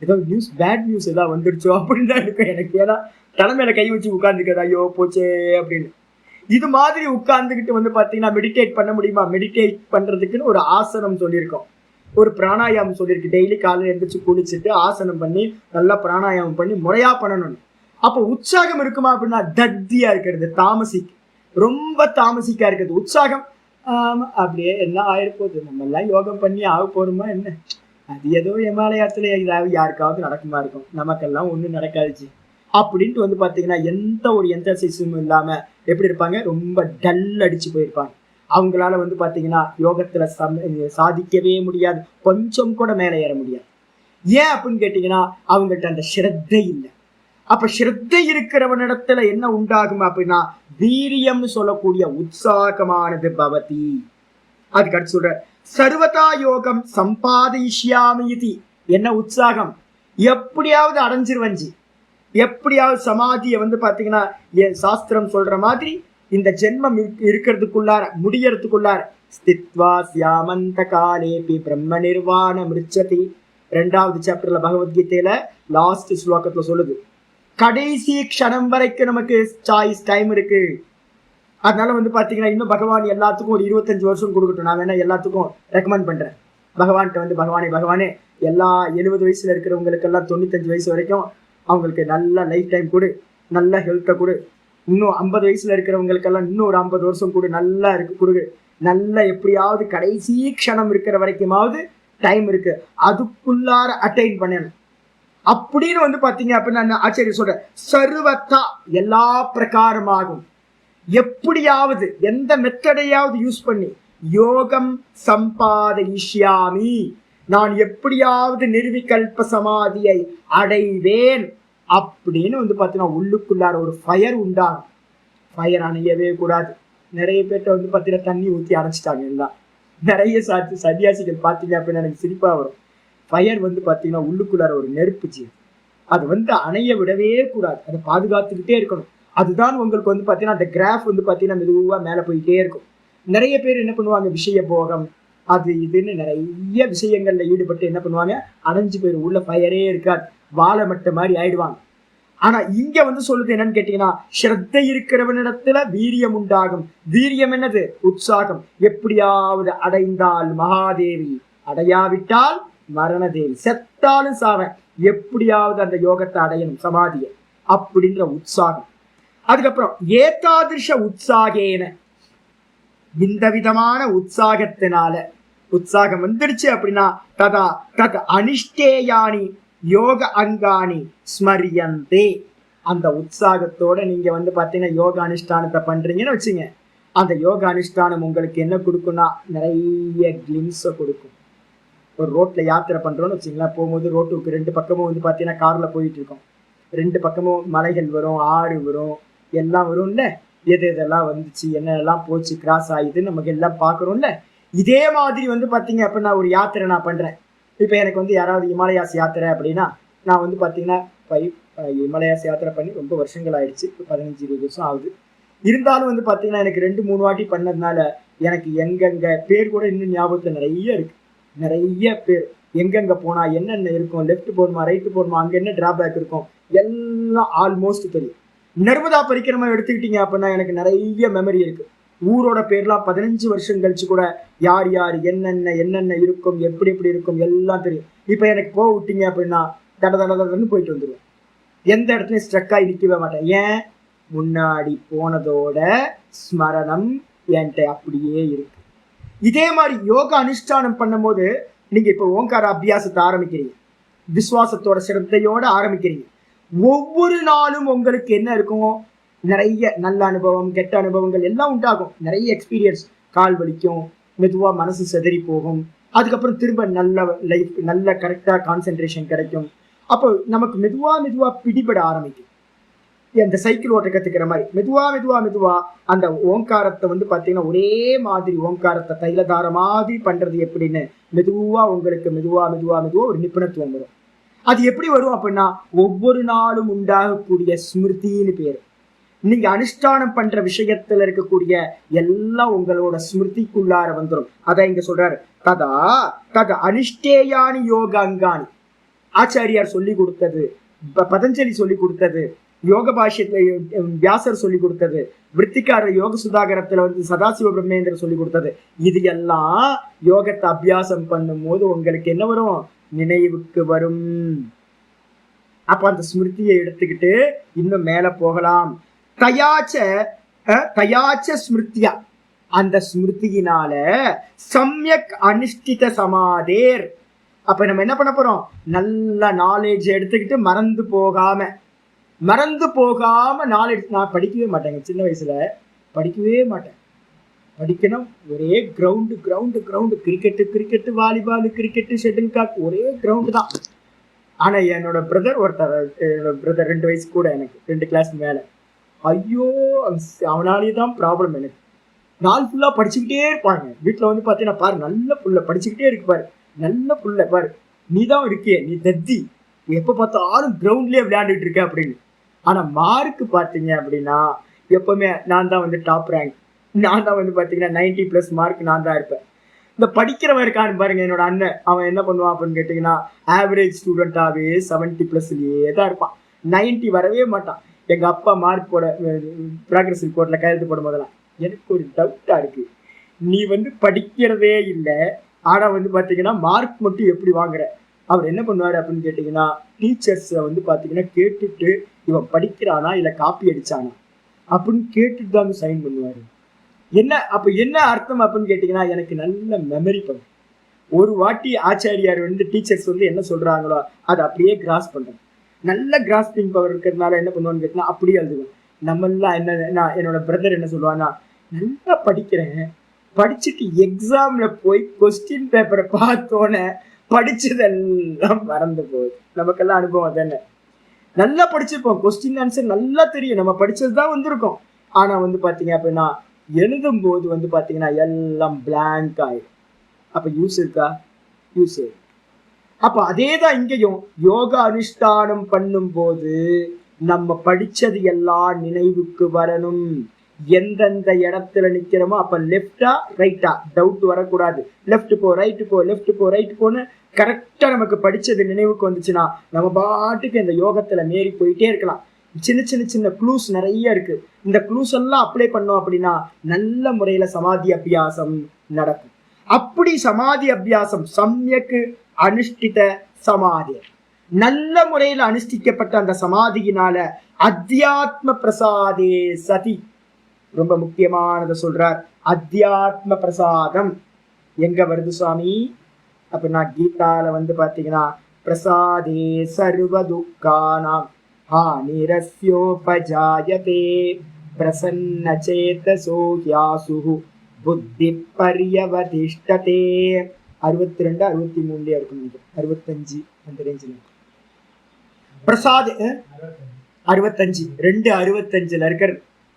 ஏதோ பேட் நியூஸ் ஏதாவது வந்துடுச்சோ அப்படின்னு தான் இருக்கும் எனக்கு. ஏன்னா தலைமையில கை வச்சு உட்கார்ந்துக்கிறது, ஐயோ போச்சே அப்படின்னு. இது மாதிரி உட்கார்ந்துக்கிட்டு பாத்தீங்கன்னா மெடிடேட் பண்ண முடியுமா? மெடிடேட் பண்றதுக்குன்னு ஒரு ஆசனம் சொல்லியிருக்கோம், ஒரு பிராணாயாமம் சொல்லியிருக்கு. டெய்லி காலையில் எழுந்திரிச்சு குளிச்சுட்டு ஆசனம் பண்ணி நல்லா பிராணாயாமம் பண்ணி முறையா பண்ணணும். அப்போ உற்சாகம் இருக்குமா அப்படின்னா, தத்தியா இருக்கிறது, ரொம்ப தாமசிக்கா இருக்கிறது. உற்சாகம் அப்படியே என்ன ஆயிருப்போகுது, நம்ம எல்லாம் யோகம் பண்ணி ஆக போறோமா என்ன, அது ஏதோ இமாலயத்துல ஏதாவது யாருக்காவது நடக்குமா இருக்கும், நமக்கெல்லாம் ஒண்ணும் நடக்காதுச்சு அப்படின்ட்டு பாத்தீங்கன்னா எந்த ஒரு எந்தசைஸும் இல்லாம எப்படி இருப்பாங்க, ரொம்ப டல் அடிச்சு போயிருப்பாங்க. அவங்களால பாத்தீங்கன்னா யோகத்துல சாதிக்கவே முடியாது, கொஞ்சம் கூட மேலே ஏற முடியாது. ஏன் அப்படின்னு கேட்டீங்கன்னா அவங்கள்ட்ட அந்த ஸ்ரத்தை இல்லை. அப்ப ஸ்ரத்தை இருக்கிறவனிடத்துல என்ன உண்டாகும் அப்படின்னா வீரியம்னு சொல்லக்கூடிய உற்சாகமானது பவதி. அதுக்கு அடுத்து சொல்ற சர்வதா யோகம் சம்பாதிஷ்யாமி இது. என்ன உற்சாகம், எப்படியாவது அடைஞ்சிருவஞ்சி, எப்படியாவது சமாதியை பாத்தீங்கன்னா சாஸ்திரம் சொல்ற மாதிரி இந்த ஜென்மம் இருக்கிறதுக்குள்ளார முடியறதுக்குள்ளார ஸ்தித்வா சியாமந்த காலேபி பிரம்ம நிர்வாண மிருச்சதி. 2வது சாப்டர்ல பகவத்கீதையில லாஸ்ட் ஸ்லோகத்துல சொல்லுது, கடைசி க்ஷணம் வரைக்கும் நமக்கு சாய்ஸ் டைம் இருக்கு. அதனால பாத்தீங்கன்னா இன்னும் பகவான் எல்லாத்துக்கும் ஒரு 25 வருஷம் கொடுக்கட்டும். நான் வேணா எல்லாத்துக்கும் ரெக்கமெண்ட் பண்றேன் பகவான்கிட்ட பகவானே எல்லா 70 வயசுல இருக்கிறவங்களுக்கெல்லாம் 95 வயசு வரைக்கும் அவங்களுக்கு நல்ல லைஃப் டைம் கொடு, நல்ல ஹெல்த்தை கொடு. இன்னும் 50 வயசுல இருக்கிறவங்களுக்கெல்லாம் இன்னும் ஒரு 50 வருஷம் கொடு, நல்லா கொடு. நல்ல எப்படியாவது கடைசி க்ஷணம் இருக்கிற வரைக்குமாவது டைம் இருக்கு, அதுக்குள்ளார அட்டைன் பண்ணணும் அப்படின்னு பாத்தீங்க அப்படின்னு நான் ஆச்சரியம் சொல்றேன். சர்வத்தா எல்லா பிரகாரமாகும் எப்படியாவது எந்த மெத்தடையாவது யூஸ் பண்ணி யோகம் சம்பாதிஷ்யாமி, நான் எப்படியாவது நிர்விகல்ப சமாதியை அடைவேன் அப்படின்னு பாத்தீங்கன்னா உள்ளுக்குள்ளார ஒரு ஃபயர் உண்டாகும். ஃபயர் அணையவே கூடாது. நிறைய பேர்ட்ட பாத்தீங்கன்னா தண்ணி ஊற்றி அடைச்சிட்டாங்க. எல்லாம் நிறைய சன்னியாசிகள் பார்த்தீங்க அப்படின்னு எனக்கு சிரிப்பா வரும். ஃபயர் பாத்தீங்கன்னா உள்ளுக்குள்ளார ஒரு நெருப்பு ஜீவன், அது அணைய விடவே கூடாது, அதை பாதுகாத்துக்கிட்டே இருக்கணும். அதுதான் உங்களுக்கு பாத்தீங்கன்னா அந்த கிராஃப் பாத்தீங்கன்னா மெதுவா மேல போயிட்டே இருக்கும். நிறைய பேர் என்ன பண்ணுவாங்க, விஷய போகம் அது இதுன்னு நிறைய விஷயங்கள்ல ஈடுபட்டு என்ன பண்ணுவாங்க, அணைஞ்சு போயிடும், உள்ள ஃபயரே இருக்காது, வாழை மட்ட மாதிரி ஆயிடுவாங்க. ஆனா இங்க சொல்லுது என்னன்னு கேட்டீங்கன்னா ஸ்ரத்தை இருக்கிறவனிடத்துல வீரியம் உண்டாகும். வீரியம் என்னது, உற்சாகம். எப்படியாவது அடைந்தால் மகாதேவி, அடையாவிட்டால் மரணதேவி, செத்தாலும் சாவன், எப்படியாவது அந்த யோகத்தை அடையணும் சமாதியை அப்படின்ற உற்சாகம். அதுக்கப்புறம் ஏகாதிருஷ உற்சாகேன, இந்த விதமான உற்சாகத்தினால, உற்சாகம் வந்துருச்சு அப்படின்னா ததா தத் அனிஷ்டேயானி யோக அங்காணி ஸ்மரியந்தே. அந்த உற்சாகத்தோட நீங்க பாத்தீங்கன்னா யோக அனுஷ்டானத்தை பண்றீங்கன்னு வச்சுங்க, அந்த யோக அனுஷ்டானம் உங்களுக்கு என்ன கொடுக்கும்னா நிறைய கிளிம்ஸை கொடுக்கும். ஒரு ரோட்ல யாத்திரை பண்றோம்னு வச்சுங்களேன், போகும்போது ரோட்டுக்கு 2 பக்கமும் பாத்தீங்கன்னா கார்ல போயிட்டு இருக்கோம், 2 பக்கமும் மலைகள் வரும், ஆறு வரும், எல்லாம் வரும்ல, எது எதெல்லாம் வந்துச்சு என்னெல்லாம் போச்சு கிராஸ் ஆயுதுன்னு நமக்கு எல்லாம் பார்க்குறோம்ல. இதே மாதிரி பாத்தீங்க அப்படின்னா ஒரு யாத்திரை நான் பண்றேன். இப்போ எனக்கு யாராவது இமாலயாஸ் யாத்திரை அப்படின்னா நான் பாத்தீங்கன்னா இமாலயாஸ் யாத்திரை பண்ணி ரொம்ப வருஷங்கள் ஆயிடுச்சு, 15-20 வருஷம் ஆகுது. இருந்தாலும் பாத்தீங்கன்னா எனக்கு 2-3 வாட்டி பண்ணதுனால எனக்கு எங்கெங்க பேர் கூட இன்னும் ஞாபகத்துல நிறைய இருக்கு. நிறைய பேர் எங்கெங்க போனா என்னென்ன இருக்கும், லெஃப்ட் போகணுமா ரைட்டு போகணுமா, அங்க என்ன டிராபேக் இருக்கும் எல்லாம் ஆல்மோஸ்ட் தெரியும். நர்மதா பரிக்கிரமா எடுத்துக்கிட்டீங்க அப்படின்னா எனக்கு நிறைய மெமரி இருக்கு. ஊரோட பேர்லாம் 15 வருஷம் கழிச்சு கூட யார் யார் என்னென்ன இருக்கும், எப்படி எப்படி இருக்கும் எல்லாம் தெரியும். இப்ப எனக்கு போக விட்டீங்க அப்படின்னா தடன்னு போயிட்டு வந்துடுவேன், எந்த இடத்துலையும் ஸ்ட்ரக் ஆகி நிற்கவே மாட்டேன். ஏன், முன்னாடி போனதோட ஸ்மரணம் என்கிட்ட அப்படியே இருக்கு. இதே மாதிரி யோகா அனுஷ்டானம் பண்ணும் போது நீங்க இப்ப ஓங்கார அபியாசத்தை ஆரம்பிக்கிறீங்க, விசுவாசத்தோட சிரத்தையோட ஆரம்பிக்கிறீங்க. ஒவ்வொரு நாளும் உங்களுக்கு என்ன இருக்கும், நிறைய நல்ல அனுபவம் கெட்ட அனுபவங்கள் எல்லாம் உண்டாகும், நிறைய எக்ஸ்பீரியன்ஸ். கால் வலிக்கும், மெதுவா மனசு செதறி போகும், அதுக்கப்புறம் திரும்ப நல்ல லைஃப், நல்ல கரெக்டா கான்சென்ட்ரேஷன் கிடைக்கும். அப்போ நமக்கு மெதுவா பிடிபட ஆரம்பிக்கும். அந்த சைக்கிள் ஓட்ட கத்துக்கிற மாதிரி மெதுவா அந்த ஓங்காரத்தை பாத்தீங்கன்னா ஒரே மாதிரி ஓங்காரத்தை தைலதார மாதிரி பண்றது எப்படின்னு மெதுவா உங்களுக்கு மெதுவா ஒரு நிபுணத்துவம் வரும். அது எப்படி வரும் அப்படின்னா ஒவ்வொரு நாளும் உண்டாகக்கூடிய ஸ்மிருதின்னு பேரு. நீங்க அனுஷ்டானம் பண்ற விஷயத்துல இருக்கக்கூடிய எல்லாம் உங்களோட ஸ்மிருதிக்குள்ளார வந்துடும். அதான் இங்க சொல்றாரு, ததா அனிஷ்டேயானி யோக அங்காணி. ஆச்சாரியார் சொல்லி கொடுத்தது, பதஞ்சலி சொல்லி கொடுத்தது, யோக பாஷ்யத்துல வியாசர் சொல்லி கொடுத்தது, விருத்திக்காரர் யோக சுதாகரத்துல சதாசிவ பிரம்மேந்திரர் சொல்லி கொடுத்தது, இது எல்லாம் யோகத்தை அபியாசம் பண்ணும் போது உங்களுக்கு என்ன வரும், நினைவுக்கு வரும். அப்ப அந்த ஸ்மிருதியை எடுத்துக்கிட்டு இன்னும் மேல போகலாம். தயாச்ச ஸ்மிருத்தியா, அந்த ஸ்மிருதியினால சம்யக் அனுஷ்டித சமாதேர். அப்ப நம்ம என்ன பண்ண போறோம், நல்ல நாலேஜ் எடுத்துக்கிட்டு மறந்து போகாம நாலேஜ். நான் படிக்கவே மாட்டேங்க, சின்ன வயசுல படிக்கவே மாட்டேன். படிக்கணும் ஒரே ground, cricket, volleyball, cricket, shuttle cock, ஒரே கிரவுண்டு தான். ஆனா என்னோட பிரதர் ஒருத்தர், என்னோட பிரதர் 2 வயசு கூட, எனக்கு 2 கிளாஸ் மேல. ஐயோ, அவனாலேயே தான் ப்ராப்ளம் எனக்கு. நாள் ஃபுல்லா படிச்சுக்கிட்டே இருப்பாங்க. வீட்டுல வந்து பாத்தீங்கன்னா பாரு, நல்ல புள்ள படிச்சுக்கிட்டே இருக்கு பாரு, நல்ல புள்ள பாரு, நீ தான் இருக்கிய, நீ தத்தி, எப்ப பார்த்தாலும் கிரவுண்ட்லயே விளையாண்டுட்டு இருக்க அப்படின்னு. ஆனா மார்க் பாத்தீங்க அப்படின்னா எப்பவுமே நான் தான் வந்து டாப் ரேங்க். நான் தான் வந்து பாத்தீங்கன்னா 90+ மார்க் நான் தான் இருப்பேன். இந்த படிக்கிறவன் இருக்கான்னு பாருங்க, என்னோட அண்ணன், அவன் என்ன பண்ணுவான் அப்படின்னு கேட்டீங்கன்னா ஆவரேஜ் ஸ்டூடெண்டாவே 70+லயே தான் இருப்பான். 90 வரவே மாட்டான். எங்க அப்பா மார்க் போட ப்ராக்ரஸ் ரிப்போர்ட்ல கையெழுத்து போடும் போதெல்லாம் எனக்கு ஒரு டவுட்டா இருக்கு, நீ வந்து படிக்கிறதே இல்லை, ஆனா வந்து பாத்தீங்கன்னா மார்க் மட்டும் எப்படி வாங்குற? அவர் என்ன பண்ணுவாரு அப்படின்னு கேட்டீங்கன்னா, டீச்சர்ஸ் வந்து பாத்தீங்கன்னா கேட்டுட்டு இவன் படிக்கிறானா இல்ல காப்பி அடிச்சானா அப்படின்னு கேட்டுட்டு தான் சைன் பண்ணுவாரு. என்ன அப்ப என்ன அர்த்தம் அப்படின்னு கேட்டீங்கன்னா, எனக்கு நல்ல மெமரி பண்ணும். ஒரு வாட்டி ஆச்சாரியார் வந்து டீச்சர்ஸ் வந்து என்ன சொல்றாங்களோ அதை அப்படியே கிராஸ் பண்றேன். நல்ல கிராஸ்பிங் பவர் இருக்கிறதுனால என்ன பண்ணுவான்னு கேட்டீங்கன்னா அப்படியே எழுதுவேன். நம்மெல்லாம் என்ன, நான் என்னோட பிரதர் என்ன சொல்லுவான்னா, நல்லா படிக்கிறேன், படிச்சுட்டு எக்ஸாம்ல போய் கொஸ்டின் பேப்பரை பார்த்தோன்னே படிச்சதெல்லாம் மறந்து போகுது. நமக்கெல்லாம் அனுபவம் தானே. நல்லா படிச்சிருப்போம், கொஸ்டின் ஆன்சர் நல்லா தெரியும், நம்ம படிச்சதுதான் வந்திருக்கோம். ஆனா வந்து பாத்தீங்க அப்படின்னா எழுதும் போது வந்து பாத்தீங்கன்னா எல்லாம் பிளாங்க் ஆயிடும். அப்ப யூஸ் இருக்கா? யூஸ். அப்ப அதேதான் இங்கேயும் யோகா அனுஷ்டானம் பண்ணும் போது நம்ம படிச்சது எல்லாம் நினைவுக்கு வரணும். எந்தெந்த இடத்துல நிக்கிறோமோ அப்ப லெப்டா ரைட்டா டவுட் வரக்கூடாது. லெப்ட் போ, ரைட்டு போ, லெப்ட் போ, ரைட்டு போன்னு கரெக்டா நமக்கு படிச்சது நினைவுக்கு வந்துச்சுன்னா நம்ம பாட்டுக்கு இந்த யோகத்துல மேறி போயிட்டே இருக்கலாம். சின்ன சின்ன சின்ன க்ளூஸ் நிறைய இருக்கு. இந்த க்ளூஸ் எல்லாம் அப்ளை பண்ணோம் அப்படின்னா நல்ல முறையில சமாதி அபியாசம் நடக்கும். அப்படி சமாதி அபியாசம் சம்யக்கு அனுஷ்டித சமாதி, நல்ல முறையில் அனுஷ்டிக்கப்பட்ட அந்த சமாதியினால அத்தியாத்ம பிரசாதே சதி, ரொம்ப முக்கியமானதை சொல்றார். அத்தியாத்ம பிரசாதம் எங்க வருது சுவாமி அப்படின்னா, கீதால வந்து பாத்தீங்கன்னா பிரசாதே சர்வ துக்கானாம் ஹானிரஸ்யோபஜாயதே பிரசன்ன சேதசோ யாசுஹு புத்தி பர்யவதிஷ்டதே. 62 63 இருக்கும், 65 அந்த ரேஞ்சில் பிரசாத் 65 265 இருக்கிற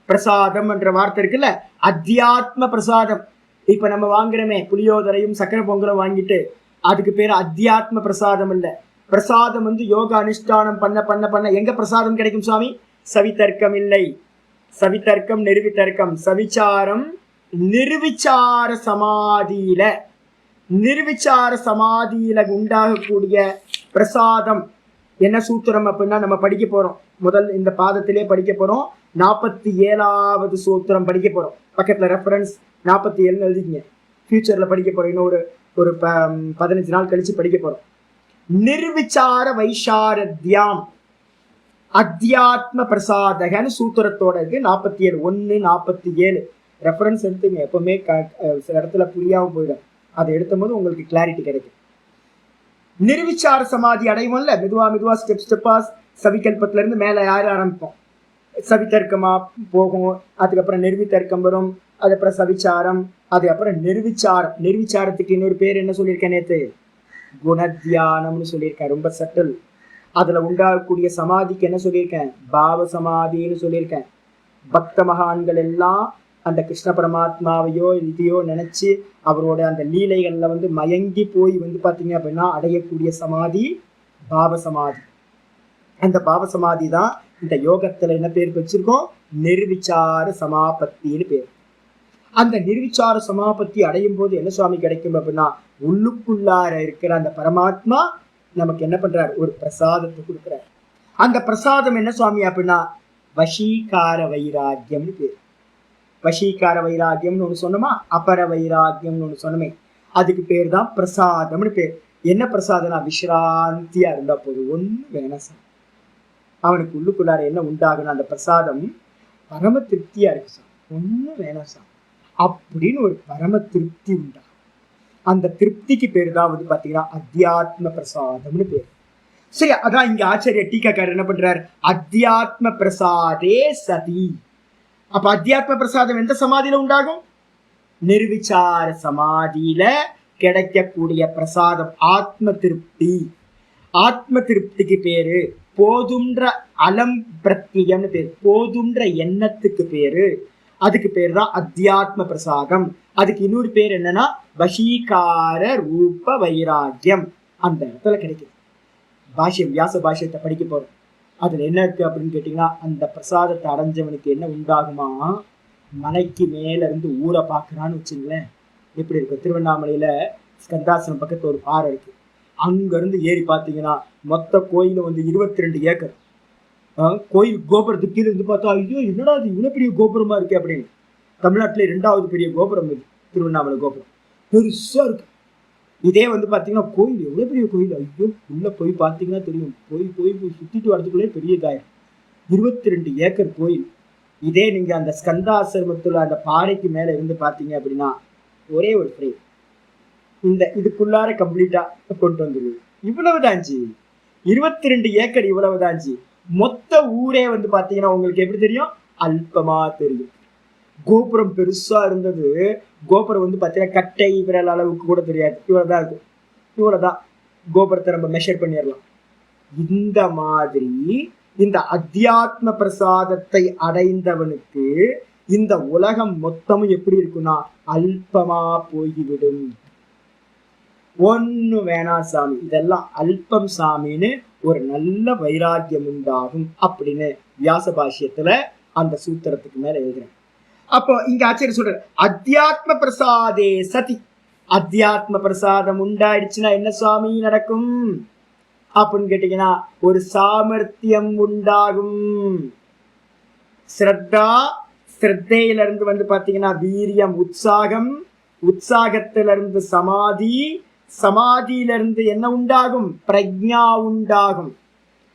பிரசாதம் என்ற வார்த்தை இருக்குல்ல, அத்தியாத்ம பிரசாதம். இப்ப நம்ம வாங்குறோமே புளியோதரையும் சக்கரை பொங்கலும் வாங்கிட்டு, அதுக்கு பேரு அத்தியாத்ம பிரசாதம் இல்ல. பிரசாதம் வந்து யோகா அனுஷ்டானம் பண்ண பண்ண பண்ண எங்க பிரசாதம் கிடைக்கும் சுவாமி? சவிதர்க்கம் இல்லை, சவிதர்க்கம் நிர்விதர்க்கம், சவிச்சாரம் நிர்விச்சார சமாதியில, நிர்விச்சார சமாதியில உண்டாகக்கூடிய பிரசாதம் என்ன சூத்திரம் அப்படின்னா நம்ம படிக்க போறோம். முதல் இந்த பாதத்திலே படிக்க போறோம். 47வது சூத்திரம் படிக்க போறோம். பக்கத்துல ரெஃபரன்ஸ் 47 எழுதிக்கங்க. ஃபியூச்சர்ல படிக்க போறோம். இன்னும் ஒரு 15 நாள் கழிச்சு படிக்க போறோம். நிர்விச்சார வைஷாரத்யாம் அத்தியாத்ம பிரசாதகன்னு சூத்திரத்தோட இருக்கு. 47 1 47 ரெஃபரன்ஸ் எடுத்துங்க. எப்பவுமே சில இடத்துல புரியாம போயிடும், அதை எடுத்தும் போது உங்களுக்கு கிளாரிட்டி கிடைக்கும். நிர்விச்சார சமாதி அடைவோம்ல, மெதுவா மெதுவா ஸ்டெப் ஸ்டெப்பா சவிகல்பத்துல இருந்து மேல யார் ஆரம்பிப்போம், சவிதர்க்கமா போகும், அதுக்கப்புறம் நிர்விதர்க்கம் வரும், அதுக்கப்புறம் சவிச்சாரம், அதுக்கப்புறம் நிர்விச்சாரம். நிர்விச்சாரத்துக்கு இன்னொரு பேர் என்ன சொல்லியிருக்கேன் நேத்து? குணத்தியானம்னு சொல்லியிருக்கேன், ரொம்ப சட்டில். அதுல உண்டாகக்கூடிய சமாதிக்கு என்ன சொல்லியிருக்கேன்? பாவ சமாதின்னு சொல்லியிருக்கேன். பக்த மகான்கள் எல்லாம் அந்த கிருஷ்ண பரமாத்மாவையோ இதையோ நினைச்சு அவரோட அந்த லீலைகள்ல வந்து மயங்கி போய் வந்து பாத்தீங்க அப்படின்னா அடையக்கூடிய சமாதி பாவ சமாதி. அந்த பாவ சமாதி தான் இந்த யோகத்துல என்ன பேர் வச்சிருக்கோம்? நிர்விச்சார சமாபத்தின்னு பேர். அந்த நிர்விச்சார சமாபத்தி அடையும் போது என்ன சுவாமி கிடைக்கும் அப்படின்னா, உள்ளுக்குள்ளார இருக்கிற அந்த பரமாத்மா நமக்கு என்ன பண்றாரு? ஒரு பிரசாதத்தை கொடுக்குறாரு. அந்த பிரசாதம் என்ன சுவாமி அப்படின்னா வசீகார வைராக்கியம்னு பேர். வசீகார வைராக்கியம்னு ஒண்ணு சொன்னோமா, அபர வைராக்கியம்னு ஒண்ணு சொன்னோமே, அதுக்கு பேர் தான் பிரசாதம்னு பேர். என்ன பிரசாதம்னா விஸ்ராந்தியா இருந்தா போதும், ஒண்ணு வேணாம் சார். அவனுக்கு உள்ளுக்குள்ளார என்ன உண்டாகணும்? அந்த பிரசாதம் பரம திருப்தியா இருக்கு சார், ஒண்ணு வேணாம் சார் அப்படின்னு ஒரு பரம திருப்தி உண்டா. அந்த திருப்திக்கு பேரு தான் வந்து பாத்தீங்கன்னா அத்தியாத்ம பிரசாதம்னு பேர். சரி, அதான் இங்க ஆச்சாரிய டீக்காக்காரர் என்ன பண்றார்? அத்தியாத்ம பிரசாதே சதி. அப்ப அத்தியாத்ம பிரசாதம் எந்த சமாதியில உண்டாகும்? நிர்விச்சார சமாதியில கிடைக்கக்கூடிய பிரசாதம், ஆத்ம திருப்தி. ஆத்ம திருப்திக்கு பேரு போதுன்ற அலம் பிரத்யம்னு பேரு, போதுன்ற எண்ணத்துக்கு பேரு. அதுக்கு பேர் தான் அத்தியாத்ம பிரசாதம். அதுக்கு இன்னொரு பேர் என்னன்னா வசீகார ரூப வைராக்கியம். அந்த இடத்துல கிடைக்குது. பாஷ்யம், வியாச பாஷ்யத்தை படிக்க போறோம். அதுல என்ன இருக்கு அப்படின்னு கேட்டீங்கன்னா, அந்த பிரசாதத்தை அடைஞ்சவனுக்கு என்ன உண்டாகுமா, மலைக்கு மேல இருந்து ஊரை பாக்குறான்னு வச்சுங்களேன், எப்படி இருக்கு. திருவண்ணாமலையில ஸ்கந்தாசனம் பக்கத்துல ஒரு பாறை இருக்கு. அங்க இருந்து ஏறி பாத்தீங்கன்னா மொத்த கோயிலும் வந்து 22 ஏக்கர். கோயில் கோபுரத்துக்கு கீழே இருந்து பார்த்தா, ஐயோ என்னடா அது இவ்வளவு பெரிய கோபுரமா இருக்கு அப்படின்னு. தமிழ்நாட்டிலே 2வது பெரிய கோபுரம் இது திருவண்ணாமலை கோபுரம், பெருசா இருக்கு. இதே வந்து பாத்தீங்கன்னா கோயில் எவ்வளவு பெரிய கோயில், ஐயோ உள்ள போய் பாத்தீங்கன்னா தெரியும். போய் போய் போய் சுத்திட்டு வரதுக்குள்ளே பெரிய காயம். 22 ஏக்கர் கோயில். இதே நீங்க அந்த ஸ்கந்தாசிரமத்துல அந்த பாறைக்கு மேல இருந்து பாத்தீங்க அப்படின்னா ஒரே ஒரு ஃப்ரேம் இந்த இதுக்குள்ளார கம்ப்ளீட்டா கொண்டு வந்துருது. இவ்வளவுதான்ஜி, 22 ஏக்கர் இவ்வளவுதான்ஜி. மொத்த ஊரே வந்து பாத்தீங்கன்னா உங்களுக்கு எப்படி தெரியும், அல்பமா தெரியும். கோபுரம் பெருசா இருந்தது. கோபுரம் வந்து பாத்தீங்கன்னா கட்டை விரல் அளவுக்கு கூட தெரியாது. இவ்வளவுதான் இருக்கும். இவ்வளவுதான் கோபுரத்தை நம்ம மெஷர் பண்ணிடலாம். இந்த மாதிரி இந்த அத்தியாத்ம பிரசாதத்தை அடைந்தவனுக்கு இந்த உலகம் மொத்தமும் எப்படி இருக்குன்னா அல்பமா போய்விடும். ஒண்ணு வேணா சாமி, இதெல்லாம் அல்பம் சாமின்னு ஒரு நல்ல வைராக்கியம் உண்டாகும் அப்படின்னு வியாச பாஷ்யத்துல அந்த சூத்திரத்துக்கு மேல எழுதுறேன். அப்போ இங்க ஆச்சரிய சொல்ற அத்தியாத்ம பிரசாதே சதி. அத்தியாத்ம பிரசாதம் உண்டாயிடுச்சுன்னா என்ன சுவாமி நடக்கும் அப்படின்னு கேட்டீங்கன்னா ஒரு சாமர்த்தியம் உண்டாகும். ஸ்ரத்தா, ஸ்ரத்தையில இருந்து வந்து பாத்தீங்கன்னா வீரியம், உற்சாகம், உற்சாகத்திலிருந்து சமாதி, சமாதியிலிருந்து என்ன உண்டாகும், பிரக்ஞா உண்டாகும்.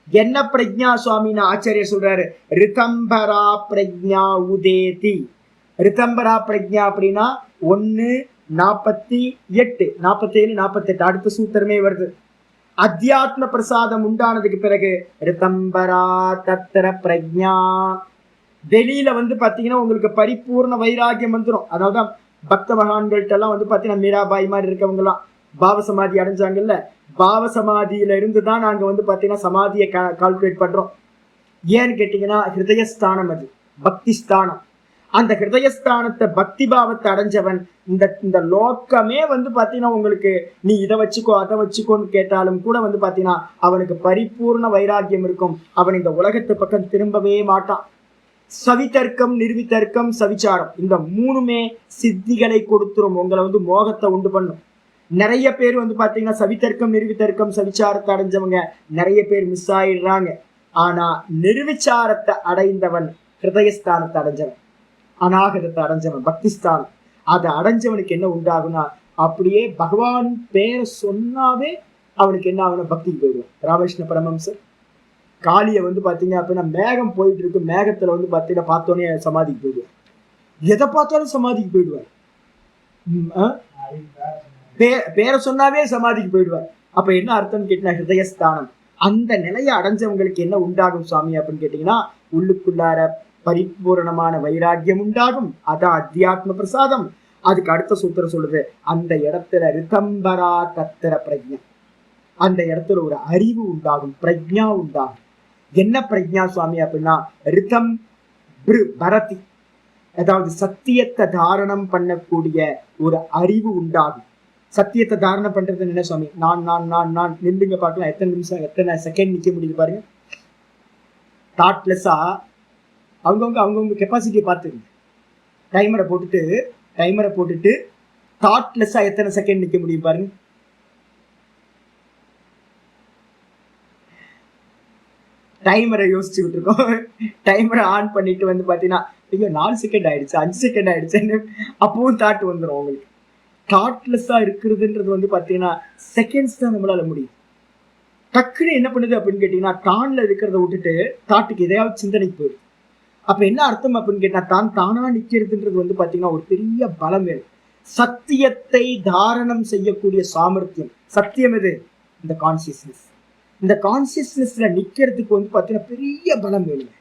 என்ன பிரக்ஞா சுவாமின்னு ஆச்சாரியர் சொல்றாரு, ரிதம்பரா பிரக்ஞா உதேதி. ரிதம்பரா பிரக்ஞா அப்படின்னா 1:48, 47, 48 அடுத்த சூத்திரமே வருது. அத்தியாத்ம பிரசாதம் உண்டானதுக்கு பிறகு ரிதம்பரா தத்திர பிரக்ஞா. வெளியில வந்து பாத்தீங்கன்னா உங்களுக்கு பரிபூர்ண வைராக்கியம் வந்துடும். அதாவது பக்த மகான்கள்ட்ட எல்லாம் வந்து பாத்தீங்கன்னா மீராபாய் மாதிரி இருக்கவங்க எல்லாம் பாவ சமாதி அடைஞ்சாங்கல்ல, பாவ சமாதியில இருந்துதான் நாங்க வந்து பாத்தீங்கன்னா சமாதியை கால்குலேட் பண்றோம். ஏன்னு கேட்டீங்கன்னா ஹிருதயஸ்தானம், அது பக்தி ஸ்தானம். அந்த ஹிருதயஸ்தானத்தை பக்தி பாவத்தை அடைஞ்சவன் இந்த லோக்கமே வந்து பாத்தீங்கன்னா உங்களுக்கு நீ இதை வச்சுக்கோ அதை வச்சுக்கோன்னு கேட்டாலும் கூட வந்து பாத்தீங்கன்னா அவனுக்கு பரிபூர்ண வைராக்கியம் இருக்கும். அவன் இந்த உலகத்து பக்கம் திரும்பவே மாட்டான். சவிதர்க்கம், நிர்விதர்க்கம், சவிச்சாரம், இந்த 3மே சித்திகளை கொடுத்துரும். உங்களை வந்து மோகத்தை உண்டு பண்ணும். நிறைய பேர் வந்து பாத்தீங்கன்னா சவிதர்க்கம், நிர்விதர்க்கம், சவிச்சாரத்தை அடைஞ்சவங்க நிறைய பேர் மிஸ் ஆயிடுறாங்க. ஆனா நிர்விச்சாரத்தை அடைந்தவன் ஹிருதயஸ்தானத்தை அடைஞ்சவன், அநாகதத்தை அடைஞ்சவன், பக்திஸ்தானம் அதை அடைஞ்சவனுக்கு என்ன உண்டாகும்னா அப்படியே பகவான் பேரை சொன்னாவே அவனுக்கு என்ன ஆகணும், பக்திக்கு போயிடுவான். ராமகிருஷ்ண பரமஹம்சர் காளியை வந்து பாத்தீங்க அப்படின்னா மேகம் போயிட்டு இருக்கு, மேகத்துல வந்து பாத்தீங்கன்னா பார்த்தோன்னே சமாதிக்கு போயிடுவார். எதை பார்த்தாலும் சமாதிக்கு போயிடுவார். பேரை சொன்னாவே சமாதிக்கு போயிடுவார். அப்ப என்ன அர்த்தம் கேட்டீங்கன்னா ஹிருதயஸ்தானம். அந்த நிலையை அடைஞ்சவங்களுக்கு என்ன உண்டாகும் சுவாமி அப்படின்னு கேட்டீங்கன்னா உள்ளுக்குள்ளார பரிபூரணமான வைராக்கியம் உண்டாகும். அதான் அத்தியாத்ம பிரசாதம். அதுக்கு அடுத்த சூத்திரம் சொல்லுது, அந்த இடத்துல ரிதம்பரா தத்திர பிரஜா, அந்த இடத்துல ஒரு அறிவு உண்டாகும், பிரஜா உண்டாகும். என்ன பிரஜா சுவாமி அப்படின்னா ரிதம் பரதி, அதாவது சத்தியத்தை தாரணம் பண்ணக்கூடிய ஒரு அறிவு உண்டாகும். சத்தியத்தை தாரணம் பண்றது என்ன சுவாமி, நான் நான் நான் நான் நில்லுங்க பார்க்கலாம். எத்தனை நிமிஷம் எத்தனை செகண்ட் நிக்க முடியுது பாருங்க. தாட்லெஸ்ஸா அவங்கவுங்க கெப்பாசிட்டியை பார்த்துருங்க. டைமரை போட்டுட்டு தாட்லெஸ்ஸா எத்தனை செகண்ட் நிக்க முடியும் பாருங்க. டைமரை யோசிச்சுக்கிட்டு இருக்கோம். டைமரை ஆன் பண்ணிட்டு வந்து பாத்தீங்கன்னா ஐயோ 4 செகண்ட் ஆயிடுச்சு, 5 செகண்ட் ஆயிடுச்சுன்னு அப்பவும் தாட் வந்துடும் உங்களுக்கு. தாட்லெஸ்ஸா இருக்கிறதுன்றது வந்து பாத்தீங்கன்னா செகண்ட்ஸ் தான் நம்மளால முடியும். டக்குன்னு என்ன பண்ணுது அப்படின்னு கேட்டீங்கன்னா தான்ல இருக்கிறத விட்டுட்டு தாட்டுக்கு எதையாவது சிந்தனைக்கு போயிடும். அப்ப என்ன அர்த்தம் அப்படின்னு கேட்டா தானா நிக்கிறதுன்றது வந்து பாத்தீங்கன்னா ஒரு பெரிய பலம் வேணும். சத்தியத்தை தாரணம் செய்யக்கூடிய சாமர்த்தியம். சத்தியம் எது, இந்த கான்சியஸ்னஸ். இந்த கான்சியஸ்னஸ்ல நிக்கிறதுக்கு வந்து பாத்தீங்கன்னா பெரிய பலம் வேணும்.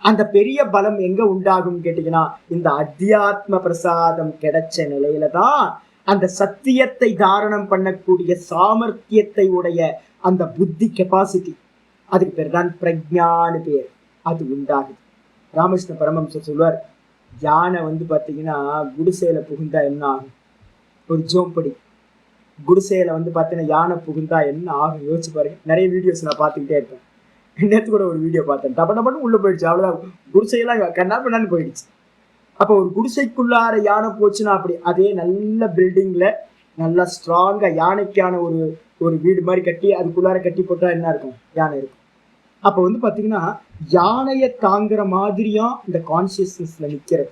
அந்த பெரிய பலம் எங்க உண்டாகும் கேட்டீங்கன்னா இந்த அத்தியாத்ம பிரசாதம் கிடைச்ச நிலையில தான் அந்த சத்தியத்தை தாரணம் பண்ணக்கூடிய சாமர்த்தியத்தை உடைய அந்த புத்தி கெப்பாசிட்டி, அதுக்கு பேர் தான் பிரஜான்னு பேர், அது உண்டாகுது. ராமகிருஷ்ண பரமஹம்சர் சொல்லுவார், யானை பார்த்தீங்கன்னா குடிசையில புகுந்தா என்ன ஆகும்? ஒரு ஜோம்படி குடிசையில பார்த்தீங்கன்னா யானை புகுந்தா என்ன ஆகும் யோசிச்சு பாருங்க. நிறைய வீடியோஸ் நான் பார்த்துக்கிட்டே இருப்பேன். நேற்று கூட ஒரு வீடியோ பார்த்தேன், டபன்னு உள்ள போயிடுச்சு, அவ்வளவுதான், குடிசையெல்லாம் கண்ணா பண்ணான்னு போயிடுச்சு. அப்போ ஒரு குடிசைக்குள்ளார யானை போச்சுன்னா அப்படி அதே நல்ல பில்டிங்ல நல்லா ஸ்ட்ராங்கா யானைக்கான ஒரு ஒரு வீடு மாதிரி கட்டி அதுக்குள்ளார கட்டி போட்டா என்ன இருக்கும்? யானை இருக்கும். அப்போ பாத்தீங்கன்னா யானையை தாங்குற மாதிரியா இந்த கான்சியஸ்னஸ்ல நிக்கிறது.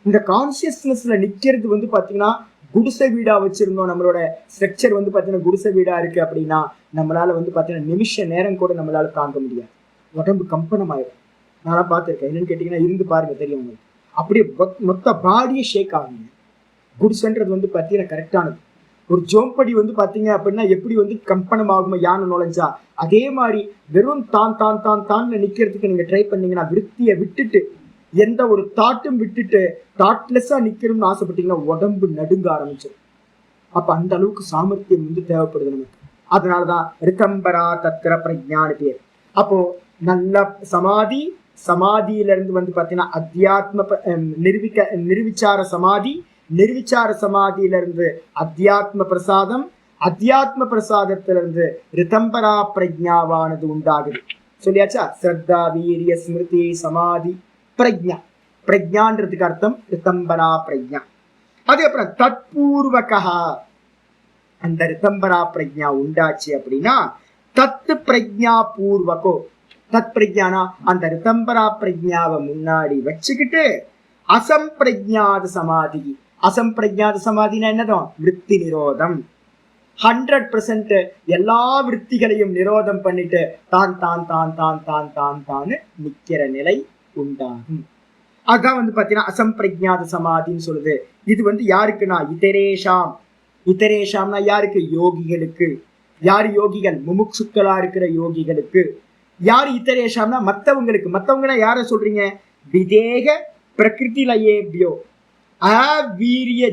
இந்த கான்சியஸ்னஸ்ல நிக்கிறது பாத்தீங்கன்னா குடிசை வீடா வச்சிருந்தோம், நம்மளோட ஸ்ட்ரக்சர் பாத்தீங்கன்னா குடிசை வீடா இருக்கு அப்படின்னா நம்மளால பாத்தீங்கன்னா நிமிஷ நேரம் கூட நம்மளால தாங்க முடியாது, உடம்பு கம்பனம் ஆயிடும். நான் பார்த்துருக்கேன். என்னன்னு கேட்டீங்கன்னா இருந்து பாருங்க தெரியும் உங்களுக்கு. அப்படியே மொத்த பாடியே ஷேக் ஆகுங்க. குடிசைன்றது பார்த்தீங்கன்னா கரெக்டானது. ஒரு ஜோம்படி பார்த்தீங்க அப்படின்னா எப்படி கம்பனம் ஆகுமா யானை நுழைஞ்சா, அதே மாதிரி வெறும் தான் தான் தான் தான் நிக்கிறதுக்கு நீங்க ட்ரை பண்ணீங்கன்னா, விருத்தியை விட்டுட்டு எந்த ஒரு தாட்டும் விட்டுட்டு தாட்லெஸ்ஸா நிக்கணும்னு ஆசைப்பட்டீங்கன்னா உடம்பு நடுங்க ஆரம்பிச்சிடும். அப்ப அந்த அளவுக்கு சாமர்த்தியம் தேவைப்படுது நமக்கு. அதனாலதான் ரிதம்பரா தத்திர பிரஜான்னு பேர். அப்போ நல்ல சமாதி, சமாதியில இருந்து பாத்தீங்கன்னா அத்தியாத்ம நிர்விச்சார சமாதி, நிர்விச்சார சமாதியில இருந்து அத்தியாத்ம பிரசாதம், அத்தியாத்ம பிரசாதத்திலிருந்து ரிதம்பரா பிரஜாவானது உண்டாகுது. சொல்லியாச்சா? ஸ்ரத்தா, வீரிய, ஸ்மிருதி, சமாதி, பிரஜா. பிரஜான்றதுக்கு அர்த்தம் ரிதம்பரா பிரஜா. அதுக்கப்புறம் தத்பூர்வகா, அந்த ரிதம்பரா பிரஜா உண்டாச்சு அப்படின்னா தத்து பிரஜா பூர்வகோ, தத் பிரஜானா அந்த ரிதம்பரா பிரஜாவை முன்னாடி வச்சுக்கிட்டு அசம்பிரஜாத சமாதி. அசம்பிரஜாத சமாதினா என்னதான்? விருத்தி நிரோதம். 100% எல்லா விருத்திகளையும் நிரோதம் பண்ணிட்டு தான் தான் தான் தான் தான் தான் தான் நிக்கிற நிலை உண்டாகும். அதான் பாத்தீங்கன்னா அசம்பிரஜாத சமாதின்னு சொல்லுது. இது யாருக்குன்னா இதரேஷாம். இதரேஷாம்னா யாருக்கு? யோகிகளுக்கு. யார் யோகிகள்? முமுட்சுக்களா இருக்கிற யோகிகளுக்கு. யார் இதரேஷாம்னா மற்றவங்களுக்கு. மற்றவங்கன்னா யார சொல்றீங்க? விதேக பிரகிருதி லயேபியோ அவீரிய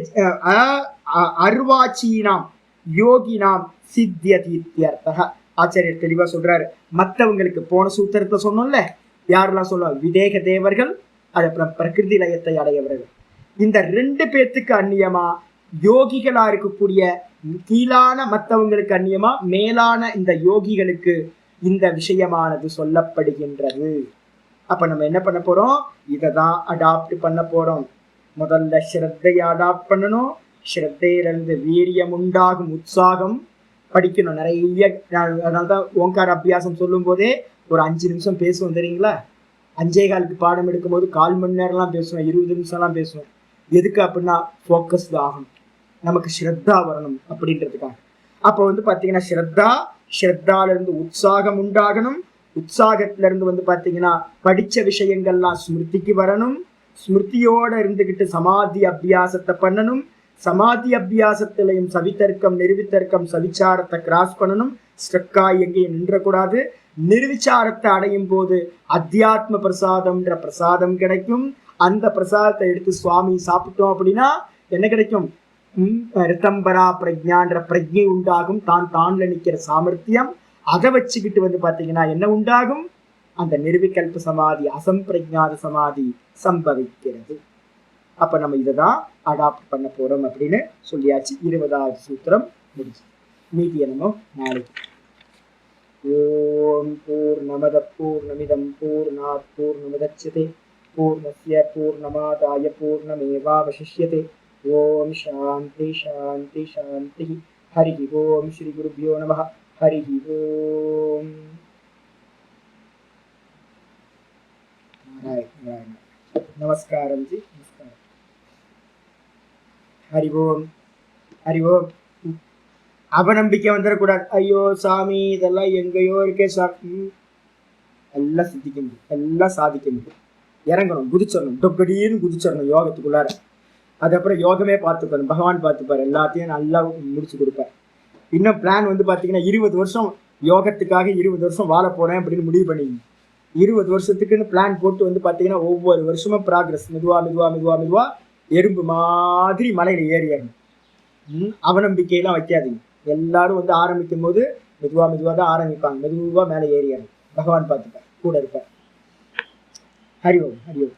அர்வாச்சீனாம் யோகினாம் சித்தியதீத்யர்த்தக. ஆச்சாரியர் தெளிவா சொல்றாரு. மற்றவங்களுக்கு போன சூத்திரத்துல சொன்னோம்ல, யாரெல்லாம் சொல்லுவாங்க? விதேக தேவர்கள், அதுக்கப்புறம் பிரகிருதி லயத்தை அடையவர்கள். இந்த 2 பேர்த்துக்கு அந்நியமா யோகிகளா இருக்கக்கூடிய கீழான மற்றவங்களுக்கு அந்நியமா மேலான இந்த யோகிகளுக்கு இந்த விஷயமானது சொல்லப்படுகின்றது. அப்ப நம்ம என்ன பண்ண போறோம்? இததான் அடாப்ட் பண்ண போறோம். முதல்ல ஸ்ரத்தையை அடாப்ட் பண்ணணும். ஸ்ரத்தையிலிருந்து வீரியம் உண்டாகும், உற்சாகம் படிக்கணும் நிறைய. அதனால்தான் ஓங்கார அபியாசம் சொல்லும் போதே ஒரு 5 நிமிஷம் பேசுவோம் தெரியுங்களா? 5:15 பாடம் எடுக்கும் போது 1/4 மணி நேரம்லாம் பேசுவேன், 20 நிமிஷம்லாம் பேசுவேன். எதுக்கு அப்படின்னா ஃபோக்கஸ்டு ஆகணும், நமக்கு ஸ்ரத்தா வரணும் அப்படின்றதுக்காக. அப்போ பாத்தீங்கன்னா ஸ்ரத்தால இருந்து உற்சாகம் உண்டாகணும். உற்சாகத்துல இருந்து பாத்தீங்கன்னா படிச்ச விஷயங்கள்லாம் ஸ்மிருதிக்கு வரணும். ஸ்மிருதியோட இருந்துகிட்டு சமாதி அபியாசத்தை பண்ணணும். சமாதி அபியாசத்திலையும் சவித்தர்க்கம், நிர்வித்தர்க்கம், சவிச்சாரத்தை கிராஸ் பண்ணணும். ஸ்ட்ரக்காய் எங்கேயும் நின்றக்கூடாது. நிர்விச்சாரத்தை அடையும் போது அத்தியாத்ம பிரசாதம்ன்ற பிரசாதம் கிடைக்கும். அந்த பிரசாதத்தை எடுத்து சுவாமி சாப்பிட்டோம் அப்படின்னா என்ன கிடைக்கும்? ரிதம்பரா பிரஜான்ற பிரஜை உண்டாகும். தான் தான்ல நிக்கிற சாமர்த்தியம். அதை வச்சுக்கிட்டு பாத்தீங்கன்னா என்ன உண்டாகும்? அந்த நிர்விகல்ப சமாதி, அசம்பிரஜாத சமாதி சம்பவிக்கிறது. அப்ப நம்ம இததான் அடாப்ட் பண்ண போறோம் அப்படின்னு சொல்லியாச்சு. 20வது சூத்திரம் முடிச்சு. மீதியை நம்ம நாளைக்கு. ஓம் பூர்ணமத பூர்ணமிதம் பூர்ணாத் பூர்ணமுதச்யதே பூர்ணஸ்ய பூர்ணமாதாய பூர்ணமேவாவசிஷ்யதே. ஓம் சாந்தி சாந்தி சாந்தி. ஹரி ஓம். ஸ்ரீ குருப்யோ நமः. ஹரி ஓம். நமஸ்காரம் ஜி, நமஸ்காரம். ஹரி ஓம். ஹரி ஓம். அவநம்பிக்கை வந்துடக்கூடாது. ஐயோ சாமி இதெல்லாம் எங்கேயோ இருக்கே சாமி. எல்லாம் சித்திக்க முடியும், எல்லாம் சாதிக்க முடியும். இறங்கணும், குதிச்சிடணும், டொக்கடின்னு குதிச்சிடணும் யோகத்துக்குள்ளார. அதுக்கப்புறம் யோகமே பார்த்துக்கணும், பகவான் பார்த்துப்பார், எல்லாத்தையும் நல்லா முடிச்சு கொடுப்பார். இன்னும் பிளான் பார்த்தீங்கன்னா 20 வருஷம் யோகத்துக்காக 20 வருஷம் வாழ போறேன் அப்படின்னு முடிவு பண்ணிங்க. 20 வருஷத்துக்குன்னு பிளான் போட்டு பார்த்தீங்கன்னா ஒவ்வொரு வருஷமும் ப்ராக்ரஸ் மெதுவா மெதுவா மெதுவா மெதுவா எறும்பு மாதிரி மலையில ஏறியாங்க. அவநம்பிக்கையெல்லாம் வைக்காதீங்க. எல்லாரும் ஆரம்பிக்கும் போது மெதுவாக மெதுவாக தான் ஆரம்பிப்பாங்க, மெதுவாக மேலே ஏறிடணும். பகவான் பார்த்துப்பார், கூட இருப்பார். ஹரி ஓம், ஹரி ஓம்.